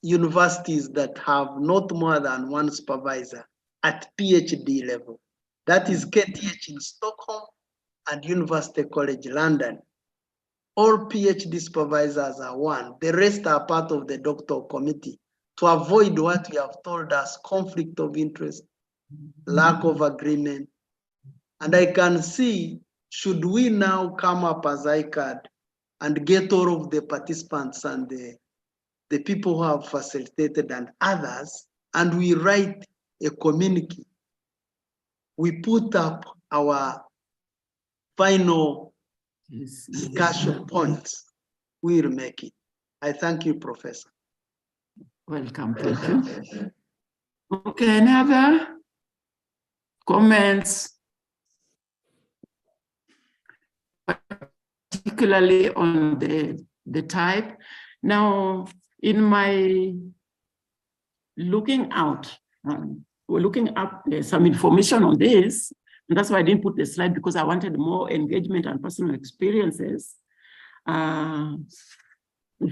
universities that have not more than 1 supervisor at PhD level. That is KTH in Stockholm and University College London. All PhD supervisors are 1. The rest are part of the doctoral committee to avoid what you have told us, conflict of interest, lack of agreement. And I can see, should we now come up as ICAD and get all of the participants and the people who have facilitated and others, and we write a communique, we put up our final discussion points, we'll make it. I thank you, Professor. Welcome, thank you. Okay, any other comments, particularly on the type? Now, in my looking out, we're looking up some information on this, and that's why I didn't put the slide, because I wanted more engagement and personal experiences. We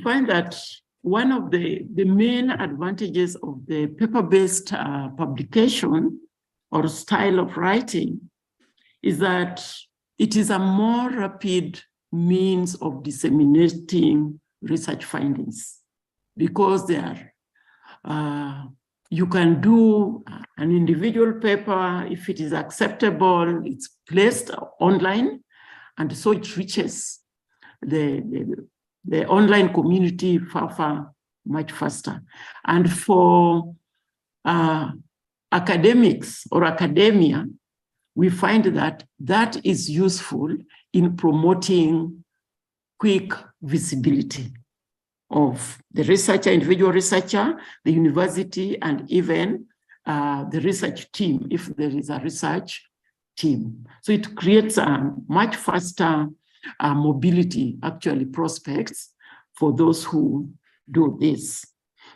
find that one of the main advantages of the paper-based publication or style of writing is that it is a more rapid means of disseminating research findings, because there you can do an individual paper. If it is acceptable, it's placed online, and so it reaches the online community far much faster. And for academics or academia, we find that is useful in promoting quick visibility of the researcher, individual researcher, the university, and even the research team, if there is a research team. So it creates a much faster mobility, actually, prospects for those who do this.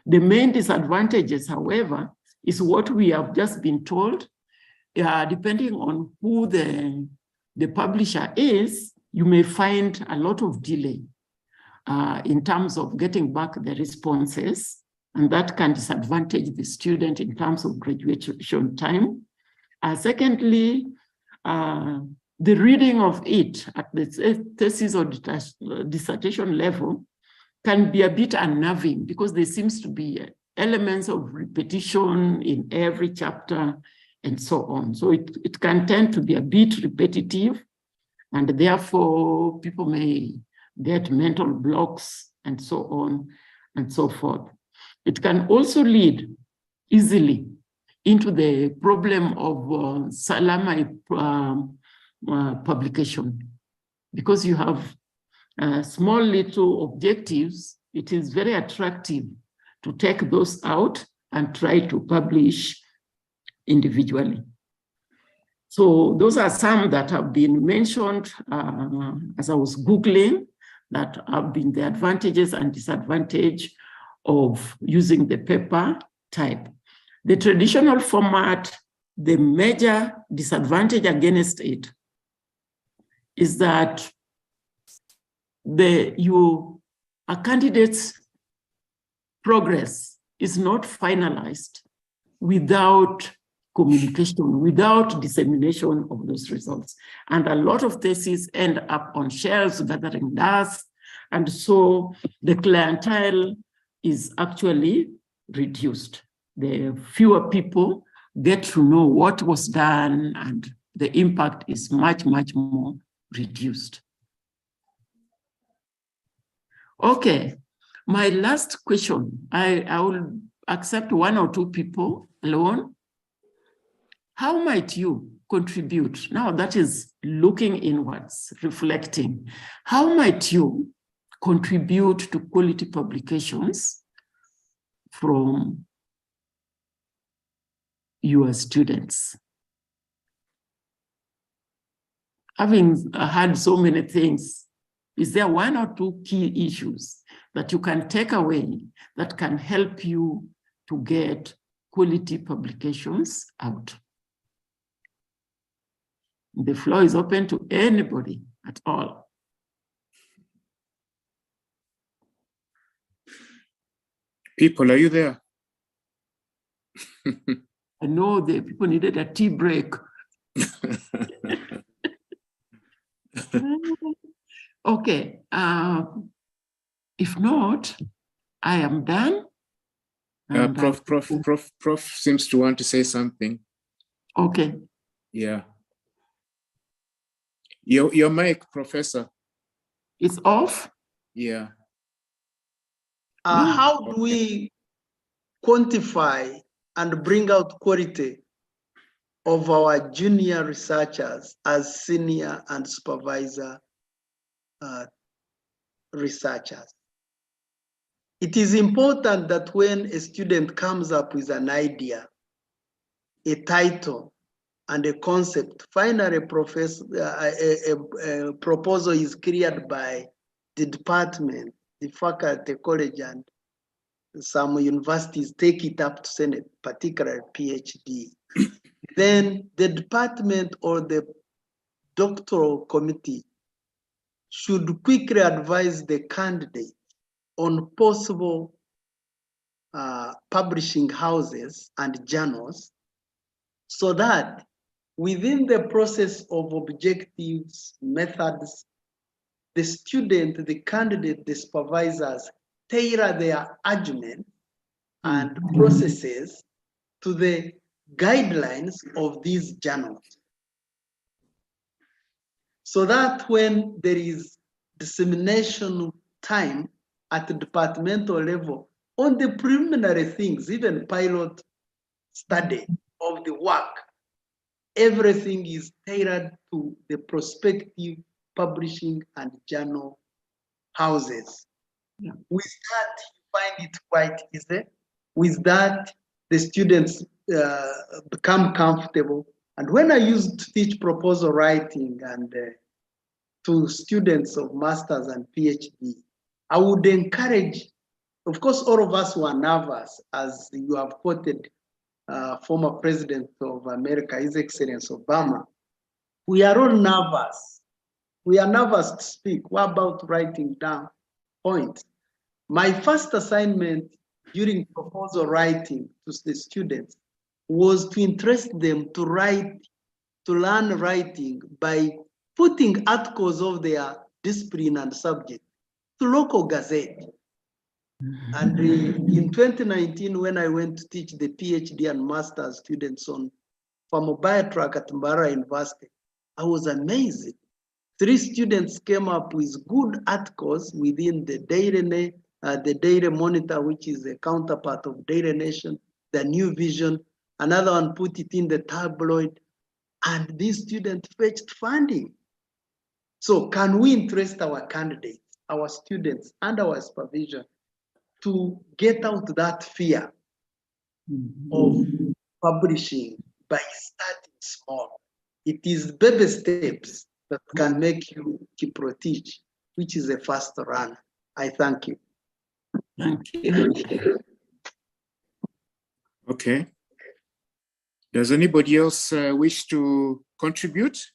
The main disadvantages, however, is what we have just been told. Depending on who the publisher is, you may find a lot of delay in terms of getting back the responses, and that can disadvantage the student in terms of graduation time. Secondly, the reading of it at the thesis or dissertation level can be a bit unnerving because there seems to be elements of repetition in every chapter and so on. So it can tend to be a bit repetitive, and therefore people may get mental blocks and so on and so forth. It can also lead easily into the problem of salami publication. Because you have small little objectives, it is very attractive to take those out and try to publish individually. So those are some that have been mentioned as I was Googling, that have been the advantages and disadvantages of using the paper type. The traditional format, the major disadvantage against it is that a candidate's progress is not finalized without communication, without dissemination of those results. And a lot of theses end up on shelves gathering dust. And so the clientele is actually reduced. The fewer people get to know what was done, and the impact is much, much more reduced. Okay, my last question, I will accept one or two people alone. How might you contribute? Now that is looking inwards, reflecting. How might you contribute to quality publications from your students? Having had so many things, is there one or two key issues that you can take away that can help you to get quality publications out? The floor is open to anybody at all. People, are you there? I know the people needed a tea break. Okay, if not, I am done. Prof seems to want to say something. Okay. Yeah. Your mic, Professor. It's off? Yeah. How do we quantify and bring out quality of our junior researchers as senior and supervisor researchers? It is important that when a student comes up with an idea, a title, and a concept, finally a proposal is cleared by the department, the faculty, college, and some universities take it up to Senate, particularly PhD. Then the department or the doctoral committee should quickly advise the candidate on possible publishing houses and journals, so that within the process of objectives, methods, the student, the candidate, the supervisors tailor their argument and processes to the guidelines of these journals. So that when there is dissemination time at the departmental level on the preliminary things, even pilot study of the work, everything is tailored to the prospective publishing and journal houses. Yeah. With that, you find it quite easy. With that, the students become comfortable. And when I used to teach proposal writing and to students of masters and PhD, I would encourage, of course, all of us were nervous, as you have quoted former President of America, His Excellency Obama. We are all nervous. We are nervous to speak. What about writing down points? My first assignment during proposal writing to the students was to interest them to write to learn writing by putting articles of their discipline and subject to local gazette. And in 2019, when I went to teach the PhD and master's students on pharmobiotrack at Mbara University, I was amazed. 3 students came up with good articles within the Daily Monitor, which is a counterpart of Daily Nation, the New Vision. Another one put it in the tabloid, and these students fetched funding. So can we interest our candidates, our students, and our supervision to get out that fear of publishing by starting small? It is baby steps that can make you teach, which is a fast run. I thank you. Thank you. Okay. Does anybody else wish to contribute?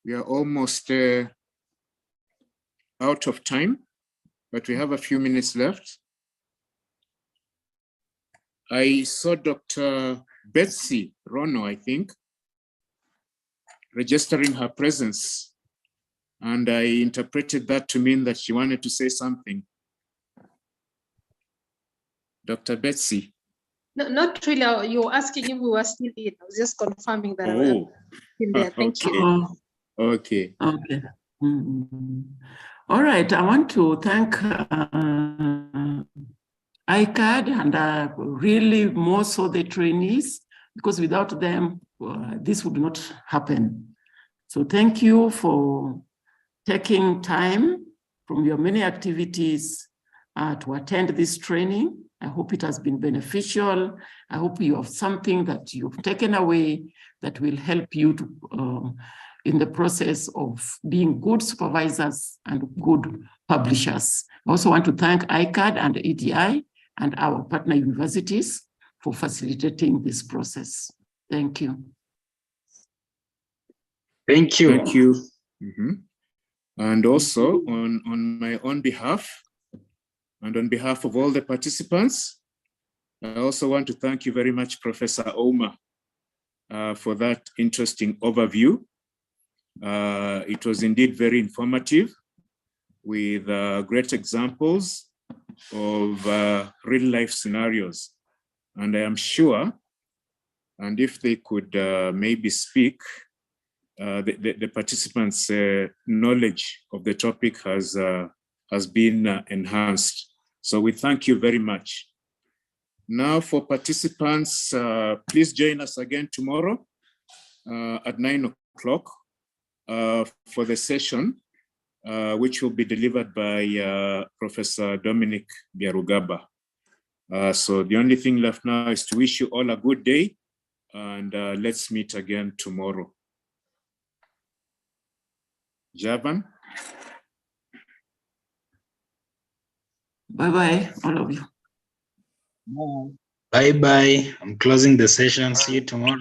We are almost out of time, but we have a few minutes left. I saw Dr. Betsy Rono, I think, registering her presence, and I interpreted that to mean that she wanted to say something. Dr. Betsy. No, not really. You were asking if we were still in. I was just confirming that. Oh, still there. Thank okay. you. Okay. Okay. All right. I want to thank ICAD and really more so the trainees, because without them, this would not happen. So thank you for taking time from your many activities to attend this training. I hope it has been beneficial. I hope you have something that you've taken away that will help you to, in the process of being good supervisors and good publishers. I also want to thank ICAD and EDI and our partner universities for facilitating this process. Thank you. Thank you. Thank you. And also on my own behalf, and on behalf of all the participants, I also want to thank you very much, Professor Ouma, for that interesting overview. It was indeed very informative with great examples of real life scenarios. And I am sure, and if they could maybe speak, the participants' knowledge of the topic has been enhanced. So we thank you very much. Now for participants, please join us again tomorrow at 9 o'clock for the session, which will be delivered by Professor Dominic Biarugaba. So the only thing left now is to wish you all a good day, and let's meet again tomorrow. Javan? Bye-bye, all of you. Bye-bye. I'm closing the session. See you tomorrow.